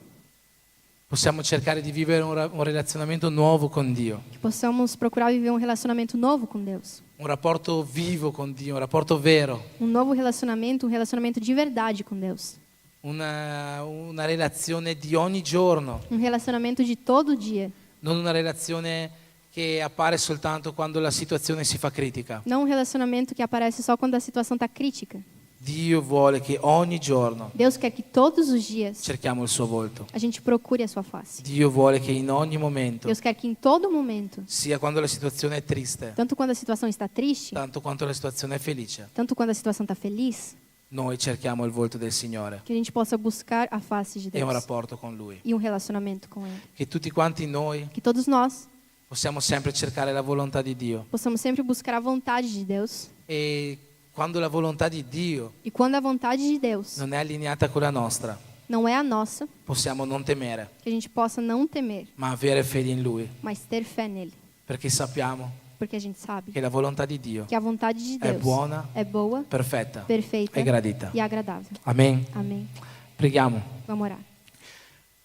Speaker 5: possiamo cercare di vivere un relazionamento nuovo con Dio,
Speaker 2: que possamos procurar viver um relacionamento novo com Deus.
Speaker 5: un rapporto vivo con Dio, un rapporto vero,
Speaker 2: Um novo relacionamento, um relacionamento de verdade com Deus.
Speaker 5: una relazione di ogni giorno,
Speaker 2: Um relacionamento de todo dia.
Speaker 5: non una relazione che appare soltanto quando la situazione si fa critica.
Speaker 2: Não um relacionamento que aparece só quando a situação está crítica.
Speaker 5: Dio vuole che ogni giorno
Speaker 2: Deus quer que todos os dias
Speaker 5: cerchiamo il suo volto.
Speaker 2: a gente procure a sua face.
Speaker 5: Dio vuole che in ogni momento,
Speaker 2: Deus quer que em todo momento,
Speaker 5: sia quando la situazione è triste,
Speaker 2: tanto quando a situação está triste,
Speaker 5: tanto quanto la situazione è felice,
Speaker 2: tanto quando a situação está feliz,
Speaker 5: noi cerchiamo il volto del Signore
Speaker 2: que a gente possa buscar a face de
Speaker 5: e un
Speaker 2: Deus
Speaker 5: rapporto con Lui.
Speaker 2: e um relacionamento com Ele.
Speaker 5: Che tutti quanti noi
Speaker 2: Que todos nós
Speaker 5: possiamo sempre cercare la volontà di Dio.
Speaker 2: possamos sempre buscar a vontade de Deus.
Speaker 5: E quando la volontà di Dio
Speaker 2: E quando a vontade de Deus
Speaker 5: non è allineata con la nostra,
Speaker 2: não é a nossa,
Speaker 5: possiamo non temere,
Speaker 2: que a gente possa não temer,
Speaker 5: ma avere fede in Lui,
Speaker 2: mas ter fé nele.
Speaker 5: perché sappiamo
Speaker 2: Porque a gente sabe
Speaker 5: che la volontà di Dio
Speaker 2: que a vontade de
Speaker 5: è
Speaker 2: Deus
Speaker 5: buona,
Speaker 2: é boa,
Speaker 5: perfetta
Speaker 2: perfeita
Speaker 5: e gradita.
Speaker 2: e agradável.
Speaker 5: Amen.
Speaker 2: Amém.
Speaker 5: Preghiamo.
Speaker 2: Vamos orar.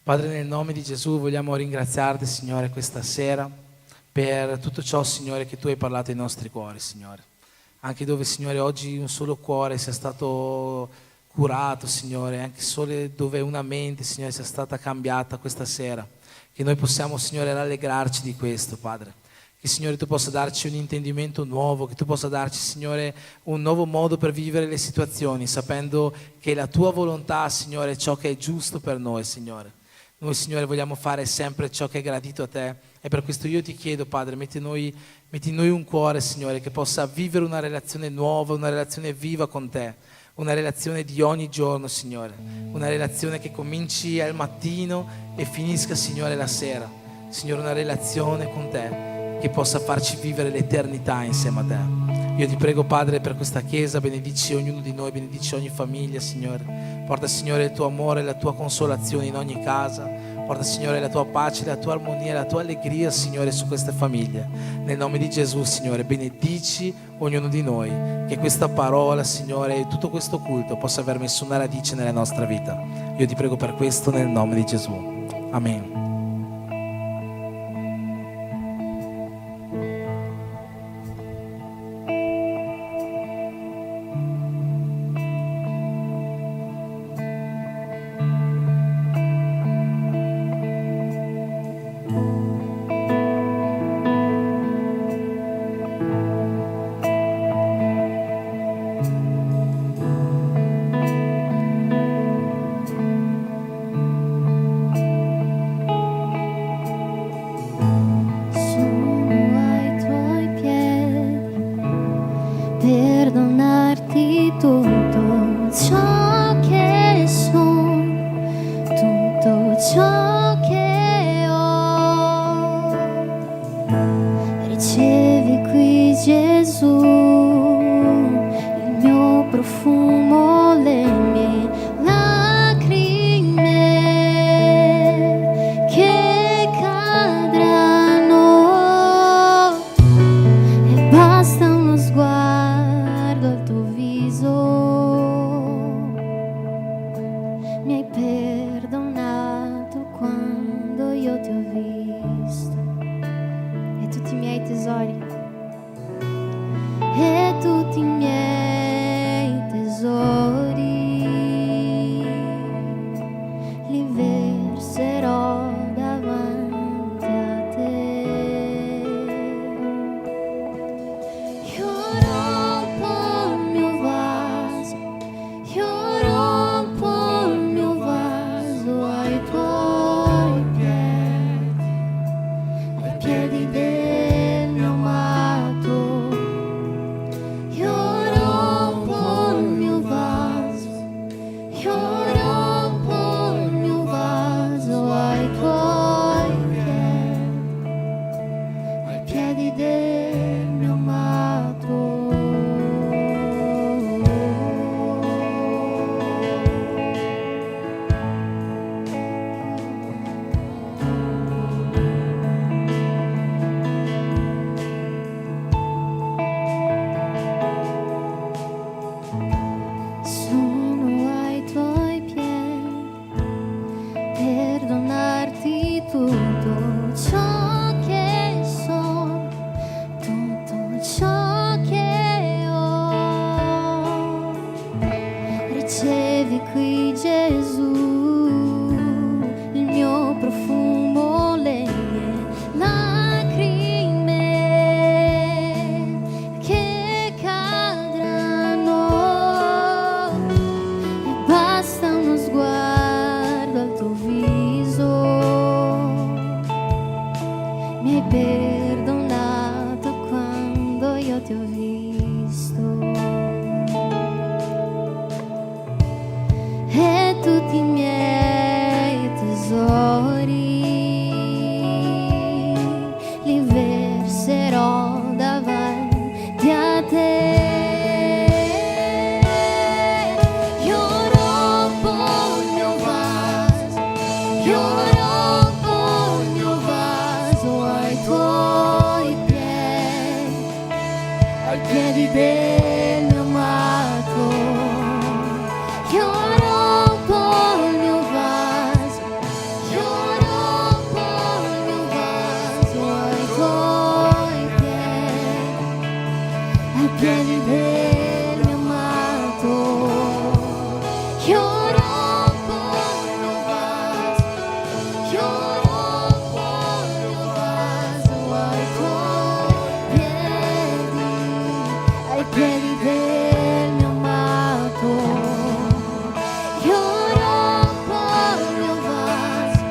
Speaker 5: Padre, nel nome di Gesù vogliamo ringraziarti, Signore, questa sera per tutto ciò, Signore, che Tu hai parlato ai nostri cuori, Signore. Anche dove, Signore, oggi un solo cuore sia stato curato, Signore, anche solo dove una mente, Signore, sia stata cambiata questa sera. Che noi possiamo, Signore, rallegrarci di questo, Padre. Che, Signore, Tu possa darci un intendimento nuovo, che Tu possa darci, Signore, un nuovo modo per vivere le situazioni, sapendo che la Tua volontà, Signore, è ciò che è giusto per noi, Signore. Noi, Signore, vogliamo fare sempre ciò che è gradito a Te e per questo io ti chiedo, Padre, metti in noi un cuore, Signore, che possa vivere una relazione nuova, una relazione viva con Te, una relazione di ogni giorno, Signore, una relazione che cominci al mattino e finisca, Signore, la sera. Signore, una relazione con Te che possa farci vivere l'eternità insieme a Te. Io ti prego, Padre, per questa Chiesa, benedici ognuno di noi, benedici ogni famiglia, Signore. Porta, Signore, il Tuo amore e la Tua consolazione in ogni casa. Porta, Signore, la Tua pace, la Tua armonia, la Tua allegria, Signore, su queste famiglie. Nel nome di Gesù, Signore, benedici ognuno di noi. Che questa parola, Signore, e tutto questo culto possa aver messo una radice nella nostra vita. Io ti prego per questo nel nome di Gesù. Amen.
Speaker 3: Sono ai tuoi piedi, perdonarti tutto ciò che sono, tutto ciò che ho. Ricevi qui, Gesù, il mio profumo, le mie lacrime che cadranno, e basta uno sguardo al tuo viso. Mi hai perdonato quando io ti ho visto,
Speaker 2: E tutti i miei tesori,
Speaker 3: e tutti i miei tesori li verserò davanti a te. Io rompo il mio vaso, io rompo il mio vaso ai tuoi piedi. io ti ho visto e tutti i miei tesori li verserò davanti a te. Io rompo il mio vaso, io rompo il mio vaso ai tuoi piedi del mio amato. Io rompo il mio vaso, io rompo il mio vaso ai tuoi piedi del mio amato. Io rompo il mio vaso, io rompo il mio vaso ai tuoi piedi del mio amato. Io rompo il mio vaso,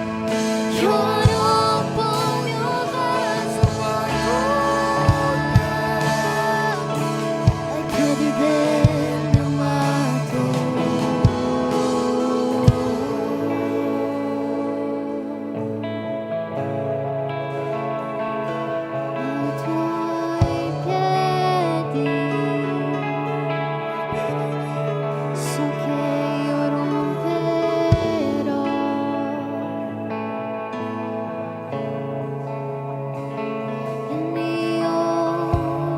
Speaker 3: io rompo il mio vaso ai piedi del mio amato. Ai tuoi piedi so che io romperò il mio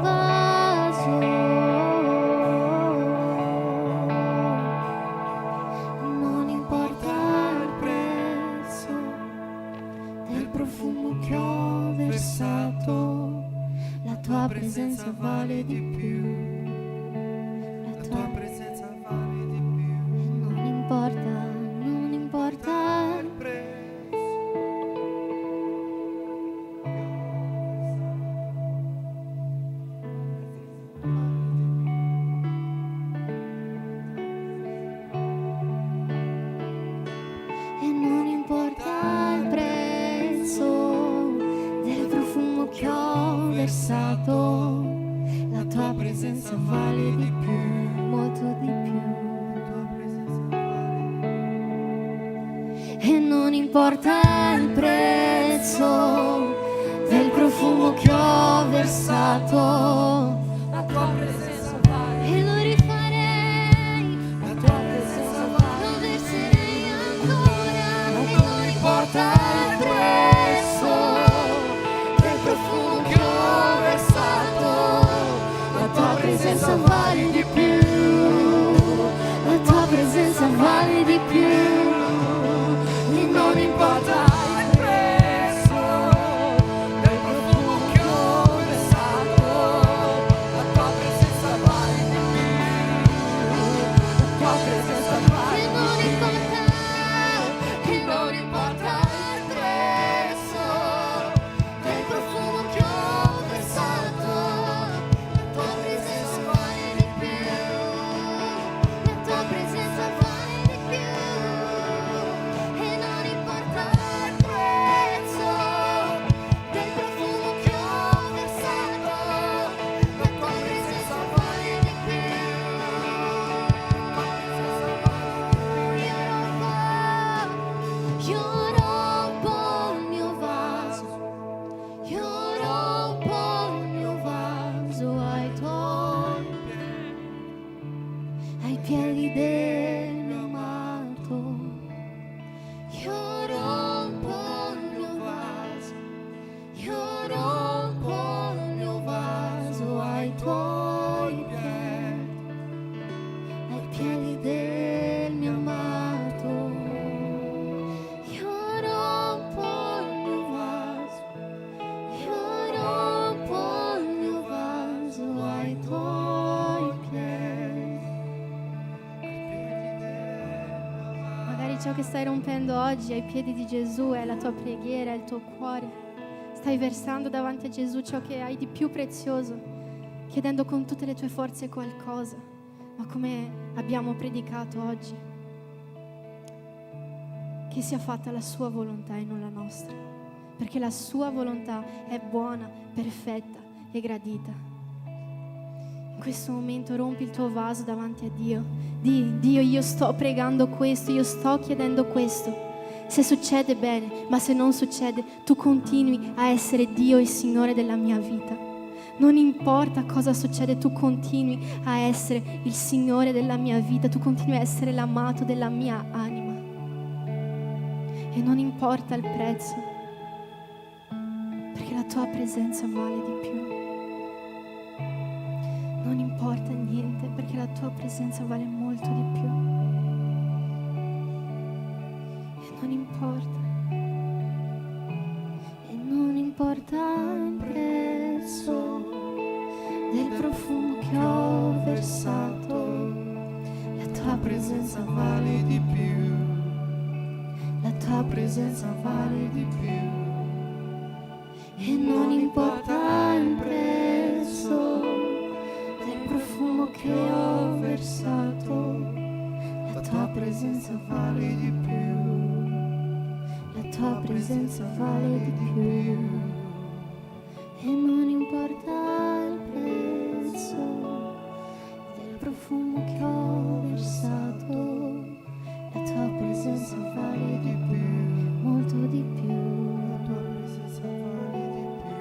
Speaker 3: vaso. Non importa il prezzo del profumo che ho versato, la tua presenza vale di più. La tua presenza vale di più. Non importa il prezzo. E non importa il prezzo del profumo che ho versato, la tua presenza vale di più, molto di più. E non importa il prezzo del profumo che ho versato, la tua presenza vale. E lo rifarei, la tua presenza vale. Lo verserei ancora. E non importa il prezzo del profumo che ho versato, la tua presenza vale di più. La tua presenza vale di più. E non importa il prezzo del profumo che ho versato, la tua presenza vale di più. La tua presenza vale di più. E non importa il prezzo del profumo che ho versato, la tua presenza vale di più. La tua presenza vale di più. E non importa il prezzo del profumo che ho versato, la tua presenza vale di più. Io rompo il mio vaso, io rompo il mio vaso ai piedi del mio amato. Io rompo il mio vaso, io rompo il mio vaso ai tuoi piedi del mio amato. Io rompo il mio vaso, io rompo il mio vaso ai tuoi piedi.
Speaker 2: Magari ciò che stai rompendo oggi ai piedi di Gesù è la tua preghiera, è il tuo cuore. Stai versando davanti a Gesù ciò che hai di più prezioso, chiedendo con tutte le tue forze qualcosa. Ma come abbiamo predicato oggi, che sia fatta la sua volontà e non la nostra, perché la sua volontà è buona, perfetta e gradita. In questo momento rompi il tuo vaso davanti a Dio. Di Dio, io sto pregando questo, io sto chiedendo questo. Se succede bene, ma se non succede, tu continui a essere Dio e Signore della mia vita. Non importa cosa succede, tu continui a essere il Signore della mia vita, tu continui a essere l'amato della mia anima. E non importa il prezzo, perché la tua presenza vale di più. Non importa niente, perché la tua presenza vale molto di più. E non importa.
Speaker 3: E non importa il prezzo del profumo che ho versato, la tua presenza vale di più. La tua presenza vale di più. E non importa il prezzo del profumo che ho versato, la tua presenza vale di più. La tua presenza vale di più. E non importa il prezzo del profumo che ho versato, la tua presenza vale di più, molto di più. La tua presenza vale di più.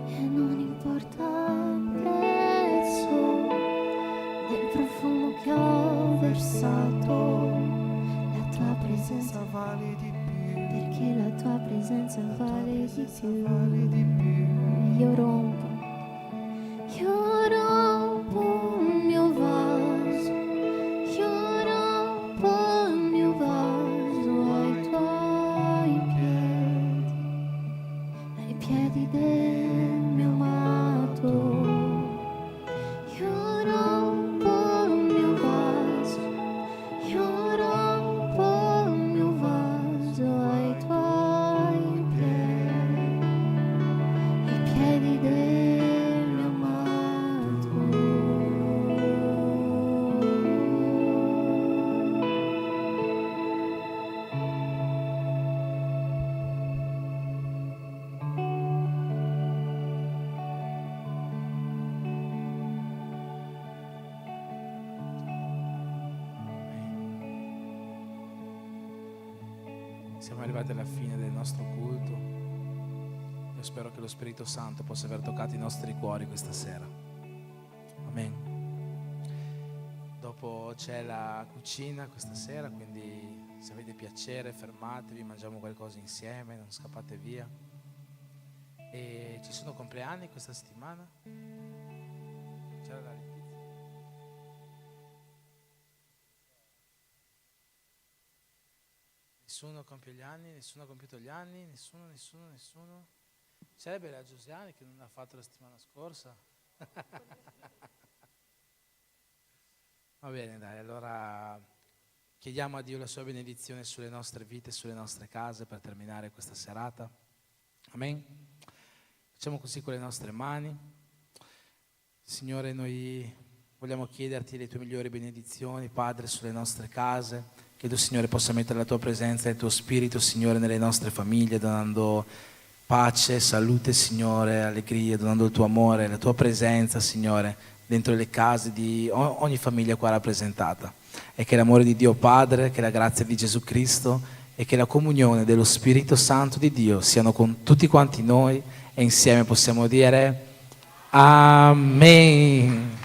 Speaker 3: E non importa il prezzo del profumo che ho versato, la tua presenza vale di più, perché la tua presenza vale di più. Io rompo il mio vaso, io rompo il mio vaso ai piedi del mio amato. Io rompo il mio vaso, io rompo il mio vaso ai tuoi piedi del mio amato.
Speaker 5: Siamo arrivati alla fine del nostro culto. Io spero che lo Spirito Santo possa aver toccato i nostri cuori questa sera. Amen. Dopo c'è la cucina questa sera, quindi se avete piacere fermatevi, mangiamo qualcosa insieme, non scappate via. E ci sono compleanni questa settimana? C'era la Letizia? Nessuno compie gli anni, nessuno ha compiuto gli anni, nessuno. Sarebbe la Giusiani che non l'ha fatto la settimana scorsa. Va bene, dai, allora chiediamo a Dio la sua benedizione sulle nostre vite, sulle nostre case per terminare questa serata. Amen. Facciamo così con le nostre mani. Signore, noi vogliamo chiederti le tue migliori benedizioni, Padre, sulle nostre case. Che tu, Signore, possa mettere la tua presenza e il tuo spirito, Signore, nelle nostre famiglie, donando pace, salute, Signore, allegria, donando il tuo amore, la tua presenza, Signore, dentro le case di ogni famiglia qua rappresentata. E che l'amore di Dio Padre, che la grazia di Gesù Cristo e che la comunione dello Spirito Santo di Dio siano con tutti quanti noi e insieme possiamo dire Amen.